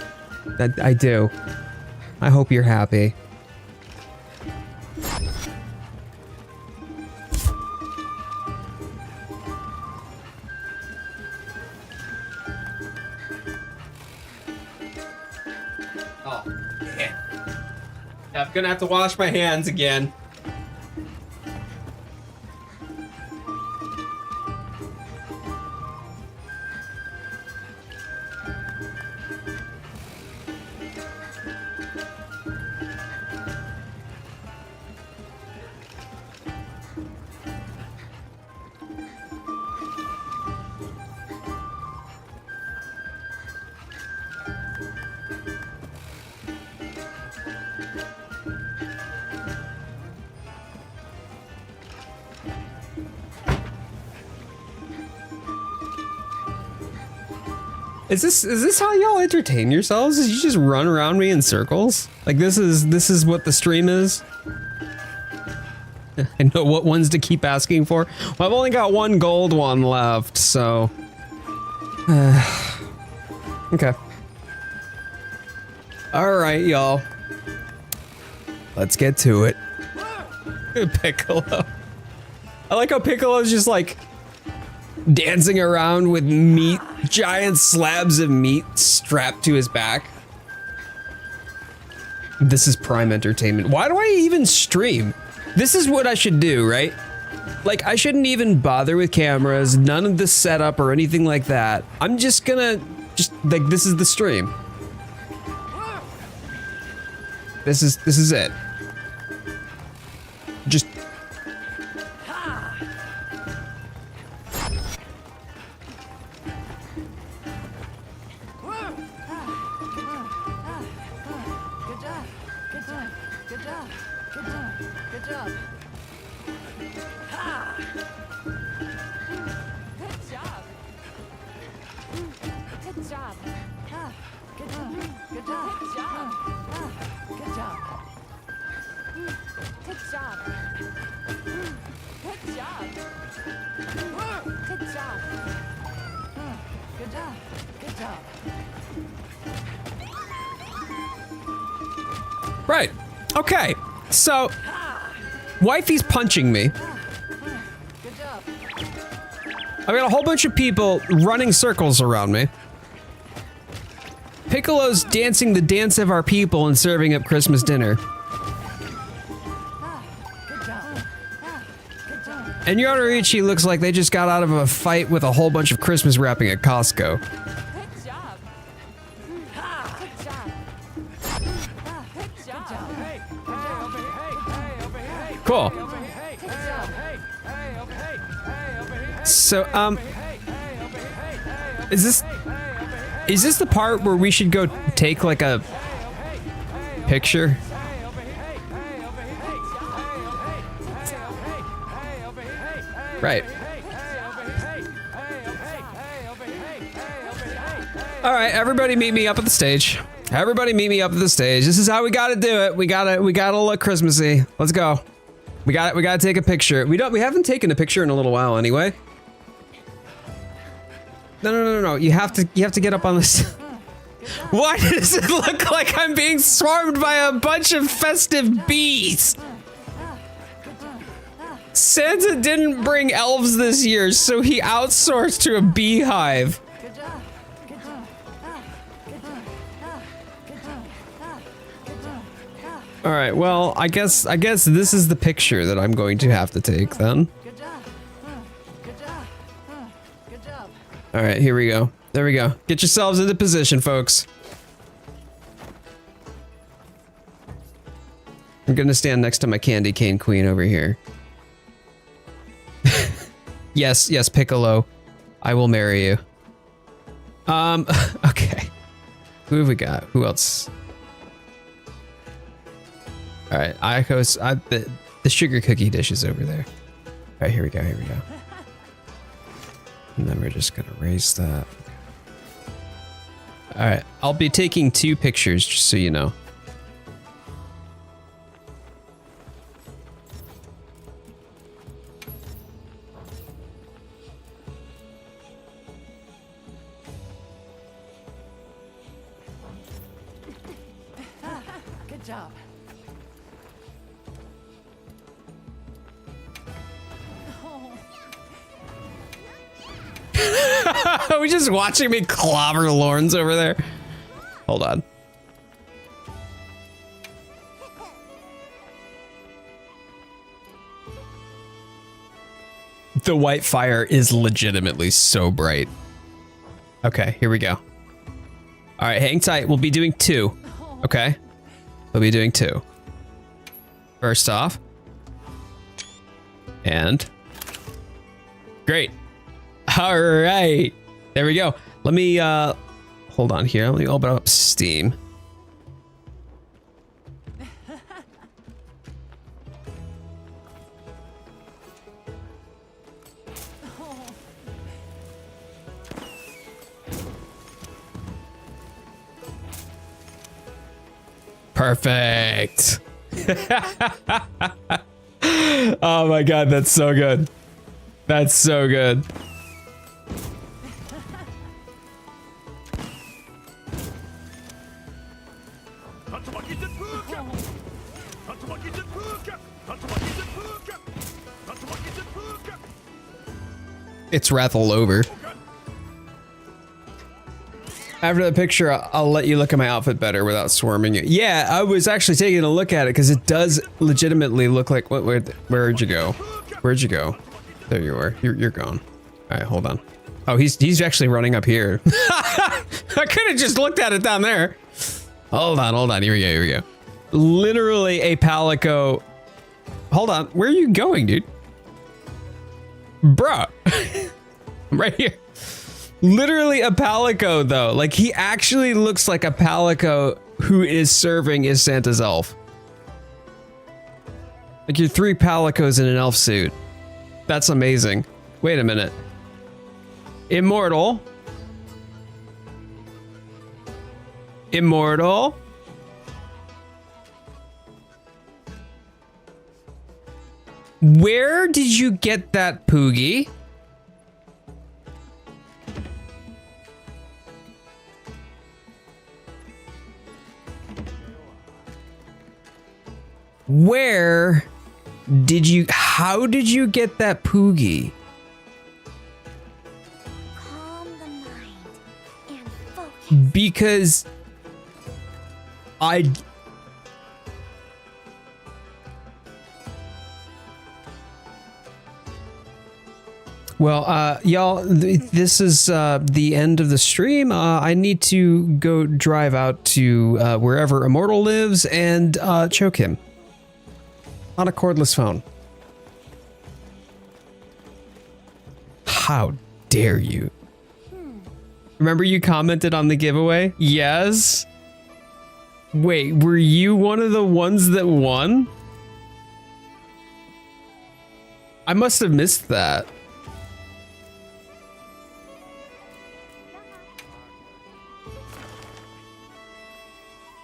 S1: I do. I hope you're happy. Oh, man. I'm gonna have to wash my hands again. Is this how y'all entertain yourselves? Is you just run around me in circles? Like this is what the stream is? I know what ones to keep asking for. Well, I've only got one gold one left, so okay. All right, y'all. Let's get to it. Piccolo. I like how Piccolo's just like dancing around with meat, giant slabs of meat strapped to his back. This is prime entertainment. Why do I even stream? This is what I should do, right? Like, I shouldn't even bother with cameras, none of the setup or anything like that. I'm just gonna, like, this is the stream. This is it. Just right. Okay. So, wifey's punching me. I've got a whole bunch of people running circles around me. Piccolo's dancing the dance of our people and serving up Christmas dinner. And Yoruichi looks like they just got out of a fight with a whole bunch of Christmas wrapping at Costco.
S3: Good job. Good job. Good job.
S1: Cool. So, is this the part where we should go take like a picture? Right. All right, everybody meet me up at the stage. Everybody meet me up at the stage. This is how we gotta do it. We gotta look Christmassy. Let's go. We gotta take a picture. We haven't taken a picture in a little while anyway. No. You have to get up on this. Why does it look like I'm being swarmed by a bunch of festive bees? Santa didn't bring elves this year, so he outsourced to a beehive. All right, well, I guess this is the picture that I'm going to have to take then. All right, here we go. There we go. Get yourselves into position, folks. I'm gonna stand next to my candy cane queen over here. Yes, Piccolo. I will marry you. Okay. Who have we got? Who else? All right, the sugar cookie dish is over there. All right, here we go. And then we're just gonna raise that. All right, I'll be taking 2 pictures, just so you know.
S2: Good job.
S1: Are we just watching me clobber Lawrence over there? Hold on. The white fire is legitimately so bright. Okay, here we go. All right, hang tight. We'll be doing 2. Okay? We'll be doing 2. First off. And. Great. All right. There we go. Let me, hold on here. Let me open up Steam. Perfect. Oh my God, that's so good. That's so good. It's wrath all over. After the picture, I'll let you look at my outfit better without swarming you. Yeah, I was actually taking a look at it because it does legitimately look like. Where'd you go? Where'd you go? There you are. You're gone. All right, hold on. Oh, he's actually running up here. I could have just looked at it down there. Hold on. Here we go. Literally a palico. Hold on. Where are you going, dude? Bruh. I'm right here. Literally a palico, though. Like, he actually looks like a palico who is serving as Santa's elf. Like, you're 3 palicos in an elf suit. That's amazing. Wait a minute. Immortal? Where did you get that, Poogie? How did you get that Poogie? Because I... Well, y'all, this is the end of the stream. I need to go drive out to wherever Immortal lives and choke him on a cordless phone. How dare you? Remember you commented on the giveaway? Yes. Wait, were you one of the ones that won? I must have missed that.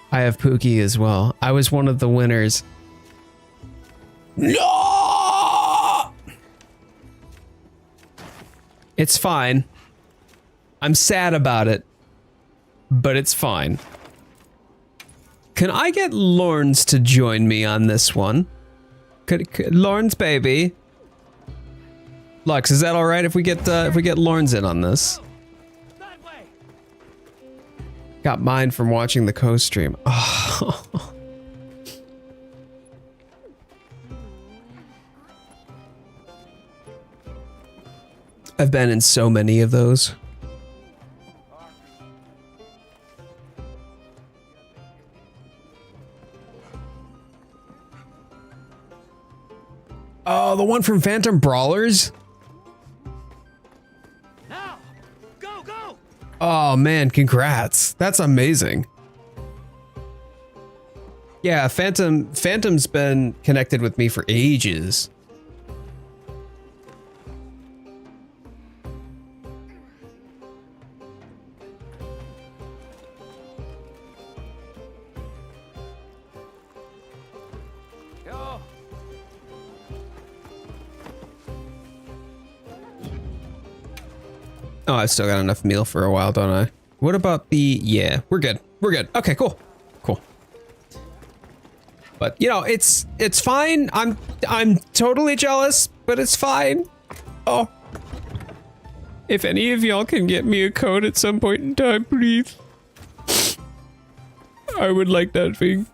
S1: I have Pookie as well. I was one of the winners. No! It's fine. I'm sad about it, but it's fine. Can I get Lawrence to join me on this one? Lawrence, baby. Lux, is that all right if we get Lawrence in on this? Got mine from watching the co-stream. Oh. I've been in so many of those. Oh, the one from Phantom Brawlers?
S4: Now, go, go!
S1: Oh man, congrats. That's amazing. Yeah, Phantom's been connected with me for ages.
S4: Yo.
S1: Oh, I've still got enough meal for a while, don't I? What about the... Yeah, we're good. We're good. Okay, cool. Cool. But, you know, it's fine. I'm totally jealous, but it's fine. Oh. If any of y'all can get me a code at some point in time, please. I would like that thing.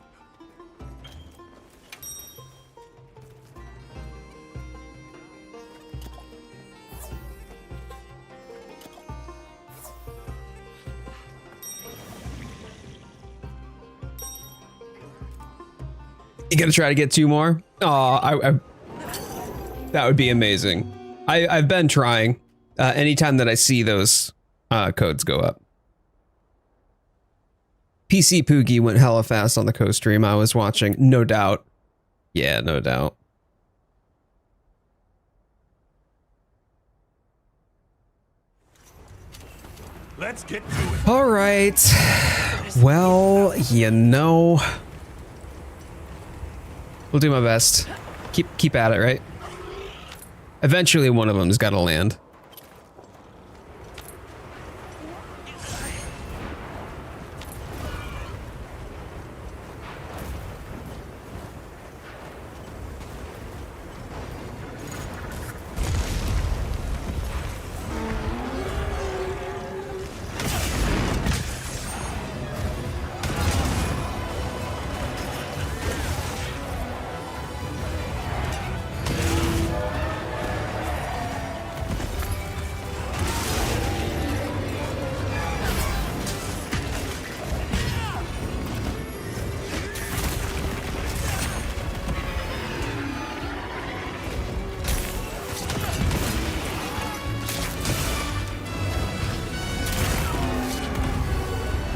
S1: You gonna try to get 2 more? Oh, that would be amazing. I've been trying. Anytime that I see those codes go up. PC Poogie went hella fast on the co-stream I was watching, no doubt. Yeah, no doubt.
S4: Let's get to it.
S1: All right. Well, you know, we'll do my best. Keep at it, right? Eventually, one of them's got to land.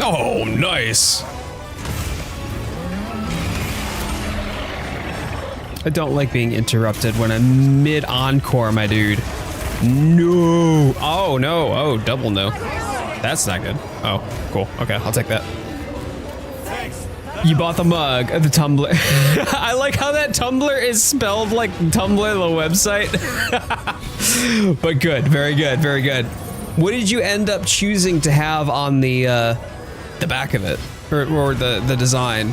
S1: Oh, nice. I don't like being interrupted when I'm mid-encore, my dude. No. Oh, no. Oh, double no. That's not good. Oh, cool. Okay, I'll take that. You bought the mug, the tumbler. I like how that Tumblr is spelled like Tumblr, the website. But good. Very good. Very good. What did you end up choosing to have on the back of it, or the design?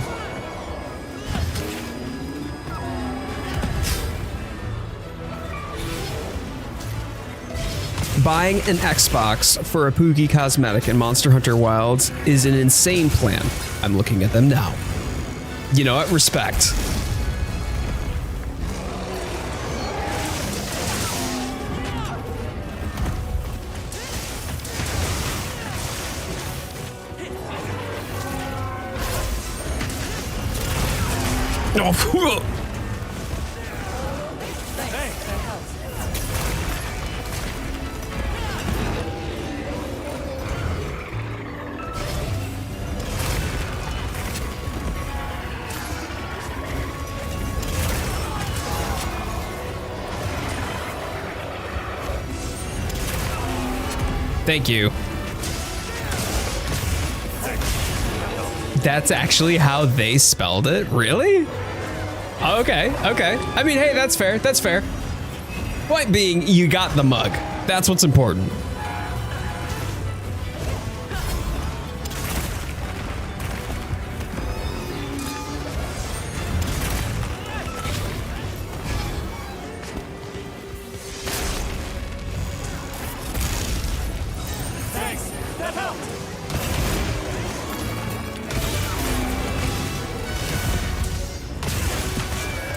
S1: buying an Xbox for a Poogie cosmetic in Monster Hunter Wilds is an insane plan. I'm looking at them now. You know what? Respect. Oh, thank you. That's actually how they spelled it? Really? Okay, okay. I mean, hey, that's fair. That's fair. Point being, you got the mug. That's what's important.
S4: Thanks. That helped.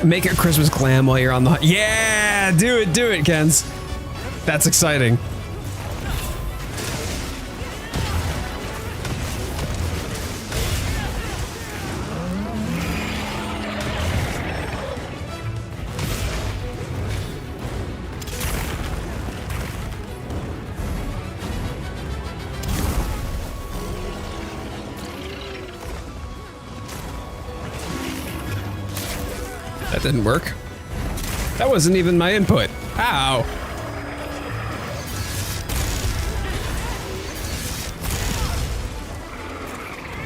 S1: Make it Christmas glam while you're on the hunt. Yeah, do it, Kens. That's exciting. That didn't work. That wasn't even my input. Ow.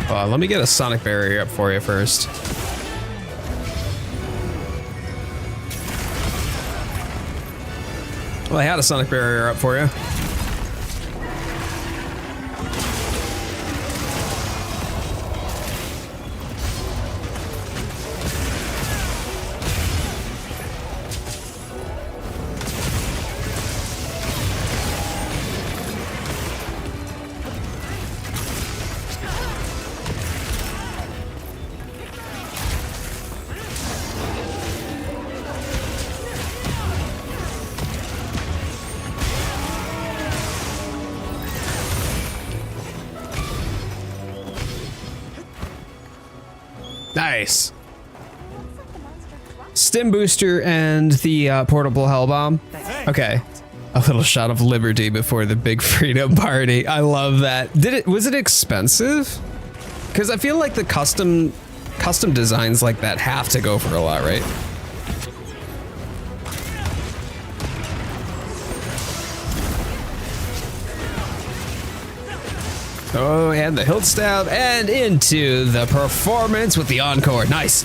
S1: Let me get a sonic barrier up for you first. Well, I had a sonic barrier up for you. Nice. Stim booster and the portable hell bomb. Okay. A little shot of liberty before the big freedom party. I love that. Was it expensive? Because I feel like the custom designs like that have to go for a lot, right? Oh, and the hilt stab, and into the performance with the encore. Nice.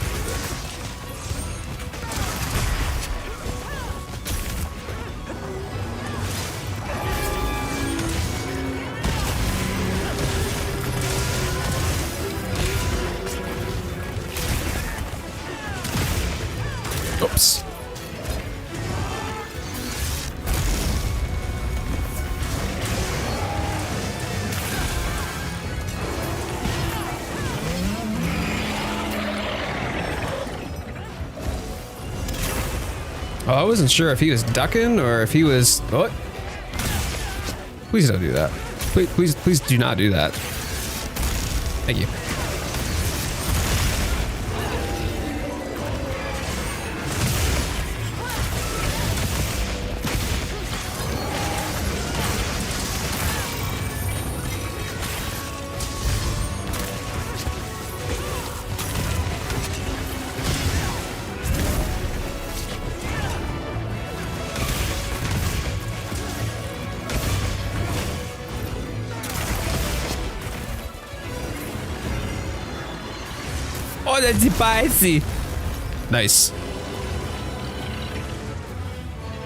S1: Oops. Oh, I wasn't sure if he was ducking or if he was. What? Please don't do that. Please do not do that. Thank you. Oh, that's spicy. Nice.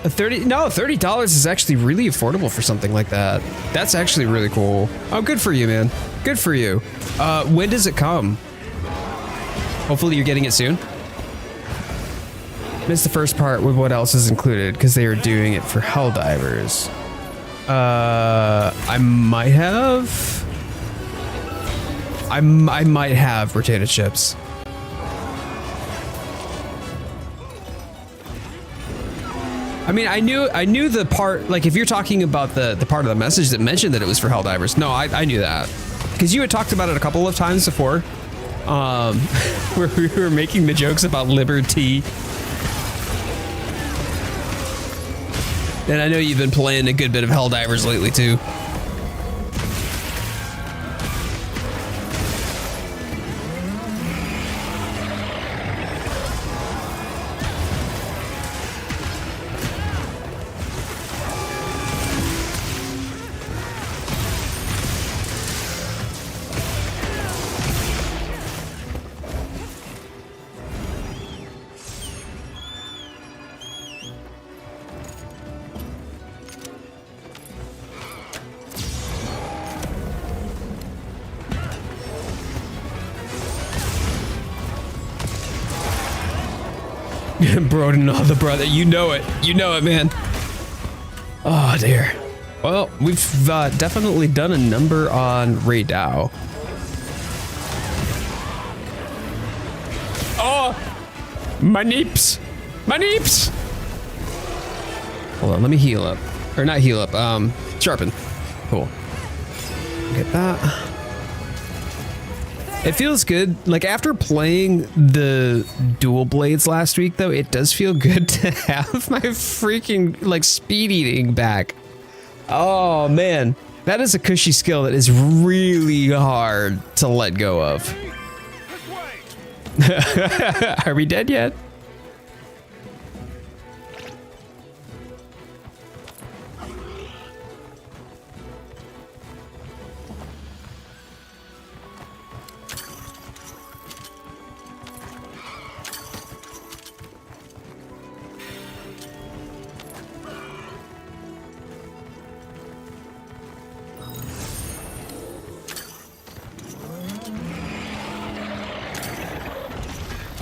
S1: $30 is actually really affordable for something like that. That's actually really cool. Oh, good for you, man. Good for you. When does it come? Hopefully you're getting it soon. Missed the first part with what else is included because they are doing it for Helldivers. I might have. I might have potato chips. I mean, I knew the part, like if you're talking about the part of the message that mentioned that it was for Helldivers. No, I knew that. Because you had talked about it a couple of times before. Where we were making the jokes about liberty. And I know you've been playing a good bit of Helldivers lately too. Bro, no, the brother, you know it, man. Oh dear. Well, we've definitely done a number on Raydao. Oh, my neeps, my neeps. Hold on, let me heal up, or not heal up. Sharpen. Cool. Get that. It feels good. Like after playing the dual blades last week though, it does feel good to have my freaking like speed eating back. Oh man, that is a cushy skill that is really hard to let go of. Are we dead yet?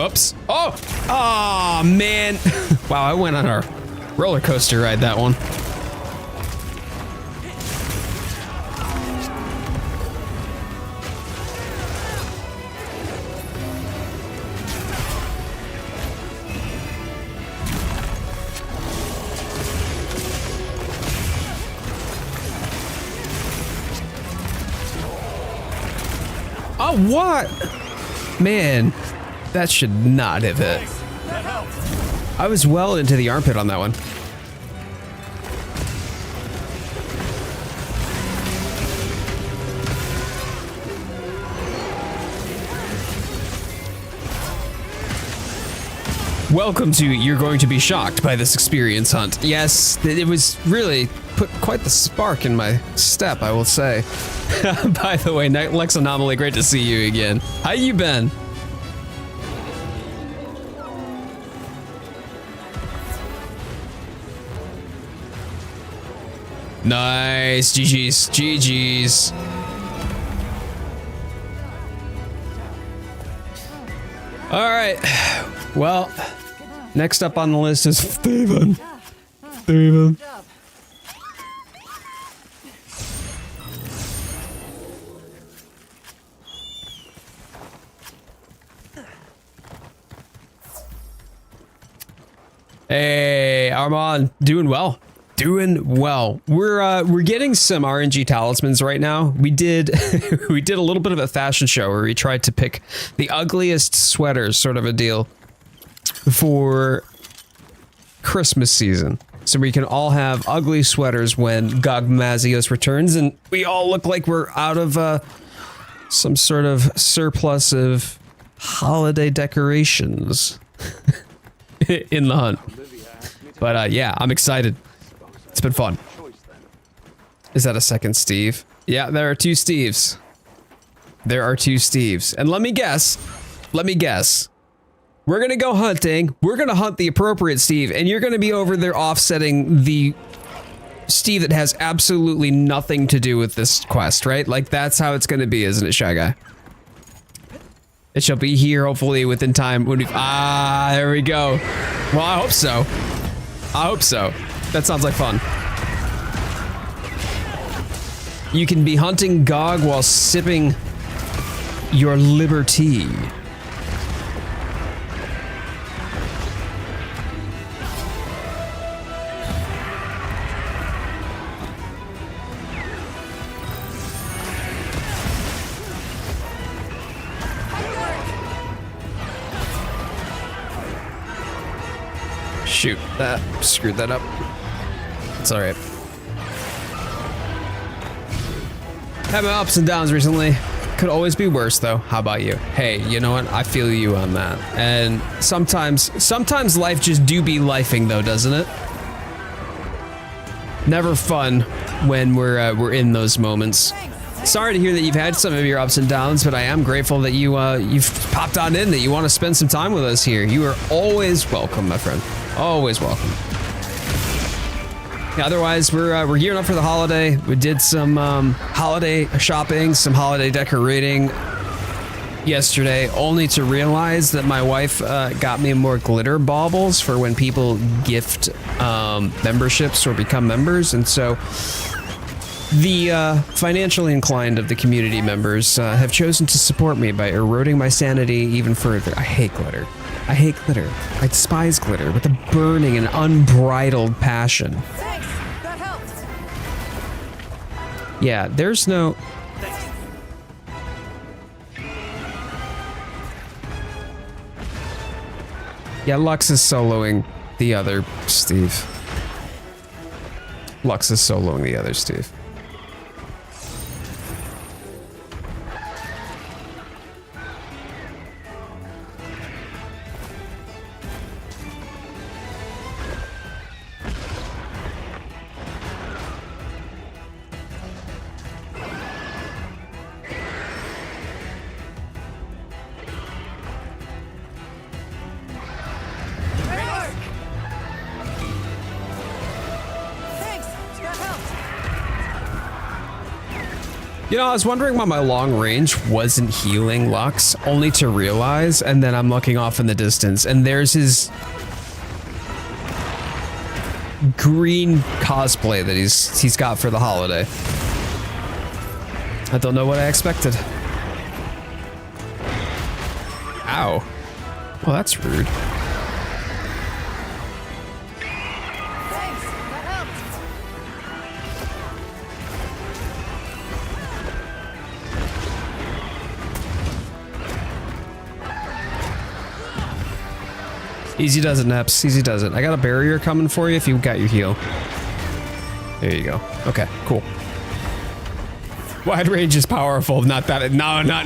S1: Oops. Oh! Oh, man. Wow, I went on a roller coaster ride that one. Oh, what? Man. That should not have hit. I was well into the armpit on that one. Welcome to You're Going to Be Shocked by This Experience Hunt. Yes, it was really put quite the spark in my step, I will say. By the way, Lex Anomaly, great to see you again. How you been? Nice, GG's, GG's. All right, well, next up on the list is Steven. Steven. Hey, Armand, doing well. Doing well. We're getting some RNG talismans right now. We did we did a little bit of a fashion show where we tried to pick the ugliest sweaters, sort of a deal, for Christmas season. So we can all have ugly sweaters when Gogmazios returns, and we all look like we're out of some sort of surplus of holiday decorations in the hunt. But yeah, I'm excited. It's been fun. Is that a second Steve? Yeah, there are two Steves. There are two Steves. And let me guess. We're gonna go hunting. We're gonna hunt the appropriate Steve, and you're gonna be over there offsetting the Steve that has absolutely nothing to do with this quest, right? Like that's how it's gonna be, isn't it, Shy Guy? It shall be here, hopefully, within time when we- Ah, there we go. Well, I hope so. I hope so. That sounds like fun. You can be hunting Gog while sipping your liberty. Shoot, that screwed that up. It's all right. Had my ups and downs recently. Could always be worse though. How about you? Hey, you know what? I feel you on that. And sometimes life just do be lifing though, doesn't it? Never fun when we're in those moments. Sorry to hear that you've had some of your ups and downs, but I am grateful that you've popped on in, that you want to spend some time with us here. You are always welcome, my friend. Always welcome. Yeah, otherwise, we're gearing up for the holiday. We did some holiday shopping, some holiday decorating yesterday, only to realize that my wife got me more glitter baubles for when people gift memberships or become members, and so the financially inclined of the community members have chosen to support me by eroding my sanity even further. I hate glitter. I hate glitter. I despise glitter with a burning and unbridled passion.
S4: Thanks. That helps.
S1: Yeah, there's no... Yeah, Lux is soloing the other Steve. Lux is soloing the other Steve. You know, I was wondering why my long range wasn't healing Lux, only to realize, and then I'm looking off in the distance, and there's his green cosplay that he's got for the holiday. I don't know what I expected. Ow. Well, that's rude.
S4: Thanks. That helps.
S1: Easy does it, Neps. Easy does it. I got a barrier coming for you if you got your heal. There you go. Okay, cool. Wide range is powerful. Not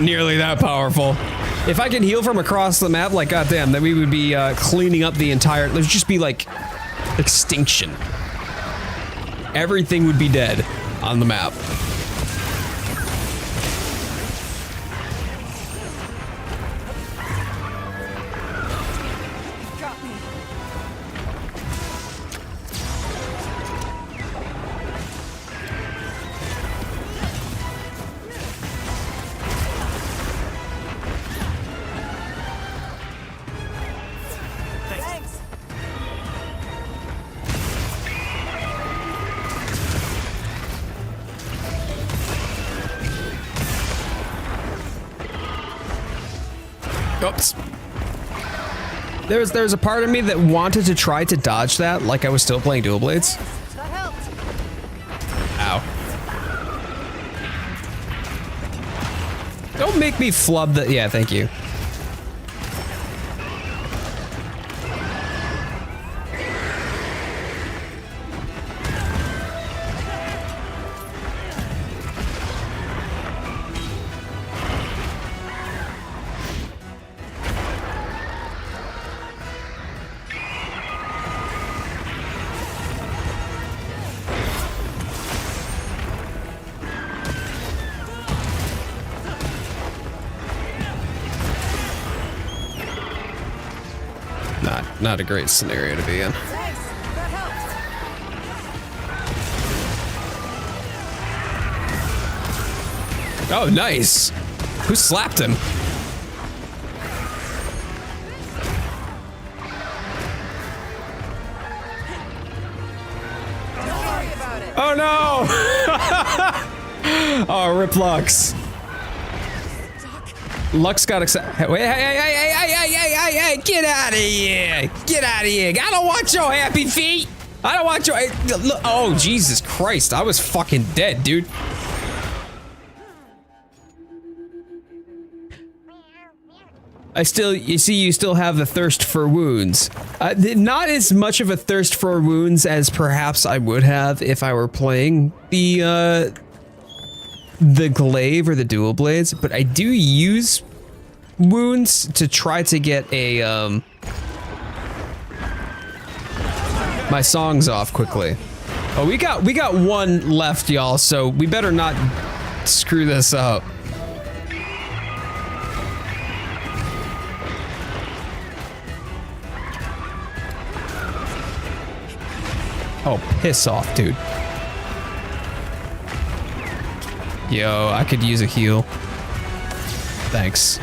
S1: nearly that powerful. If I can heal from across the map, like goddamn, then we would be cleaning up the entire. There'd just be like extinction. Everything would be dead on the map.
S4: Got me. Thanks.
S1: Oops. There's a part of me that wanted to try to dodge that like I was still playing Dual Blades.
S4: That helped.
S1: Ow. Don't make me flub the... Yeah, thank you. Not a great scenario to be in.
S4: Thanks. That helps.
S1: Oh, nice. Who slapped him?
S4: Don't worry about it.
S1: Oh no! Oh, rip Lux. Lux got excited. Wait, hey, get out of here. Get out of here. I don't want your happy feet. I don't want your, look, oh, Jesus Christ. I was fucking dead, dude. You see, you still have the thirst for wounds. Not as much of a thirst for wounds as perhaps I would have if I were playing the glaive or the dual blades, but I do use wounds to try to get a, my songs off quickly. Oh, we got one left, y'all, so we better not screw this up. Oh, piss off, dude. Yo, I could use a heal. Thanks.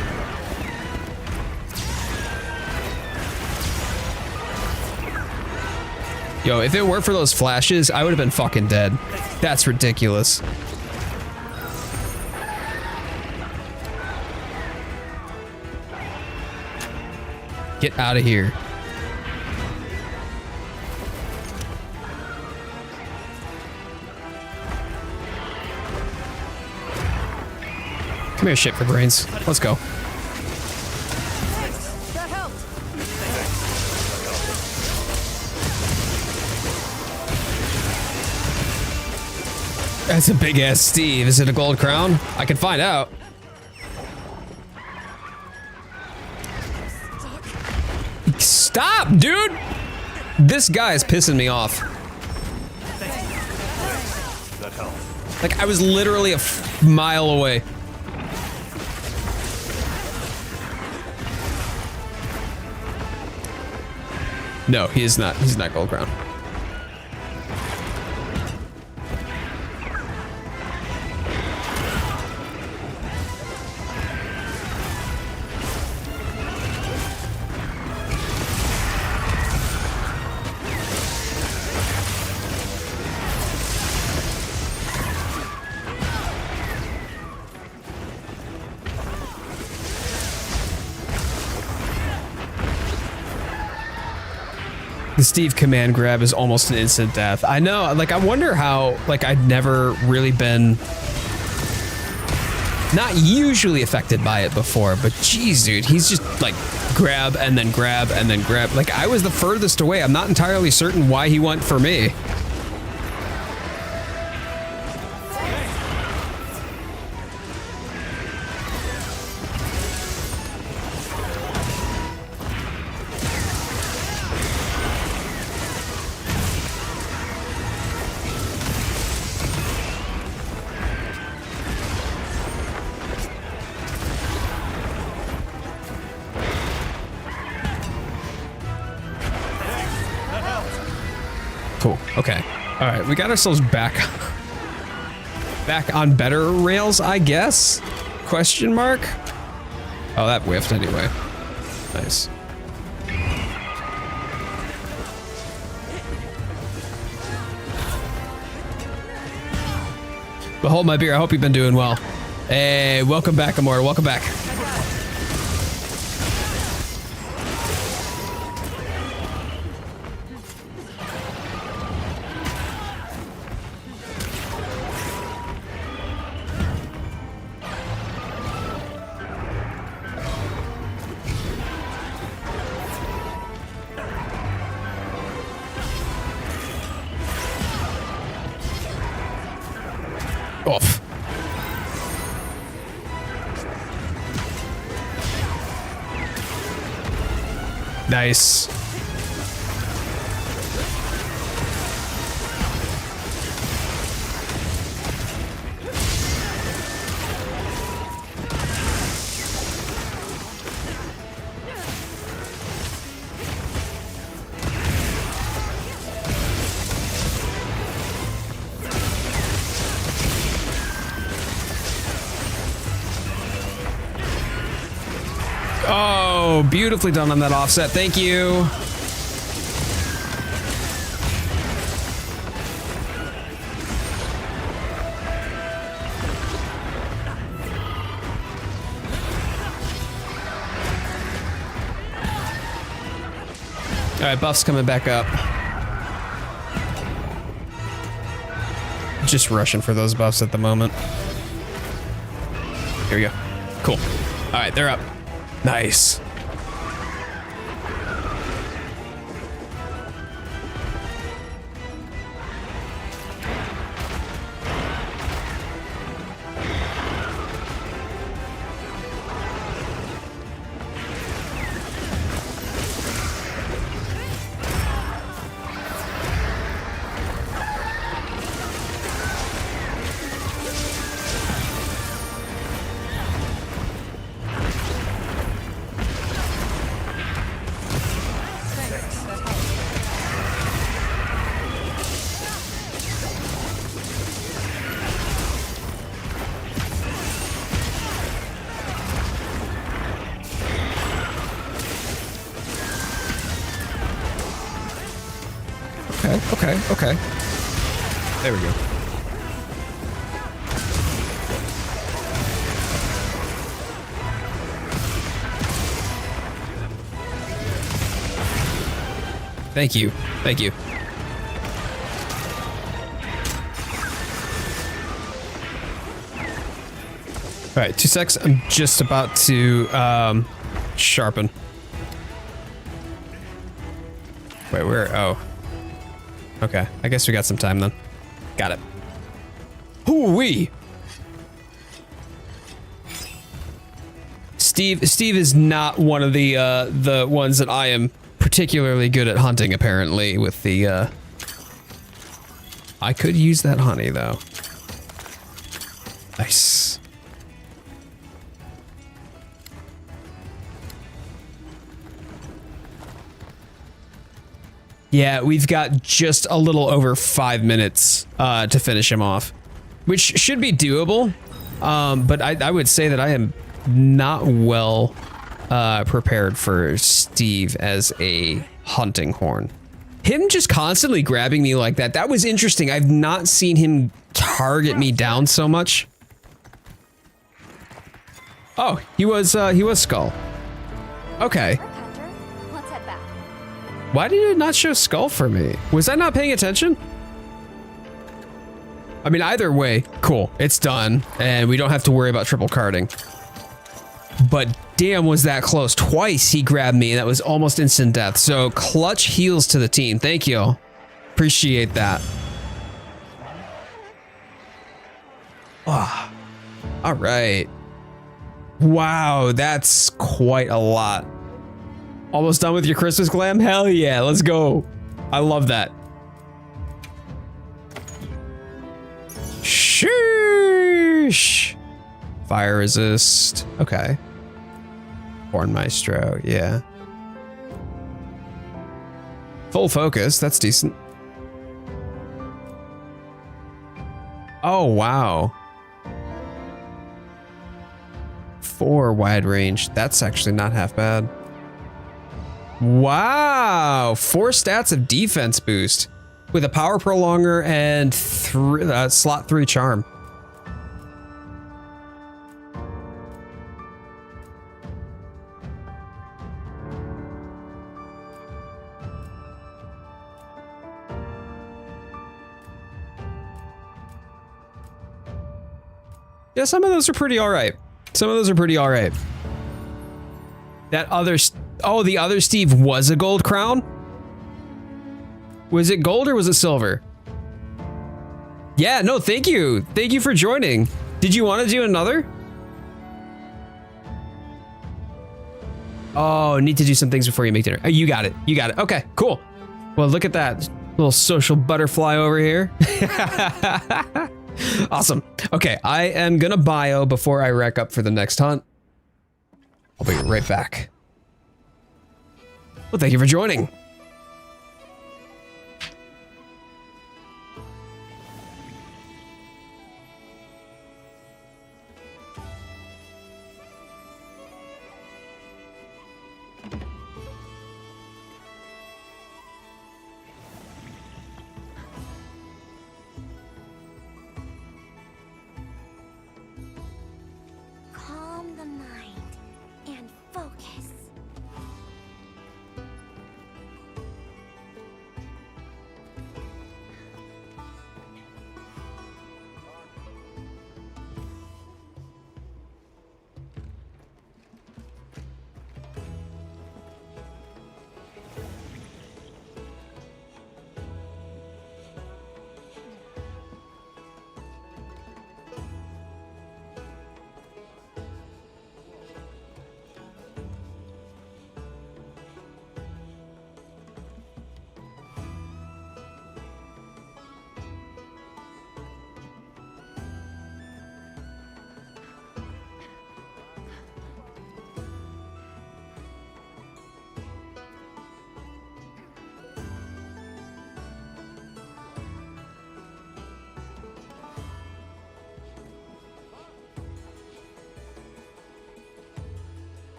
S1: Yo, if it weren't for those flashes, I would have been fucking dead. That's ridiculous. Get out of here. Come here, shit for brains. Let's go.
S4: That helped.
S1: That's a big ass Steve. Is it a gold crown? I can find out. Stop, dude! This guy is pissing me off.
S5: That helped.
S1: Like, I was literally a mile away. No, he is not. He's not gold crown. The Steve command grab is almost an instant death. I know, like, I wonder how, like, I'd never really been not usually affected by it before, but geez, dude, he's just like grab and then grab and then grab. Like, I was the furthest away. I'm not entirely certain why he went for me. Cool. Okay. All right. We got ourselves back on better rails, I guess? Question mark? Oh, that whiffed anyway. Nice. But hold my beer. I hope you've been doing well. Hey, welcome back, Immortal. Welcome back. Off. Nice. Oh, beautifully done on that offset. Thank you. All right, buff's coming back up. Just rushing for those buffs at the moment. Here we go. Cool. All right, they're up. Nice. Okay. There we go. Thank you. Thank you. All right, 2 secs. I'm just about to sharpen. Wait, where? Oh. Okay, I guess we got some time then. Got it. Hoo-wee! Steve is not one of the ones that I am particularly good at hunting, apparently, with the I could use that honey though. Nice. Yeah, we've got just a little over 5 minutes to finish him off, which should be doable. But I would say that I am not well prepared for Steve as a hunting horn. Him just constantly grabbing me like that, that was interesting. I've not seen him target me down so much. Oh, he was Skull. Okay.
S3: Hunter, let's head back.
S1: Why did it not show Skull for me? Was I not paying attention? I mean, either way, cool. It's done, and we don't have to worry about triple carding. But damn, was that close. Twice he grabbed me, and that was almost instant death. So clutch heals to the team. Thank you. Appreciate that. Ah, all right. Wow, that's quite a lot. Almost done with your Christmas glam? Hell yeah, let's go. I love that. Sheesh. Fire resist. Okay. Horn Maestro, yeah. Full focus, that's decent. Oh, wow. 4 wide range, that's actually not half bad. Wow, 4 stats of defense boost with a power prolonger and slot 3 charm. Yeah, some of those are pretty all right. Some of those are pretty all right. That other, oh, the other Steve was a gold crown? Was it gold or was it silver? Yeah, no, thank you. Thank you for joining. Did you want to do another? Oh, need to do some things before you make dinner. Oh, you got it. You got it. Okay, cool. Well, look at that little social butterfly over here. Awesome. Okay, I am gonna bio before I rack up for the next hunt. I'll be right back. Well, thank you for joining.
S3: Calm the mind and focus.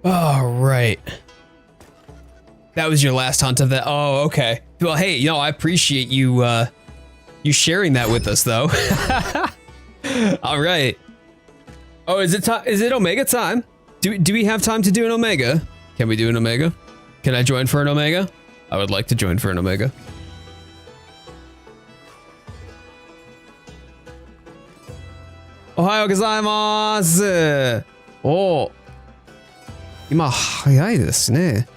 S1: All right. That was your last hunt of that. Oh, okay. Well, hey, you know, I appreciate you you sharing that with us, though. All right. Oh, is it time? Is it Omega time? Do we have time to do an Omega? Can we do an Omega? Can I join for an Omega? I would like to join for an Omega. Ohayo gozaimasu. Oh. 今早いですね。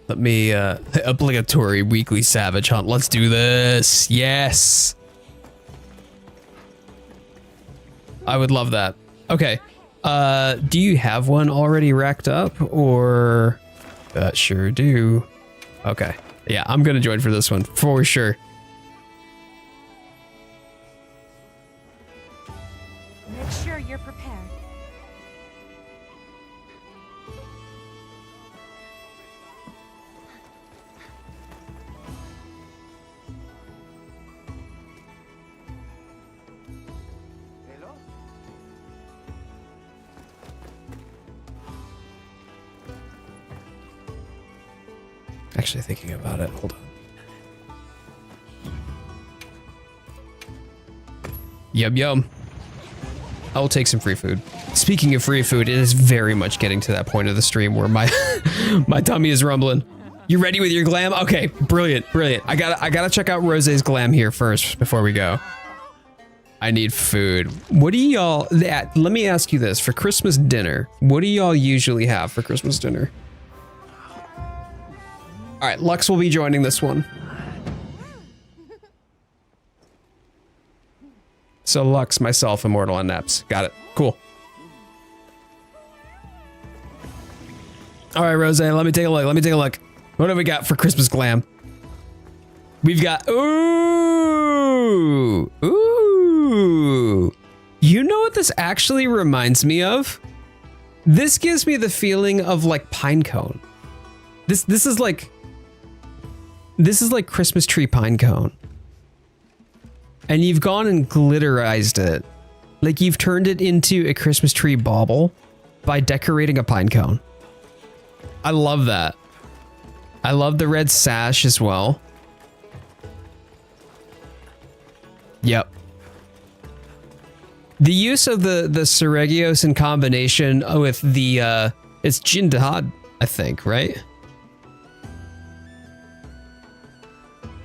S1: Let me, obligatory weekly savage hunt. Let's do this. Yes. I would love that. Okay. Do you have one already racked up or? Sure do. Okay. Yeah, I'm gonna join for this one for sure.
S4: Make sure you're prepared.
S1: Actually thinking about it. Hold on. Yum yum. I will take some free food. Speaking of free food, it is very much getting to that point of the stream where my my tummy is rumbling. You ready with your glam? Okay, brilliant, brilliant. I gotta check out Rose's glam here first before we go. I need food. What do y'all? Let me ask you this: for Christmas dinner, what do y'all usually have for Christmas dinner? All right, Lux will be joining this one. So Lux, myself, Immortal, and Neps. Got it. Cool. All right, Rose, let me take a look. Let me take a look. What have we got for Christmas glam? We've got, ooh. You know what this actually reminds me of? This gives me the feeling of like pine cone. This is like Christmas tree pine cone. And you've gone and glitterized it. Like you've turned it into a Christmas tree bauble by decorating a pine cone. I love that. I love the red sash as well. Yep. The use of the Seregios in combination with the it's Jindahad, I think, right?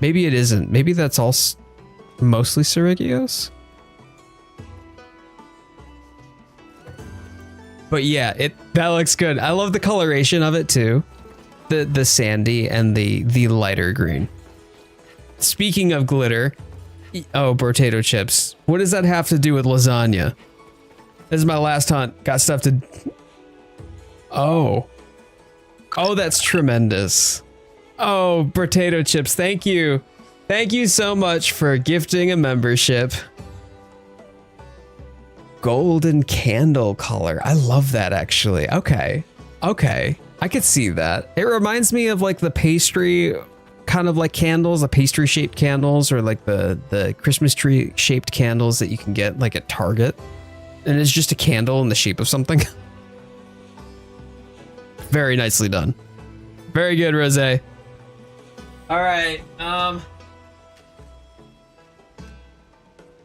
S1: Maybe it isn't. Maybe that's all mostly Seregios. But yeah, that looks good. I love the coloration of it too. The sandy and the lighter green. Speaking of glitter, oh, potato chips. What does that have to do with lasagna? This is my last hunt. Got stuff to... Oh. Oh, that's tremendous. Oh, potato chips. Thank you. Thank you so much for gifting a membership. Golden candle color. I love that actually. Okay. Okay. I could see that. It reminds me of like the pastry kind of like candles, the pastry shaped candles, or like the Christmas tree shaped candles that you can get like at Target. And it's just a candle in the shape of something. Very nicely done. Very good, Rose. All right.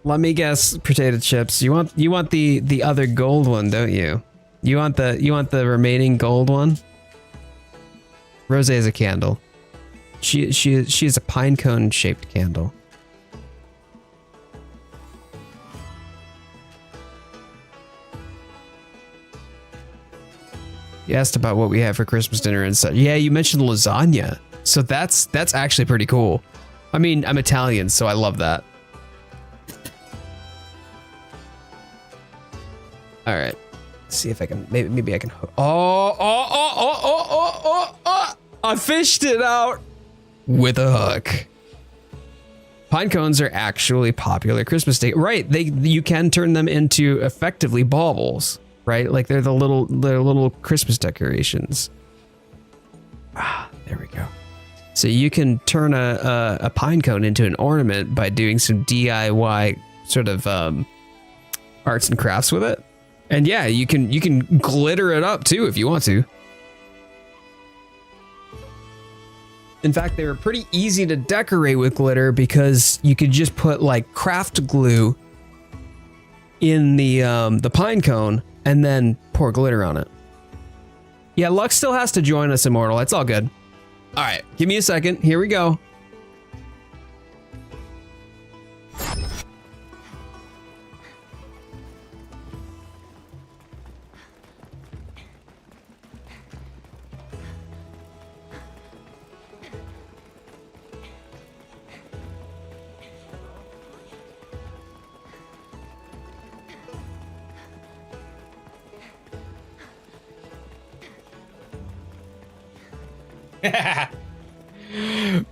S1: Let me guess, potato chips. You want the other gold one, don't you? You want the remaining gold one? Rose is a candle. She is a pine cone shaped candle. You asked about what we have for Christmas dinner and such. Yeah, you mentioned lasagna. So that's actually pretty cool. I mean, I'm Italian, so I love that. All right. Let's see if I can, maybe I can. Oh, I fished it out with a hook. Pine cones are actually popular Christmas day. Right. You can turn them into effectively baubles, right? Like they're little Christmas decorations. Ah, there we go. So you can turn a pine cone into an ornament by doing some DIY sort of arts and crafts with it. And yeah, you can glitter it up too if you want to. In fact, they were pretty easy to decorate with glitter because you could just put like craft glue in the pine cone and then pour glitter on it. Yeah, Lux still has to join us, Immortal. It's all good. All right, give me a second. Here we go.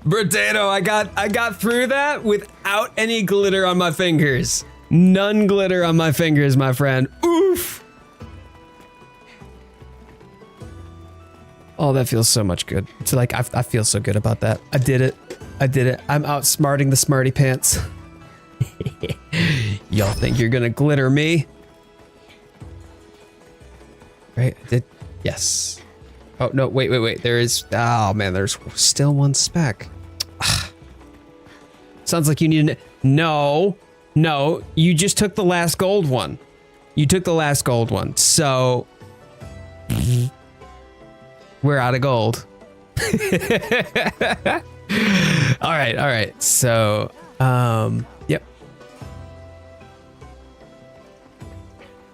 S1: Potato, I got through that without any glitter on my fingers. None glitter on my fingers, my friend. Oof. Oh, that feels so much good. It's like I feel so good about that. I did it. I'm outsmarting the smarty pants. Y'all think you're gonna glitter me? Right? I did. Yes. Oh, no, wait. There is... Oh, man, there's still one speck. Sounds like you need... No, you just took the last gold one. You took the last gold one, so... We're out of gold. All right. So, yep.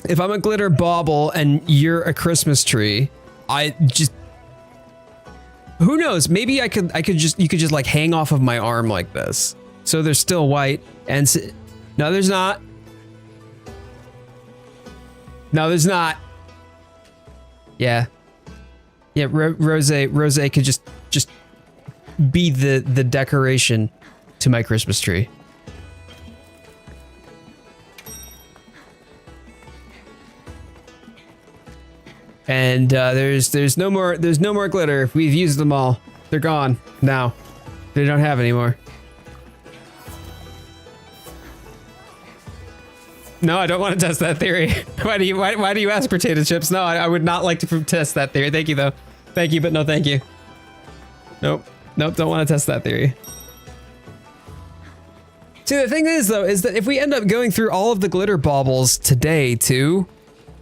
S1: If I'm a glitter bauble and you're a Christmas tree... I just, who knows? Maybe you could just like hang off of my arm like this. So they're still white and no, there's not. No, there's not. Yeah. Rose could just be the decoration to my Christmas tree. And there's no more glitter. We've used them all. They're gone now. They don't have any more. No, I don't want to test that theory. Why do you ask, potato chips? No, I would not like to test that theory. Thank you though. Thank you, but no thank you. Nope, don't want to test that theory. See, the thing is though, is that if we end up going through all of the glitter baubles today too,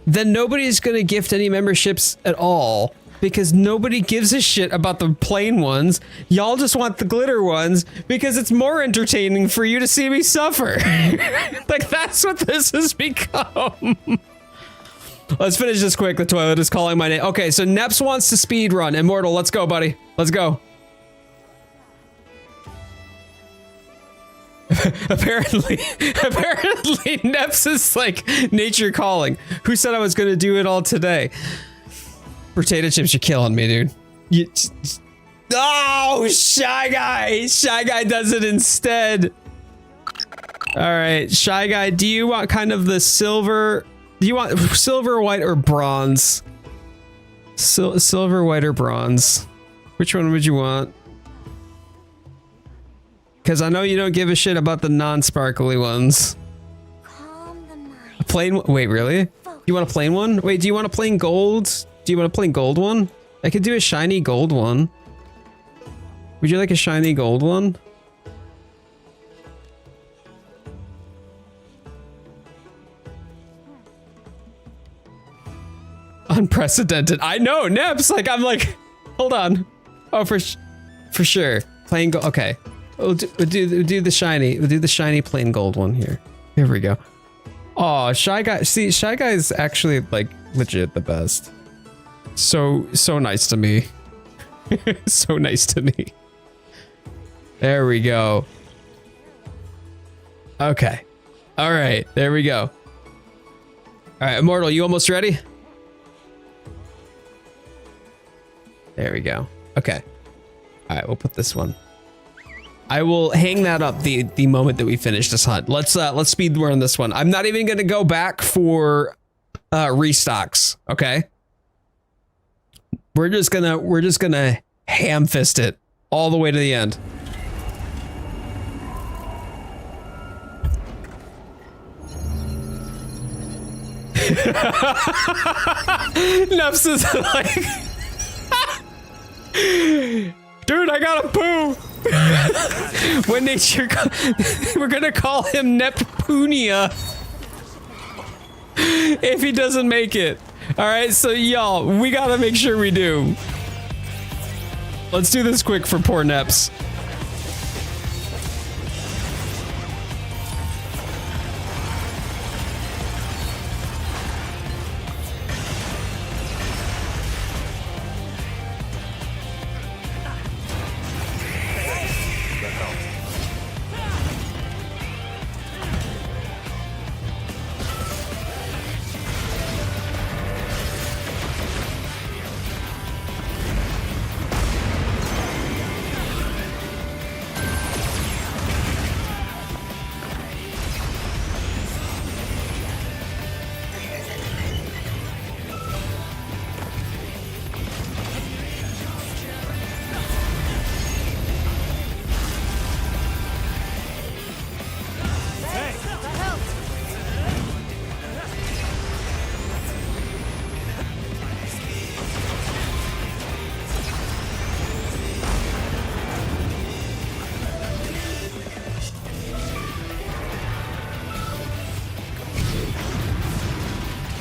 S1: then nobody's gonna gift any memberships at all because nobody gives a shit about the plain ones. Y'all just want the glitter ones because it's more entertaining for you to see me suffer. Like, that's what this has become. Let's finish this quick. The toilet is calling my name. Okay, so Neps wants to speed run. Immortal, let's go, buddy. Let's go. Apparently Neps is like nature calling. Who said I was gonna do it all today? Potato chips, you're killing me, dude. Oh, Shy Guy does it instead. All right, Shy Guy, do you want kind of the silver? Do you want silver, white, or bronze? Silver, white, or bronze? Which one would you want? Because I know you don't give a shit about the non-sparkly ones. A plain... Wait, really? You want a plain one? Wait, do you want a plain gold? Do you want a plain gold one? I could do a shiny gold one. Would you like a shiny gold one? Unprecedented. I know, Neps. Like, I'm like... Hold on. Oh, for sure. Plain gold. Okay. We'll do the shiny. We'll do the shiny plain gold one here. Here we go. Oh, Shy Guy. See, Shy Guy is actually like legit the best. So nice to me. So nice to me. There we go. Okay. All right. There we go. All right, Immortal, you almost ready? There we go. Okay. All right, we'll put this one. I will hang that up the moment that we finish this hunt. Let's speed run this one. I'm not even gonna go back for restocks, okay? We're just gonna ham fist it. all the way to the end. Nups is like, dude, I gotta poo. When nature, we're gonna call him Neptunia if he doesn't make it. All right, so y'all, we gotta make sure we do. Let's do this quick for poor Neps.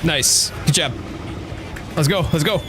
S1: Nice. Good job. Let's go. Let's go.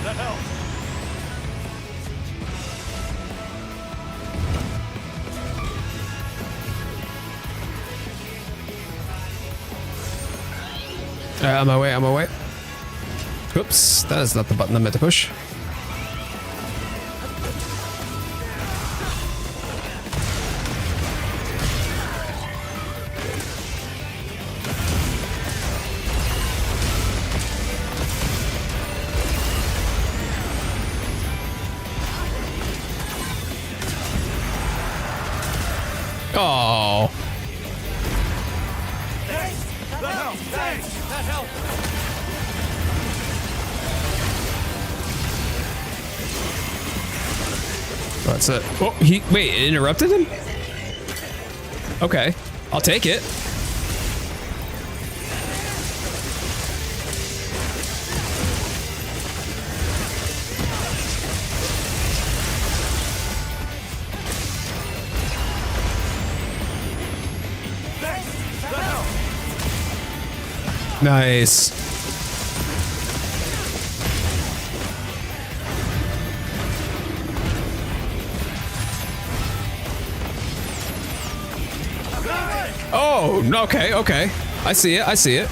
S5: That helps.
S1: On my way, on my way. Oops, that is not the button I meant to push. Oh.
S5: That helps. Thanks. That helps.
S1: That's it. Oh, wait, it interrupted him? Okay, I'll take it. Nice. Oh, okay, okay. I see it, I see it.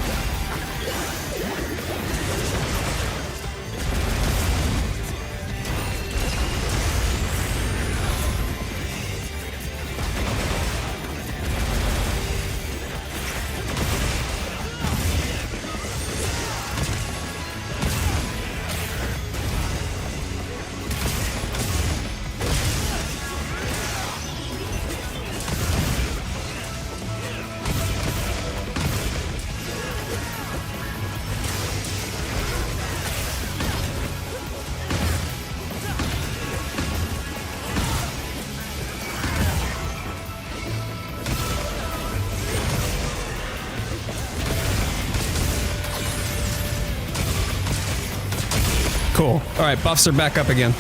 S1: Cool. All right, buffs are back up again.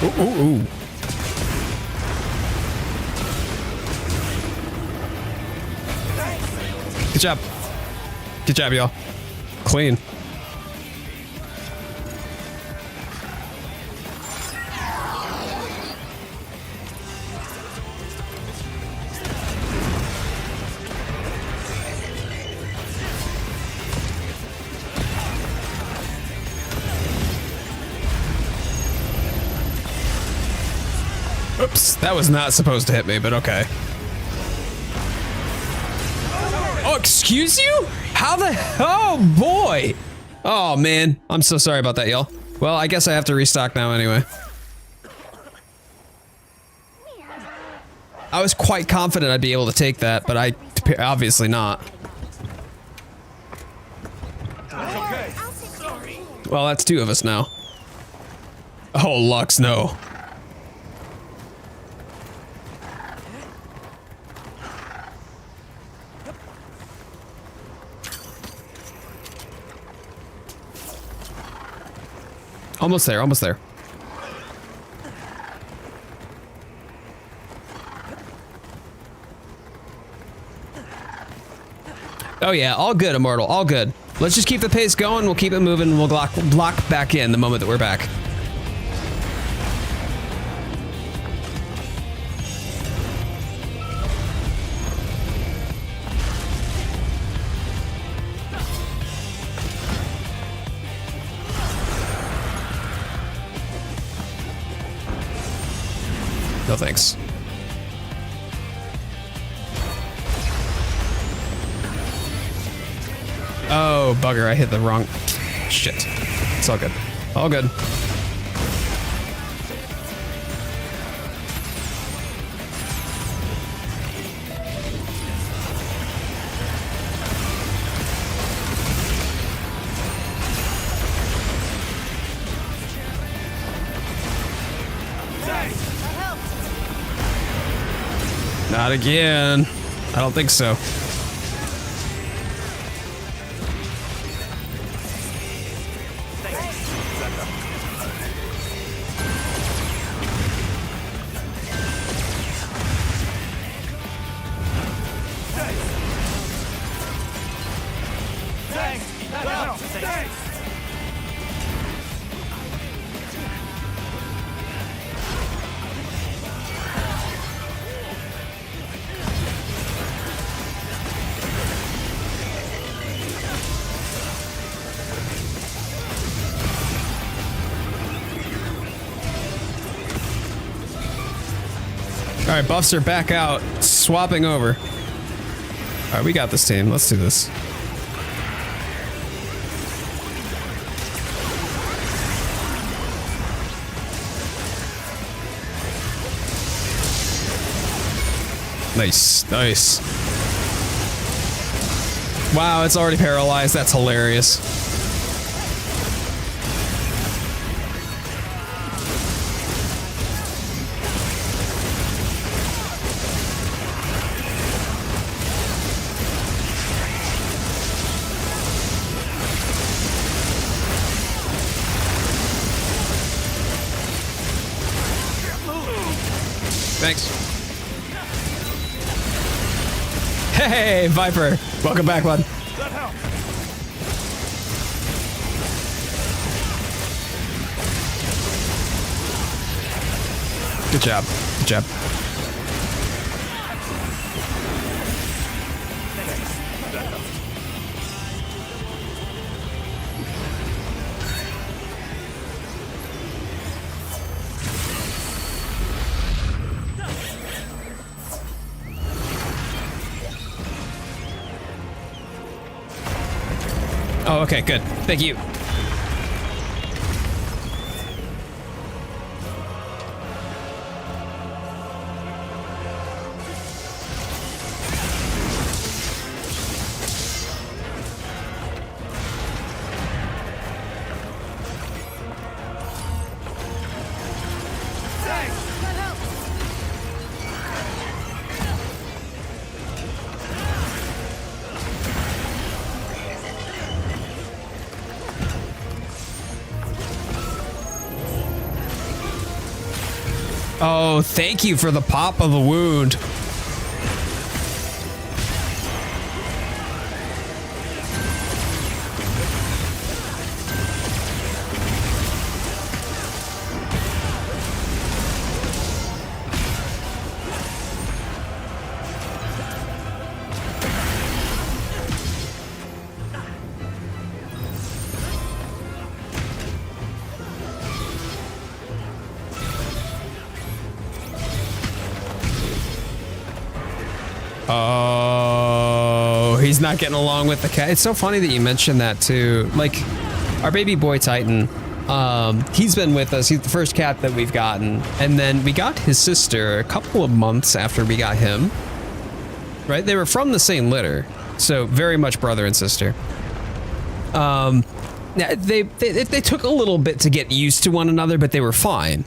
S1: Ooh, ooh, ooh. Good job. Good job, y'all. Clean. Oops, that was not supposed to hit me, but okay. Oh, excuse you? How the oh boy. Oh man, I'm so sorry about that, y'all. Well, I guess I have to restock now anyway. I was quite confident I'd be able to take that, but I obviously not.
S5: Okay.
S1: Well, that's two of us now. Oh, Lux, no. Almost there, almost there. Oh yeah, all good, Immortal, all good. Let's just keep the pace going, we'll keep it moving, we'll block back in the moment that we're back. No thanks. Oh, bugger, I hit the wrong... Shit. It's all good. All good. Not again. I don't think so. All right, buffs are back out, swapping over. All right, we got this team. Let's do this. Nice, nice. Wow, it's already paralyzed. That's hilarious. Thanks. Hey, Viper. Welcome back, bud.
S5: That helped.
S1: Good job. Good job. Oh, okay, good. Thank you. Oh, thank you for the pop of the wound. Oh, he's not getting along with the cat. It's so funny that you mentioned that too. Like, our baby boy Titan, he's been with us. He's the first cat that we've gotten. And then we got his sister a couple of months after we got him. Right? They were from the same litter. So very much brother and sister. They took a little bit to get used to one another, but they were fine.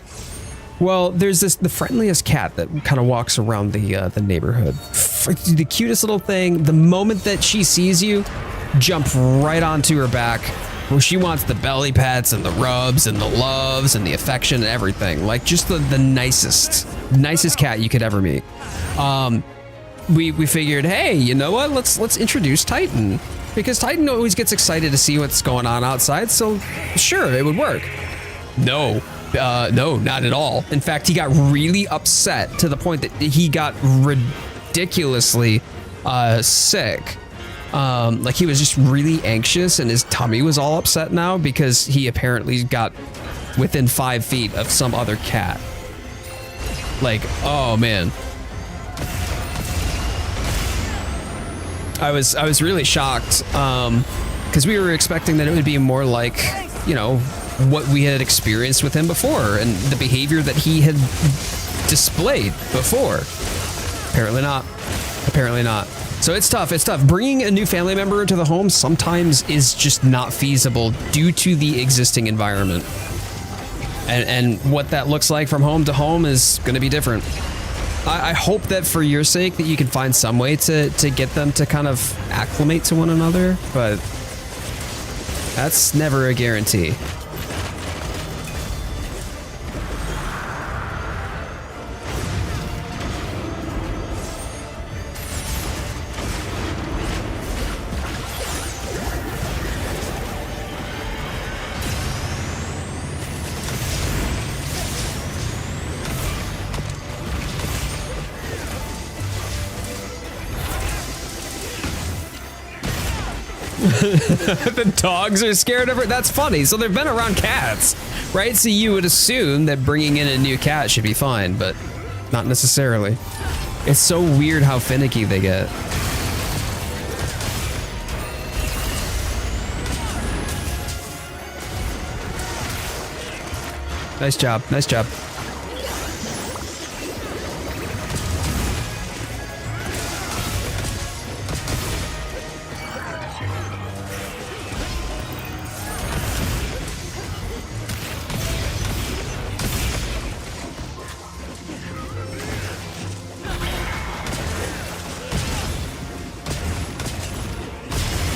S1: Well, there's the friendliest cat that kind of walks around the neighborhood. The cutest little thing. The moment that she sees you, jump right onto her back. Where she wants the belly pats and the rubs and the loves and the affection and everything. Like just the nicest cat you could ever meet. We figured, hey, you know what? Let's introduce Titan, because Titan always gets excited to see what's going on outside. So sure, it would work. No, not at all. In fact, he got really upset to the point that he got ridiculously sick. Like he was just really anxious and his tummy was all upset now because he apparently got within 5 feet of some other cat. Like, oh man. I was really shocked because we were expecting that it would be more like, you know, what we had experienced with him before and the behavior that he had displayed before. Apparently not. Apparently not. So it's tough. It's tough. Bringing a new family member into the home sometimes is just not feasible due to the existing environment. And what that looks like from home to home is going to be different. I hope that for your sake that you can find some way to get them to kind of acclimate to one another, but that's never a guarantee. The dogs are scared of her. That's funny. So they've been around cats, right? So you would assume that bringing in a new cat should be fine, but not necessarily. It's so weird how finicky they get. Nice job. Nice job.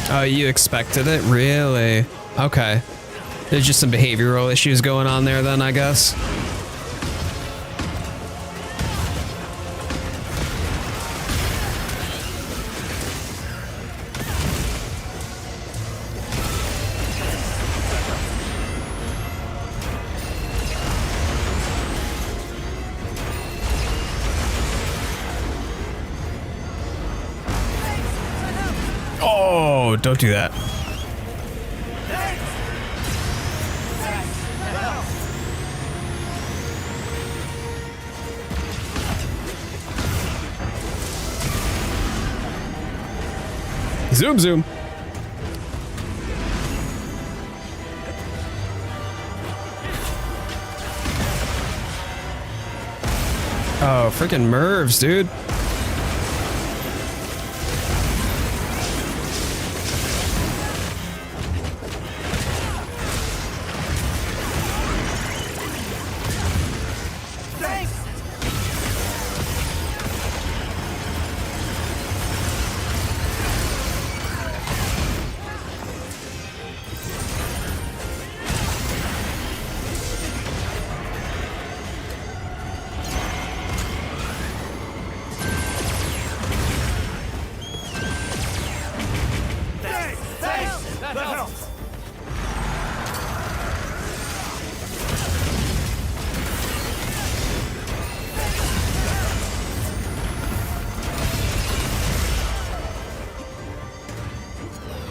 S1: Oh, you expected it? Really? Okay. There's just some behavioral issues going on there then, I guess. Oh, don't do that. Zoom, zoom. Oh, freaking Mervs, dude.
S5: That helps.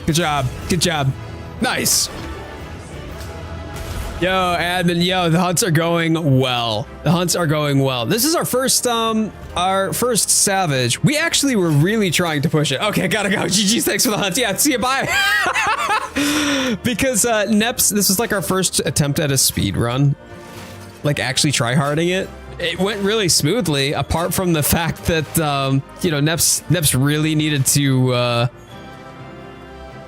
S1: Good job. Good job. Nice. Yo, admin, yo, the hunts are going well. The hunts are going well. This is our first savage. We actually were really trying to push it. Okay, gotta go. GG's, thanks for the hunt. Yeah, see you, bye. Because Neps, this was like our first attempt at a speed run. Like actually tryharding it. It went really smoothly, apart from the fact that, you know, Neps really needed to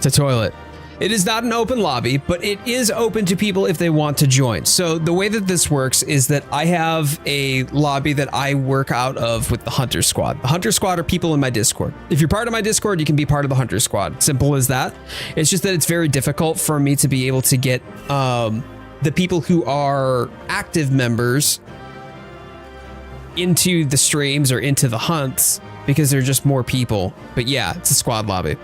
S1: toilet. It is not an open lobby, but it is open to people if they want to join. So the way that this works is that I have a lobby that I work out of with the Hunter Squad. The Hunter Squad are people in my Discord. If you're part of my Discord, you can be part of the Hunter Squad. Simple as that. It's just that it's very difficult for me to be able to get the people who are active members into the streams or into the hunts because they're just more people. But yeah, it's a squad lobby.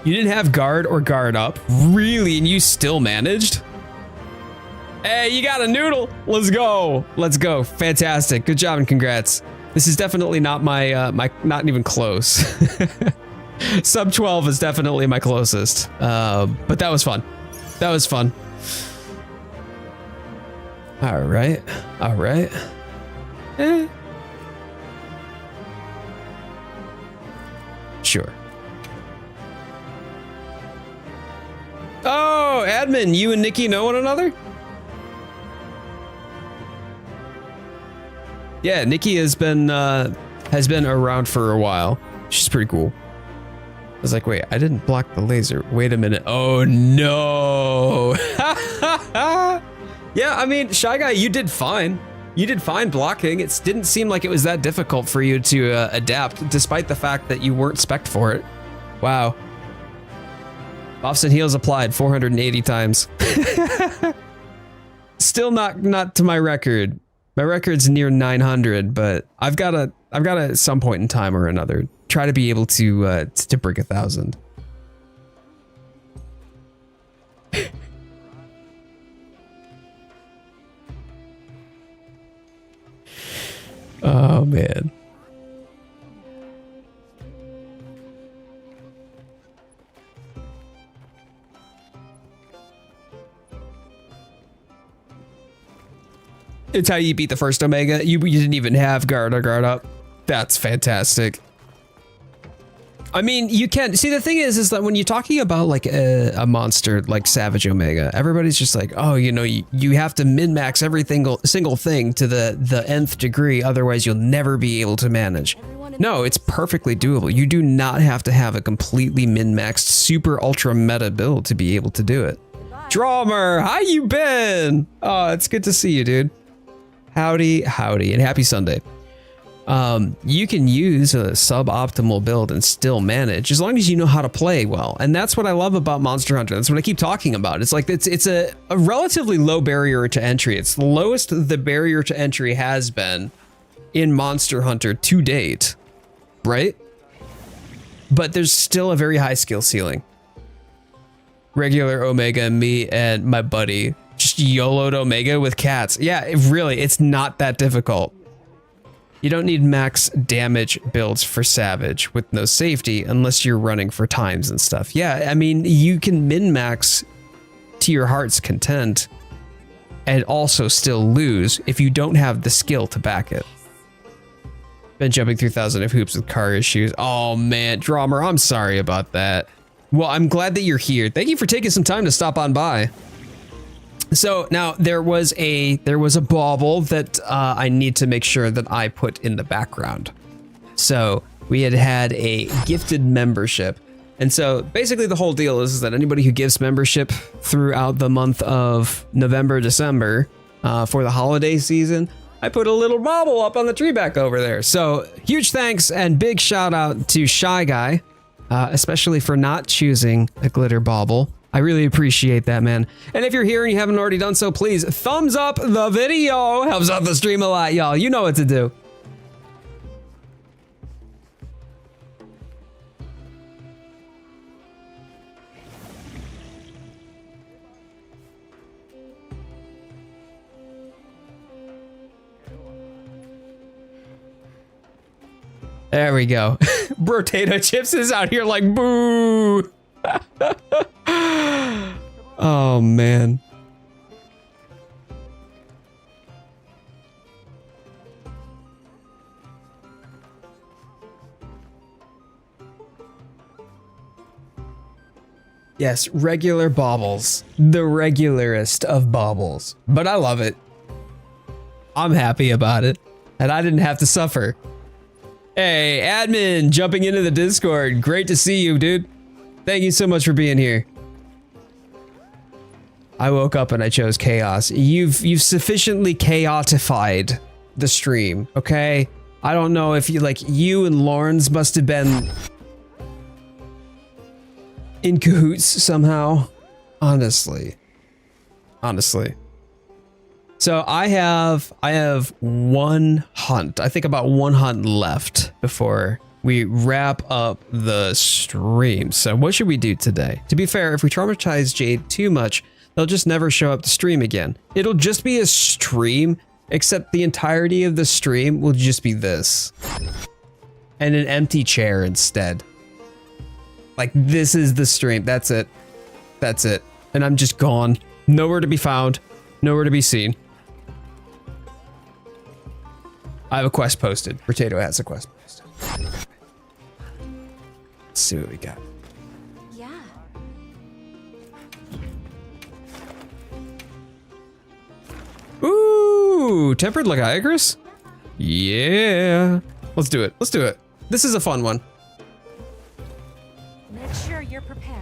S1: You didn't have guard or guard up, really, and you still managed? Hey, you got a noodle. Let's go. Let's go. Fantastic. Good job and congrats. This is definitely not my, not even close. Sub 12 is definitely my closest. But that was fun. That was fun. All right. All right. Sure. Oh, admin, you and Nikki know one another? Yeah, Nikki has been around for a while. She's pretty cool. I was like, wait, I didn't block the laser. Wait a minute. Oh no. Yeah, I mean, Shy Guy, you did fine. You did fine blocking. It didn't seem like it was that difficult for you to adapt, despite the fact that you weren't spec'd for it. Wow. Buffs and heals applied 480 times. Still not to my record. My record's near 900, but I've got to at some point in time or another try to be able to break 1,000. Oh man. It's how you beat the first Omega. You didn't even have guard or guard up. That's fantastic. I mean, you can see the thing is that when you're talking about like a monster like Savage Omega, everybody's just like, oh, you know, you have to min-max every single thing to the nth degree, otherwise you'll never be able to manage. No, it's perfectly doable. You do not have to have a completely min-maxed super ultra meta build to be able to do it. Drummer, how you been? Oh, it's good to see you, dude. Howdy, howdy, and happy Sunday. You can use a suboptimal build and still manage as long as you know how to play well. And that's what I love about Monster Hunter. That's what I keep talking about. It's like it's a relatively low barrier to entry. It's the lowest the barrier to entry has been in Monster Hunter to date, right? But there's still a very high skill ceiling. Regular Omega and me and my buddy just YOLO'd Omega with cats. Yeah, it's not that difficult. You don't need max damage builds for Savage with no safety unless you're running for times and stuff. Yeah, I mean, you can min-max to your heart's content and also still lose if you don't have the skill to back it. Been jumping through thousands of hoops with car issues. Oh man, Drummer, I'm sorry about that. Well, I'm glad that you're here. Thank you for taking some time to stop on by. So now there was a bauble that I need to make sure that I put in the background. So we had a gifted membership. And so basically the whole deal is that anybody who gives membership throughout the month of November, December for the holiday season, I put a little bauble up on the tree back over there. So huge thanks and big shout out to Shy Guy, especially for not choosing a glitter bauble. I really appreciate that, man. And if you're here and you haven't already done so, please thumbs up the video. Helps out the stream a lot, y'all. You know what to do. There we go. Potato Chips is out here like, boo. Oh, man. Yes, regular baubles. The regularest of baubles. But I love it. I'm happy about it. And I didn't have to suffer. Hey, admin, jumping into the Discord. Great to see you, dude. Thank you so much for being here. I woke up and I chose chaos. You've sufficiently chaotified the stream, okay? I don't know if you and Lawrence must have been in cahoots somehow. Honestly. So I have one hunt. I think about one hunt left before we wrap up the stream. So what should we do today? To be fair, if we traumatize Jade too much, they'll just never show up to stream again. It'll just be a stream, except the entirety of the stream will just be this. And an empty chair instead. Like, this is the stream. That's it. That's it. And I'm just gone. Nowhere to be found. Nowhere to be seen. I have a quest posted. Potato has a quest posted. Let's see what we got.
S3: Yeah.
S1: Ooh, tempered like Icarus? Yeah. Let's do it. Let's do it. This is a fun one.
S4: Make sure you're prepared.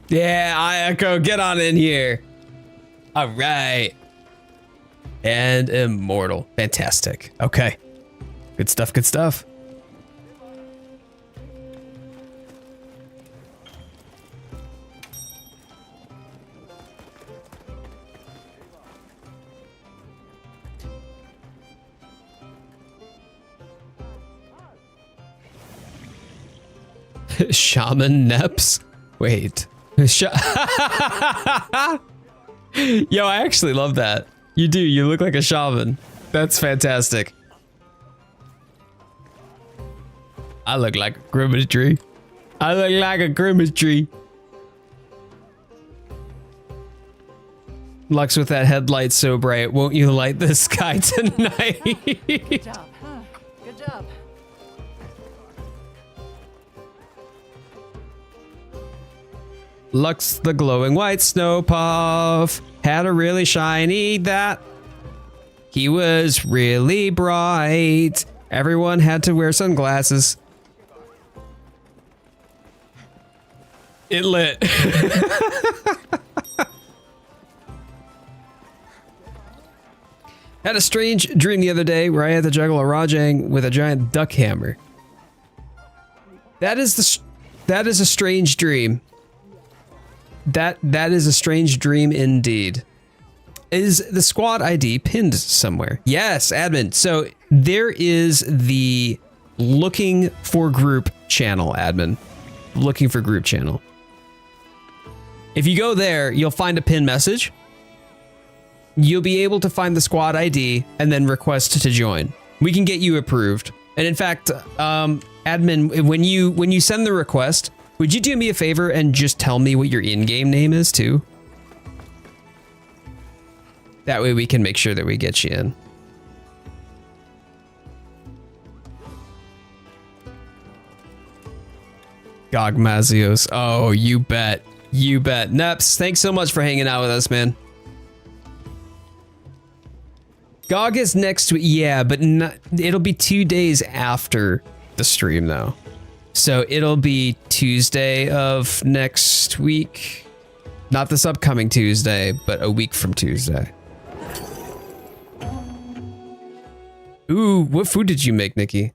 S1: Yeah, I echo. Get on in here. All right. And immortal. Fantastic. Okay. Good stuff. Good stuff. Shaman Neps? Wait. Yo, I actually love that. You do. You look like a shaman. That's fantastic. I look like a Christmas tree. I look like a Christmas tree. Lux with that headlight so bright. Won't you light the sky tonight?
S4: Good job. Good job.
S1: Lux the glowing white snow puff had a really shiny that. He was really bright. Everyone had to wear sunglasses. It lit. Had a strange dream the other day where I had to juggle a Rajang with a giant duck hammer. That is a strange dream. That is a strange dream indeed. Is the squad ID pinned somewhere? Yes, admin. So there is the looking for group channel, admin. Looking for group channel. If you go there, you'll find a pin message. You'll be able to find the squad ID and then request to join. We can get you approved. And in fact, admin, when you send the request, would you do me a favor and just tell me what your in-game name is too? That way we can make sure that we get you in. Gogmazios. Oh, you bet. You bet. Neps, thanks so much for hanging out with us, man. Gog is next week. Yeah, but it'll be 2 days after the stream though. So it'll be Tuesday of next week. Not this upcoming Tuesday, but a week from Tuesday. Ooh, what food did you make, Nikki?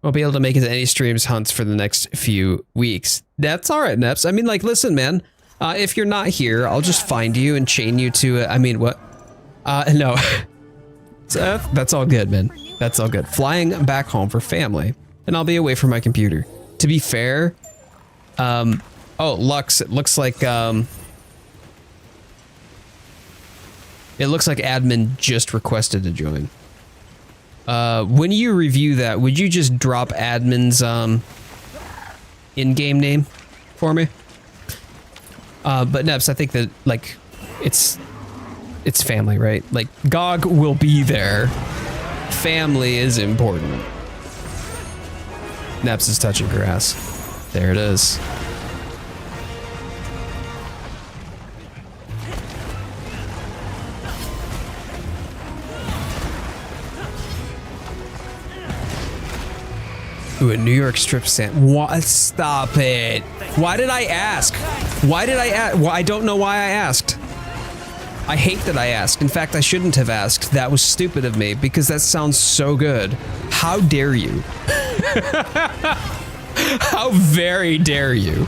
S1: Won't be able to make it to any streams hunts for the next few weeks. That's all right, Neps. I mean, like, listen, man. If you're not here, I'll just find you and chain you to. I mean, what? No. That's all good, man. That's all good. Flying back home for family, and I'll be away from my computer. To be fair, oh, Lux. It looks like admin just requested to join. When you review that, would you just drop admin's in-game name for me? But Neps, I think that like it's family, right? Like Gog will be there. Family is important. Neps is touching grass. There it is. Ooh, a New York strip sand. What? Stop it. Why did I ask? Why did I ask? Well, I don't know why I asked. I hate that I asked. In fact, I shouldn't have asked. That was stupid of me because that sounds so good. How dare you? How very dare you?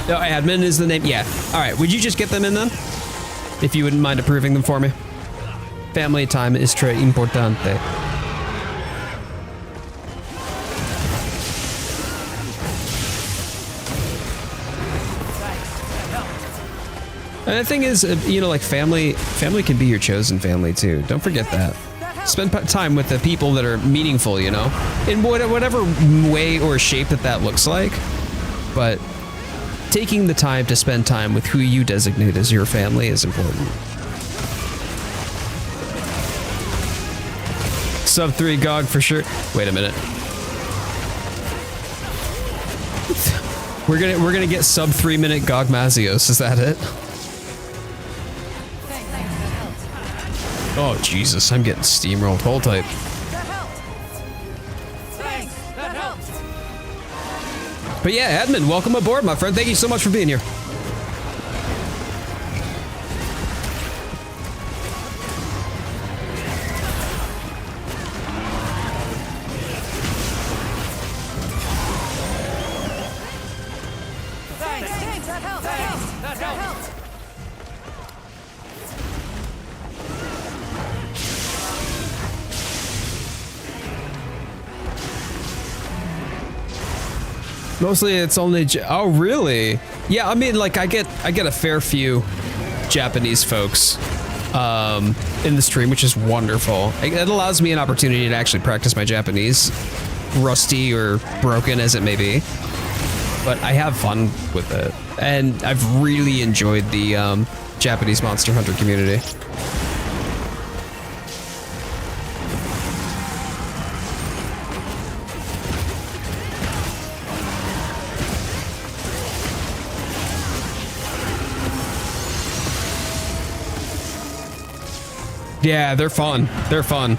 S1: No, admin is the name. Yeah. All right. Would you just get them in then? If you wouldn't mind approving them for me. Family time is très importante. And the thing is, you know, like family can be your chosen family too. Don't forget that. Spend time with the people that are meaningful, you know, in whatever way or shape that looks like. But taking the time to spend time with who you designate as your family is important. Sub 3 Gog for sure. Wait a minute. We're gonna get sub 3 minute Gogmazios. Is that it? Oh Jesus, I'm getting steamrolled. Hold tight. But yeah, admin, welcome aboard, my friend. Thank you so much for being here. Mostly it's only oh really? Yeah, I mean like I get a fair few Japanese folks in the stream, which is wonderful. It allows me an opportunity to actually practice my Japanese, rusty or broken as it may be. But I have fun with it, and I've really enjoyed the Japanese Monster Hunter community. Yeah, they're fun. They're fun.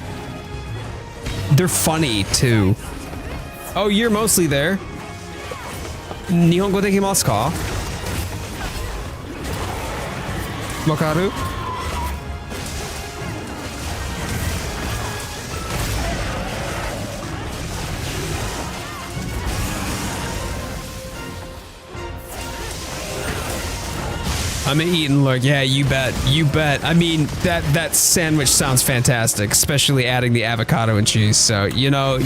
S1: They're funny too. Oh, you're mostly there. Nihongo dekimasu ka? Wakaru? I'm eating, look, yeah, you bet, you bet. I mean, that sandwich sounds fantastic, especially adding the avocado and cheese. So, you know,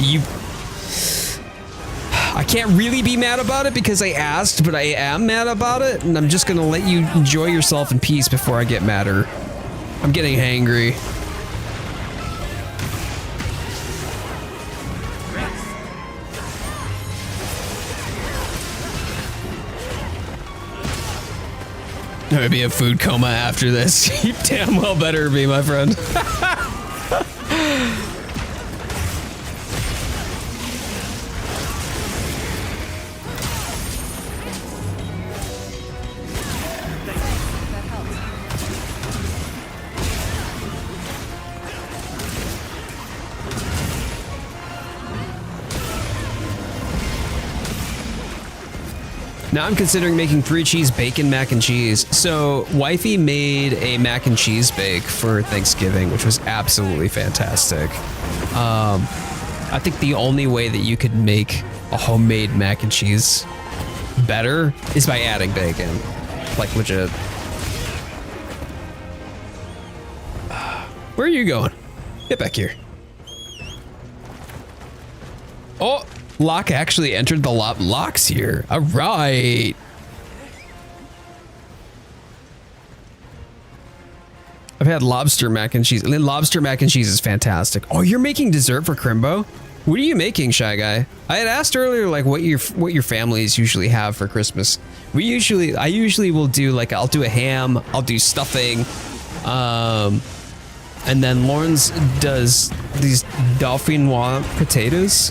S1: I can't really be mad about it because I asked, but I am mad about it, and I'm just gonna let you enjoy yourself in peace before I get madder. I'm getting hangry. Maybe a food coma after this. You damn well better be, my friend. Now I'm considering making 3-cheese bacon mac and cheese. So wifey made a mac and cheese bake for Thanksgiving, which was absolutely fantastic. I think the only way that you could make a homemade mac and cheese better is by adding bacon. Like legit. Where are you going? Get back here. Oh, Locke actually entered the lot. Locke's here. All right. I've had lobster mac and cheese. Lobster mac and cheese is fantastic. Oh, you're making dessert for Crimbo? What are you making, Shy Guy? I had asked earlier, like, what your families usually have for Christmas. I usually will do, like, I'll do a ham, I'll do stuffing, and then Lawrence does these dauphinoise potatoes,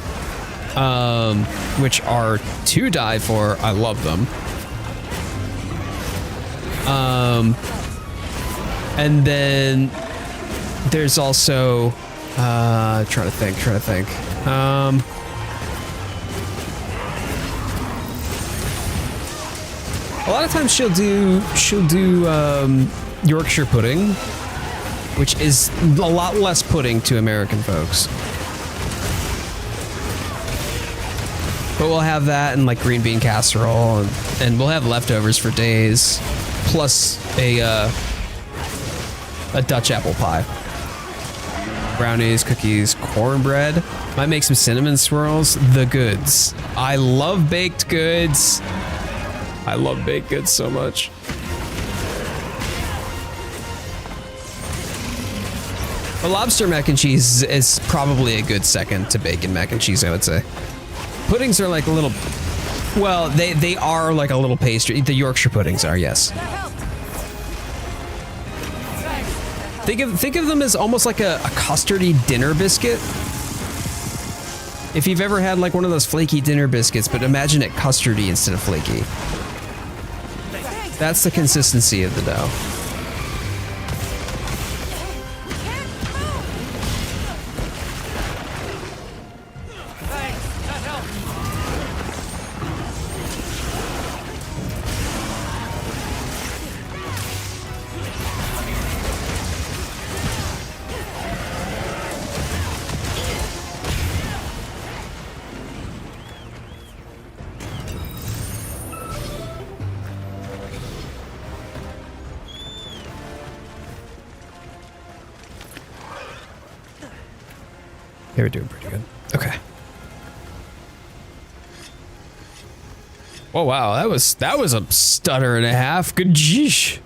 S1: which are to die for. I love them. And then there's also, trying to think. A lot of times she'll do Yorkshire pudding, which is a lot less pudding to American folks. But we'll have that and like green bean casserole, and we'll have leftovers for days, plus a Dutch apple pie. Brownies, cookies, cornbread. Might make some cinnamon swirls. The goods. I love baked goods. I love baked goods so much. But lobster mac and cheese is probably a good second to bacon mac and cheese, I would say. Puddings are like a little, well, they are like a little pastry. The Yorkshire puddings are, yes. Think of them as almost like a custardy dinner biscuit. If you've ever had like one of those flaky dinner biscuits, but imagine it custardy instead of flaky. That's the consistency of the dough. They were doing pretty good. Okay. Oh wow, that was a stutter and a half. Good jeesh.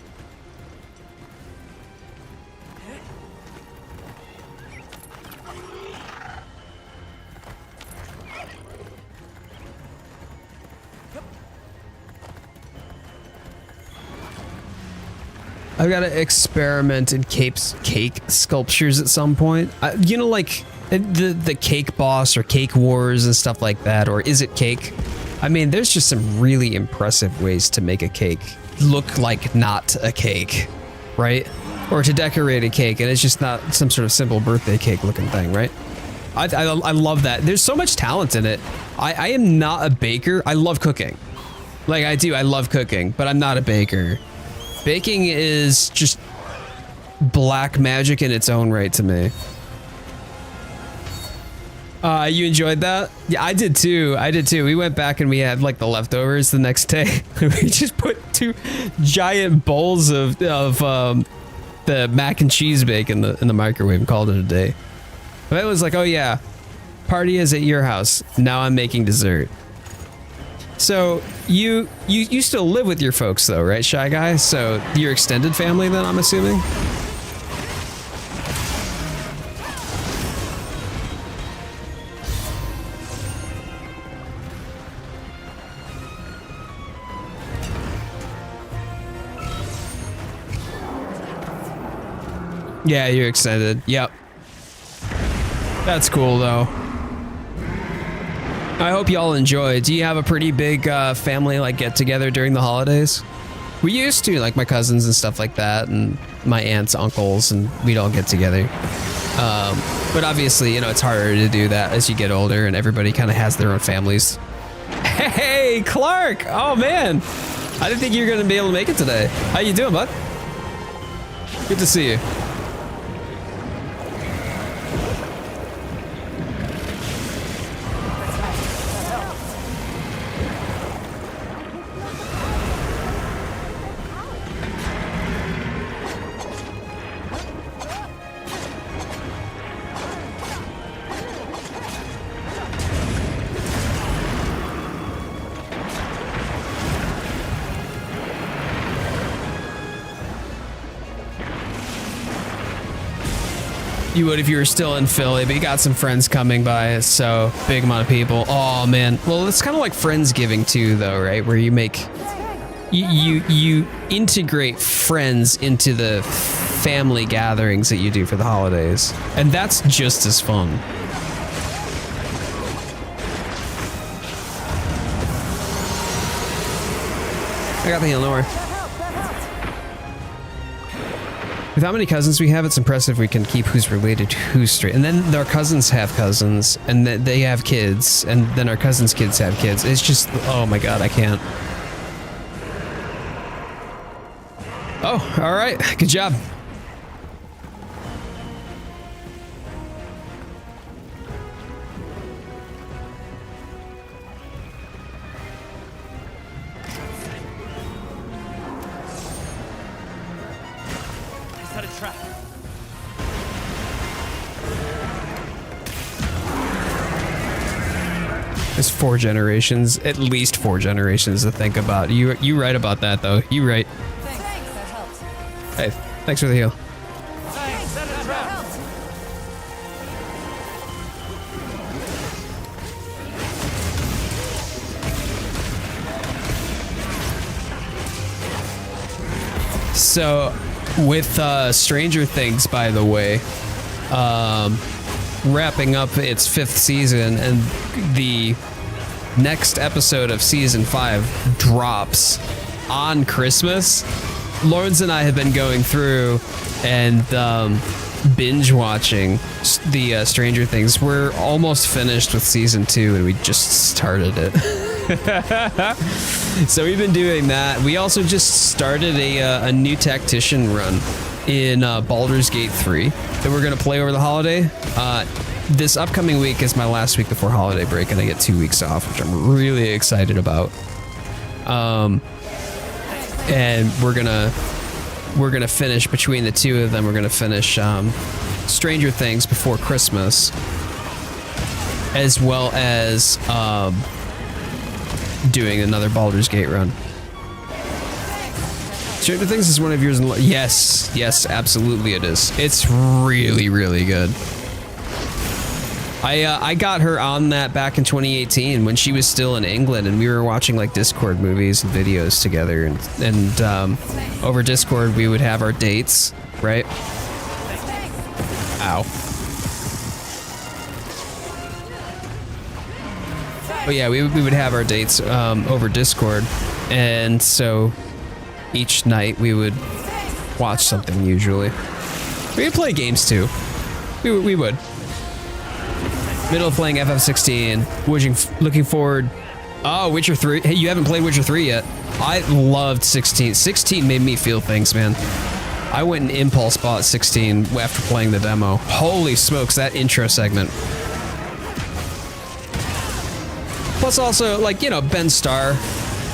S1: I've got to experiment in cake sculptures at some point. You know, like the Cake Boss or Cake Wars and stuff like that, or Is It Cake? I mean, there's just some really impressive ways to make a cake look like not a cake, right? Or to decorate a cake, and it's just not some sort of simple birthday cake looking thing, right? I love that. There's so much talent in it. I am not a baker. I love cooking. Like I do, I love cooking, but I'm not a baker. Baking is just black magic in its own right to me. You enjoyed that? Yeah, I did too. We went back and we had like the leftovers the next day. We just put 2 giant bowls of the mac and cheese bake in the microwave and called it a day. But it was like, oh yeah, party is at your house. Now I'm making dessert. So you still live with your folks though, right, Shy Guy? So your extended family then, I'm assuming? Yeah, you're extended. Yep. That's cool though. I hope y'all enjoy. Do you have a pretty big family like get together during the holidays? We used to, like my cousins and stuff like that, and my aunts, uncles, and we'd all get together. But obviously, you know, it's harder to do that as you get older, and everybody kind of has their own families. Hey, Clark! Oh man, I didn't think you were gonna be able to make it today. How you doing, bud? Good to see you. You would if you were still in Philly, but you got some friends coming by, so big amount of people. Oh man, well it's kind of like Friendsgiving too, though, right? Where you make you integrate friends into the family gatherings that you do for the holidays, and that's just as fun. I got the heal, no worry. With how many cousins we have, it's impressive we can keep who's related to who's straight. And then our cousins have cousins, and they have kids, and then our cousins' kids have kids. It's just, oh my god, I can't. Oh, all right, good job. There's 4 generations, at least 4 generations to think about. You right about that though. You right.
S4: Thanks, that helps.
S1: Hey, thanks for the heal.
S5: Thanks, set a trap.
S1: So, with Stranger Things, by the way, wrapping up its 5th season, and the next episode of season 5 drops on Christmas. Lawrence and I have been going through and binge watching the Stranger Things. We're almost finished with season 2 and we just started it. So we've been doing that. We also just started a new tactician run in Baldur's Gate 3 that we're going to play over the holiday. This upcoming week is my last week before holiday break, and I get 2 weeks off, which I'm really excited about. And we're gonna finish between the two of them. We're gonna finish Stranger Things before Christmas, as well as doing another Baldur's Gate run. Stranger Things is one of yours. Yes, absolutely it is. It's really, really good. I got her on that back in 2018 when she was still in England, and we were watching like Discord movies and videos together, and over Discord we would have our dates, right? Ow. But yeah, we would have our dates over Discord, and so each night we would watch something usually. We would play games too. We would. Middle of playing FF16, looking forward. Oh, Witcher 3. Hey, you haven't played Witcher 3 yet. I loved 16. 16 made me feel things, man. I went and impulse bought 16 after playing the demo. Holy smokes, that intro segment. Plus also, like, you know, Ben Starr.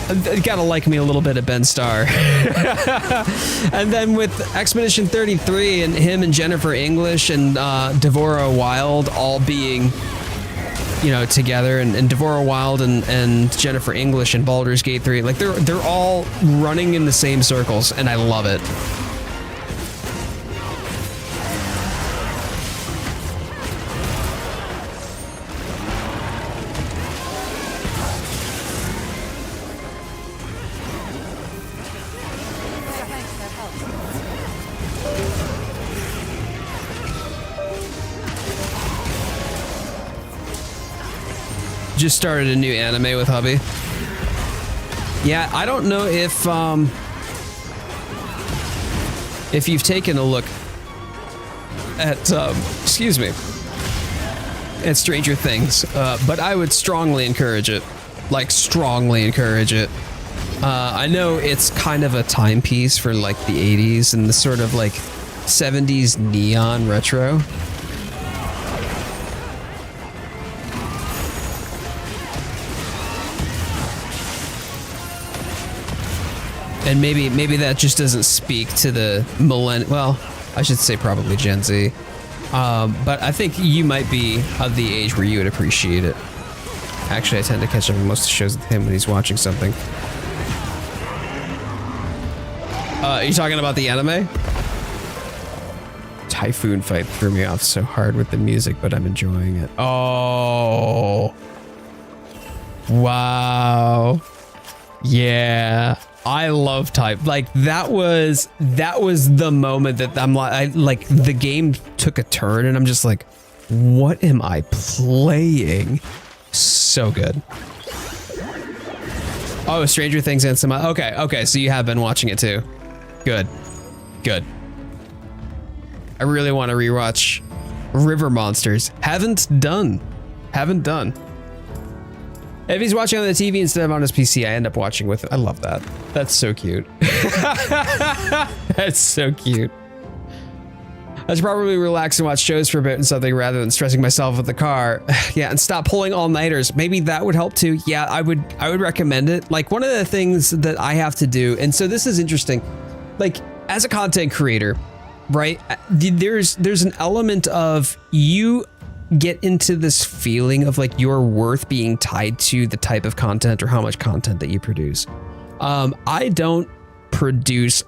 S1: You gotta like me a little bit of Ben Starr. And then with Expedition 33 and him and Jennifer English and Devorah Wild all being, you know, together, and Devorah Wild and Jennifer English in Baldur's Gate 3, like they're all running in the same circles, and I love it. Just started a new anime with hubby. Yeah, I don't know if you've taken a look at excuse me, at Stranger Things, but I would strongly encourage it. like strongly encourage it. I know it's kind of a timepiece for like the 80s and the sort of like 70s neon retro. And maybe that just doesn't speak to the well, I should say probably Gen Z. But I think you might be of the age where you would appreciate it. Actually, I tend to catch up on most of the shows with him when he's watching something. Are you talking about the anime? Typhoon fight threw me off so hard with the music, but I'm enjoying it. Oh. Wow. Yeah. I love type. Like that was the moment that I'm like the game took a turn and I'm just like, what am I playing? So good. Oh, Stranger Things and some. Okay. So you have been watching it too. Good. I really want to rewatch River Monsters. Haven't done. If he's watching on the TV instead of on his PC, I end up watching with it. I love that. That's so cute. That's so cute. I should probably relax and watch shows for a bit and something rather than stressing myself with the car. Yeah, and stop pulling all-nighters. Maybe that would help too. Yeah, I would recommend it. Like one of the things that I have to do, and so this is interesting. Like as a content creator, right? There's an element of you get into this feeling of like your worth being tied to the type of content or how much content that you produce. I don't produce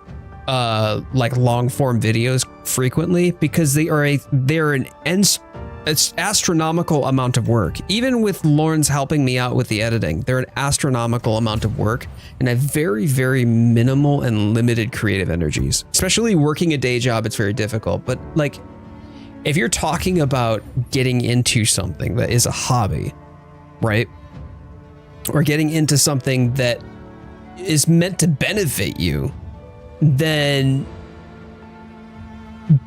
S1: like long form videos frequently because they're an astronomical amount of work. Even with Lauren's helping me out with the editing, they're an astronomical amount of work and I have very, very minimal and limited creative energies. Especially working a day job, it's very difficult. But like, if you're talking about getting into something that is a hobby, right? Or getting into something that is meant to benefit you, then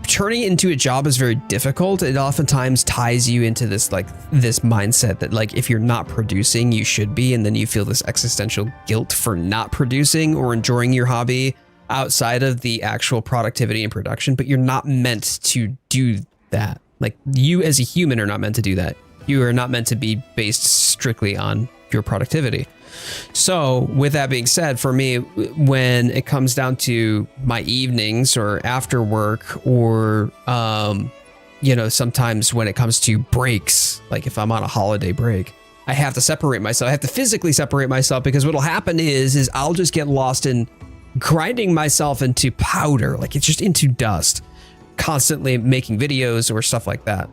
S1: turning it into a job is very difficult. It oftentimes ties you into this mindset that like if you're not producing, you should be, and then you feel this existential guilt for not producing or enjoying your hobby outside of the actual productivity and production, but you're not meant to do that. Like you as a human are not meant to do that. You are not meant to be based strictly on your productivity. So with that being said, for me, when it comes down to my evenings or after work or, sometimes when it comes to breaks, like if I'm on a holiday break, I have to separate myself. I have to physically separate myself because what'll happen is I'll just get lost in grinding myself into powder, like it's just into dust, constantly making videos or stuff like that.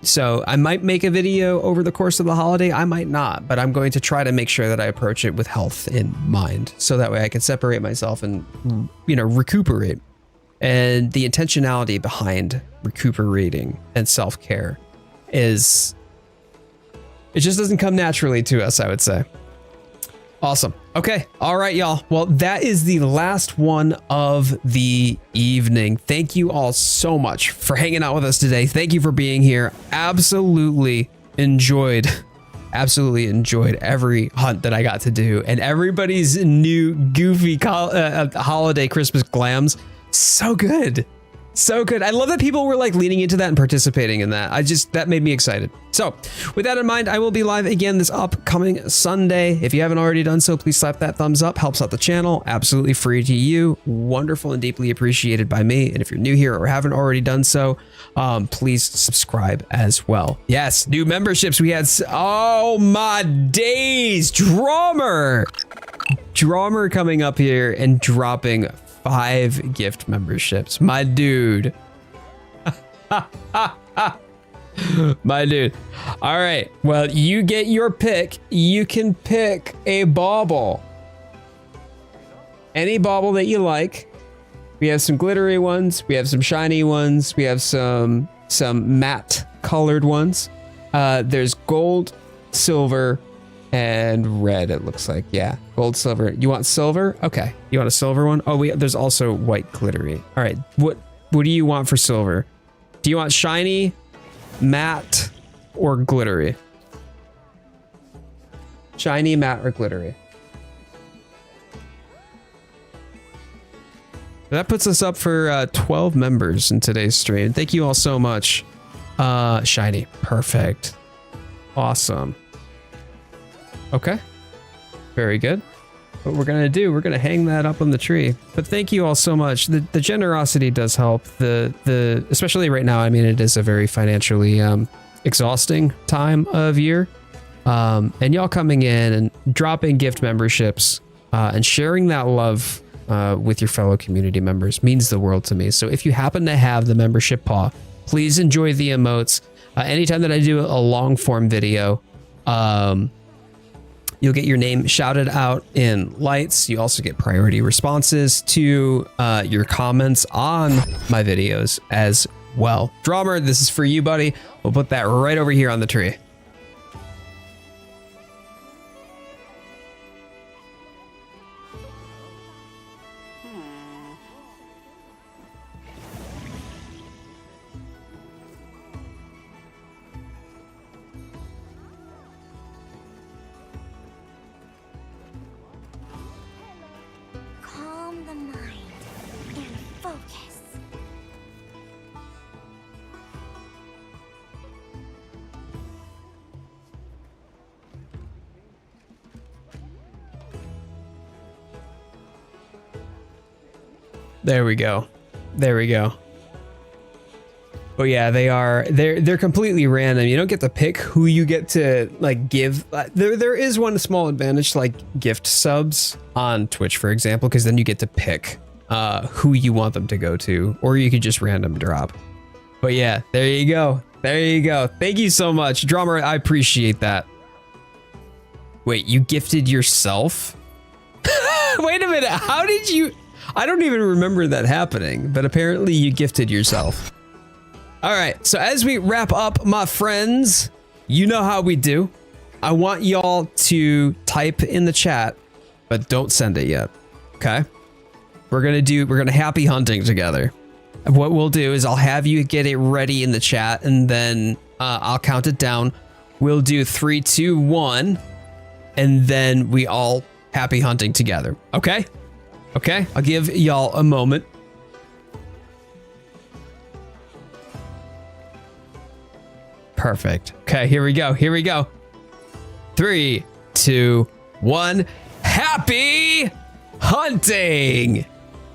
S1: So I might make a video over the course of the holiday. I might not, but I'm going to try to make sure that I approach it with health in mind. So that way I can separate myself and, recuperate. And the intentionality behind recuperating and self-care it just doesn't come naturally to us, I would say. Awesome. Okay. All right, y'all. Well, that is the last one of the evening. Thank you all so much for hanging out with us today. Thank you for being here. Absolutely enjoyed every hunt that I got to do and everybody's new goofy holiday Christmas glams. So good. So good. I love that people were like leaning into that and participating in that. That made me excited. So with that in mind, I will be live again this upcoming Sunday. If you haven't already done so, please slap that thumbs up. Helps out the channel. Absolutely free to you. Wonderful and deeply appreciated by me. And if you're new here or haven't already done so, please subscribe as well. Yes, new memberships. We had, oh my days, Drummer coming up here and dropping 5 gift memberships. My dude. My dude. All right. Well, you get your pick. You can pick a bauble. Any bauble that you like. We have some glittery ones. We have some shiny ones. We have some matte colored ones. There's gold, silver, and red, it looks like. Yeah, gold, silver. You want silver? Okay. You want a silver one? Oh, there's also white glittery. All right. What do you want for silver? Do you want shiny, matte, or glittery? Shiny, matte, or glittery. That puts us up for 12 members in today's stream. Thank you all so much. Shiny. Perfect. Awesome. Okay. Very good. What we're going to do, we're going to hang that up on the tree. But thank you all so much. The generosity does help. Especially right now, I mean, it is a very financially exhausting time of year. And y'all coming in and dropping gift memberships and sharing that love with your fellow community members means the world to me. So if you happen to have the membership paw, please enjoy the emotes. Anytime that I do a long form video, you'll get your name shouted out in lights. You also get priority responses to your comments on my videos as well. Drummer, this is for you, buddy. We'll put that right over here on the tree.
S3: Calm the mind and focus.
S1: There we go. There we go. But yeah, they're completely random. You don't get to pick who you get to like give. There is one small advantage to like gift subs on Twitch, for example, because then you get to pick who you want them to go to, or you could just random drop. But yeah, there you go. There you go. Thank you so much, Drummer. I appreciate that. Wait, you gifted yourself? Wait a minute. How did you? I don't even remember that happening, but apparently you gifted yourself. All right, so as we wrap up, my friends, you know how we do. I want y'all to type in the chat, but don't send it yet, okay? We're gonna happy hunting together. What we'll do is I'll have you get it ready in the chat, and then I'll count it down. We'll do 3, 2, 1, and then we all happy hunting together, okay? Okay, I'll give y'all a moment. Perfect. Okay, here we go. Here we go. 3, 2, 1. Happy hunting!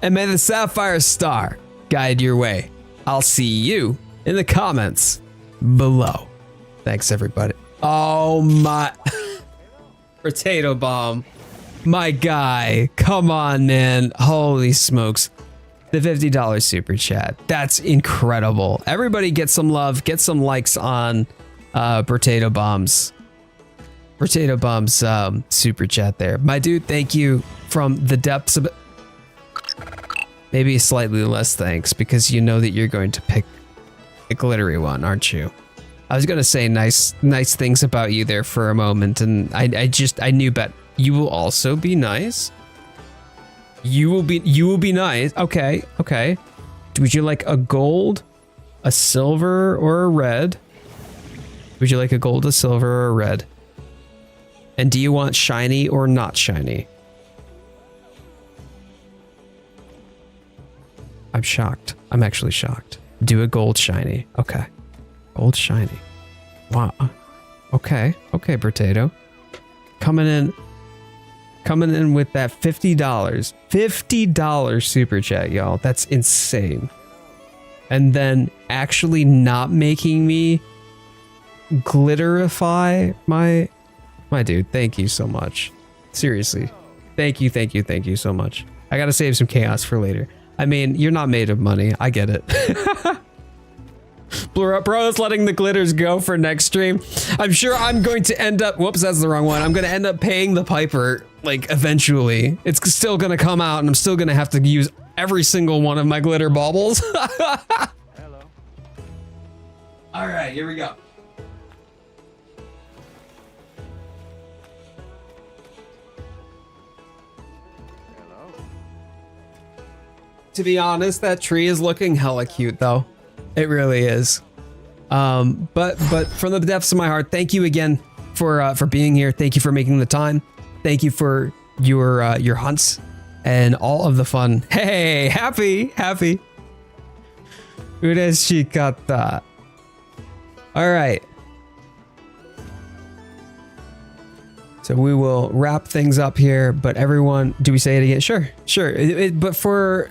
S1: And may the Sapphire Star guide your way. I'll see you in the comments below. Thanks, everybody. Oh my... Potato Bomb. My guy. Come on, man. Holy smokes. The $50 super chat. That's incredible. Everybody get some love, get some likes on Potato Bomb's super chat there. My dude, thank you from the depths of it. Maybe slightly less thanks, because you know that you're going to pick a glittery one, aren't you? I was gonna say nice things about you there for a moment, and I knew, but you will also be nice. You will be nice. Okay. Would you like a gold, a silver, or a red? Would you like a gold, a silver, or a red? And do you want shiny or not shiny? I'm shocked. I'm actually shocked. Do a gold shiny. Okay. Gold shiny. Wow. Okay, Potato. Coming in with that $50. $50 super chat, y'all. That's insane. And then actually not making me glitterify my dude. Thank you so much. Seriously. Thank you so much. I gotta save some chaos for later. I mean, you're not made of money. I get it. Bro is letting the glitters go for next stream. I'm sure I'm going to end up... Whoops, that's the wrong one. I'm going to end up paying the piper, like, eventually. It's still going to come out, and I'm still going to have to use every single one of my glitter baubles.
S5: Hello.
S1: All right, here we go.
S5: Hello.
S1: To be honest, that tree is looking hella cute, though. It really is. But from the depths of my heart, thank you again for being here. Thank you for making the time. Thank you for your hunts and all of the fun. Hey, happy. Ureshikatta. All right. So we will wrap things up here, but everyone, do we say it again? Sure. But for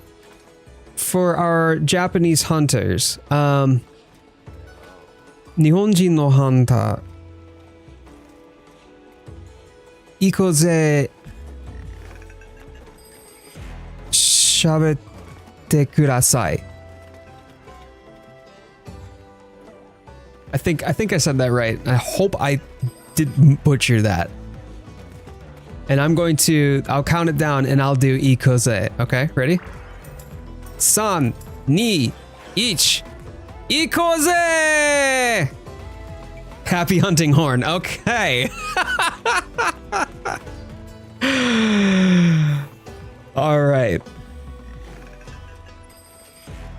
S1: our Japanese hunters, Nihonjin no hunter, ikoze shabette kudasai. I think I said that right. I hope I didn't butcher that. And I'll count it down and I'll do ikoze. Okay, ready? 3, 2, 1. Ikoze! Happy hunting horn. Okay. All right.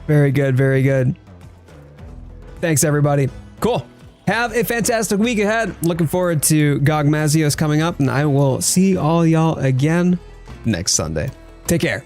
S1: Very good. Thanks, everybody. Cool. Have a fantastic week ahead. Looking forward to Gogmazios coming up, and I will see all y'all again next Sunday. Take care.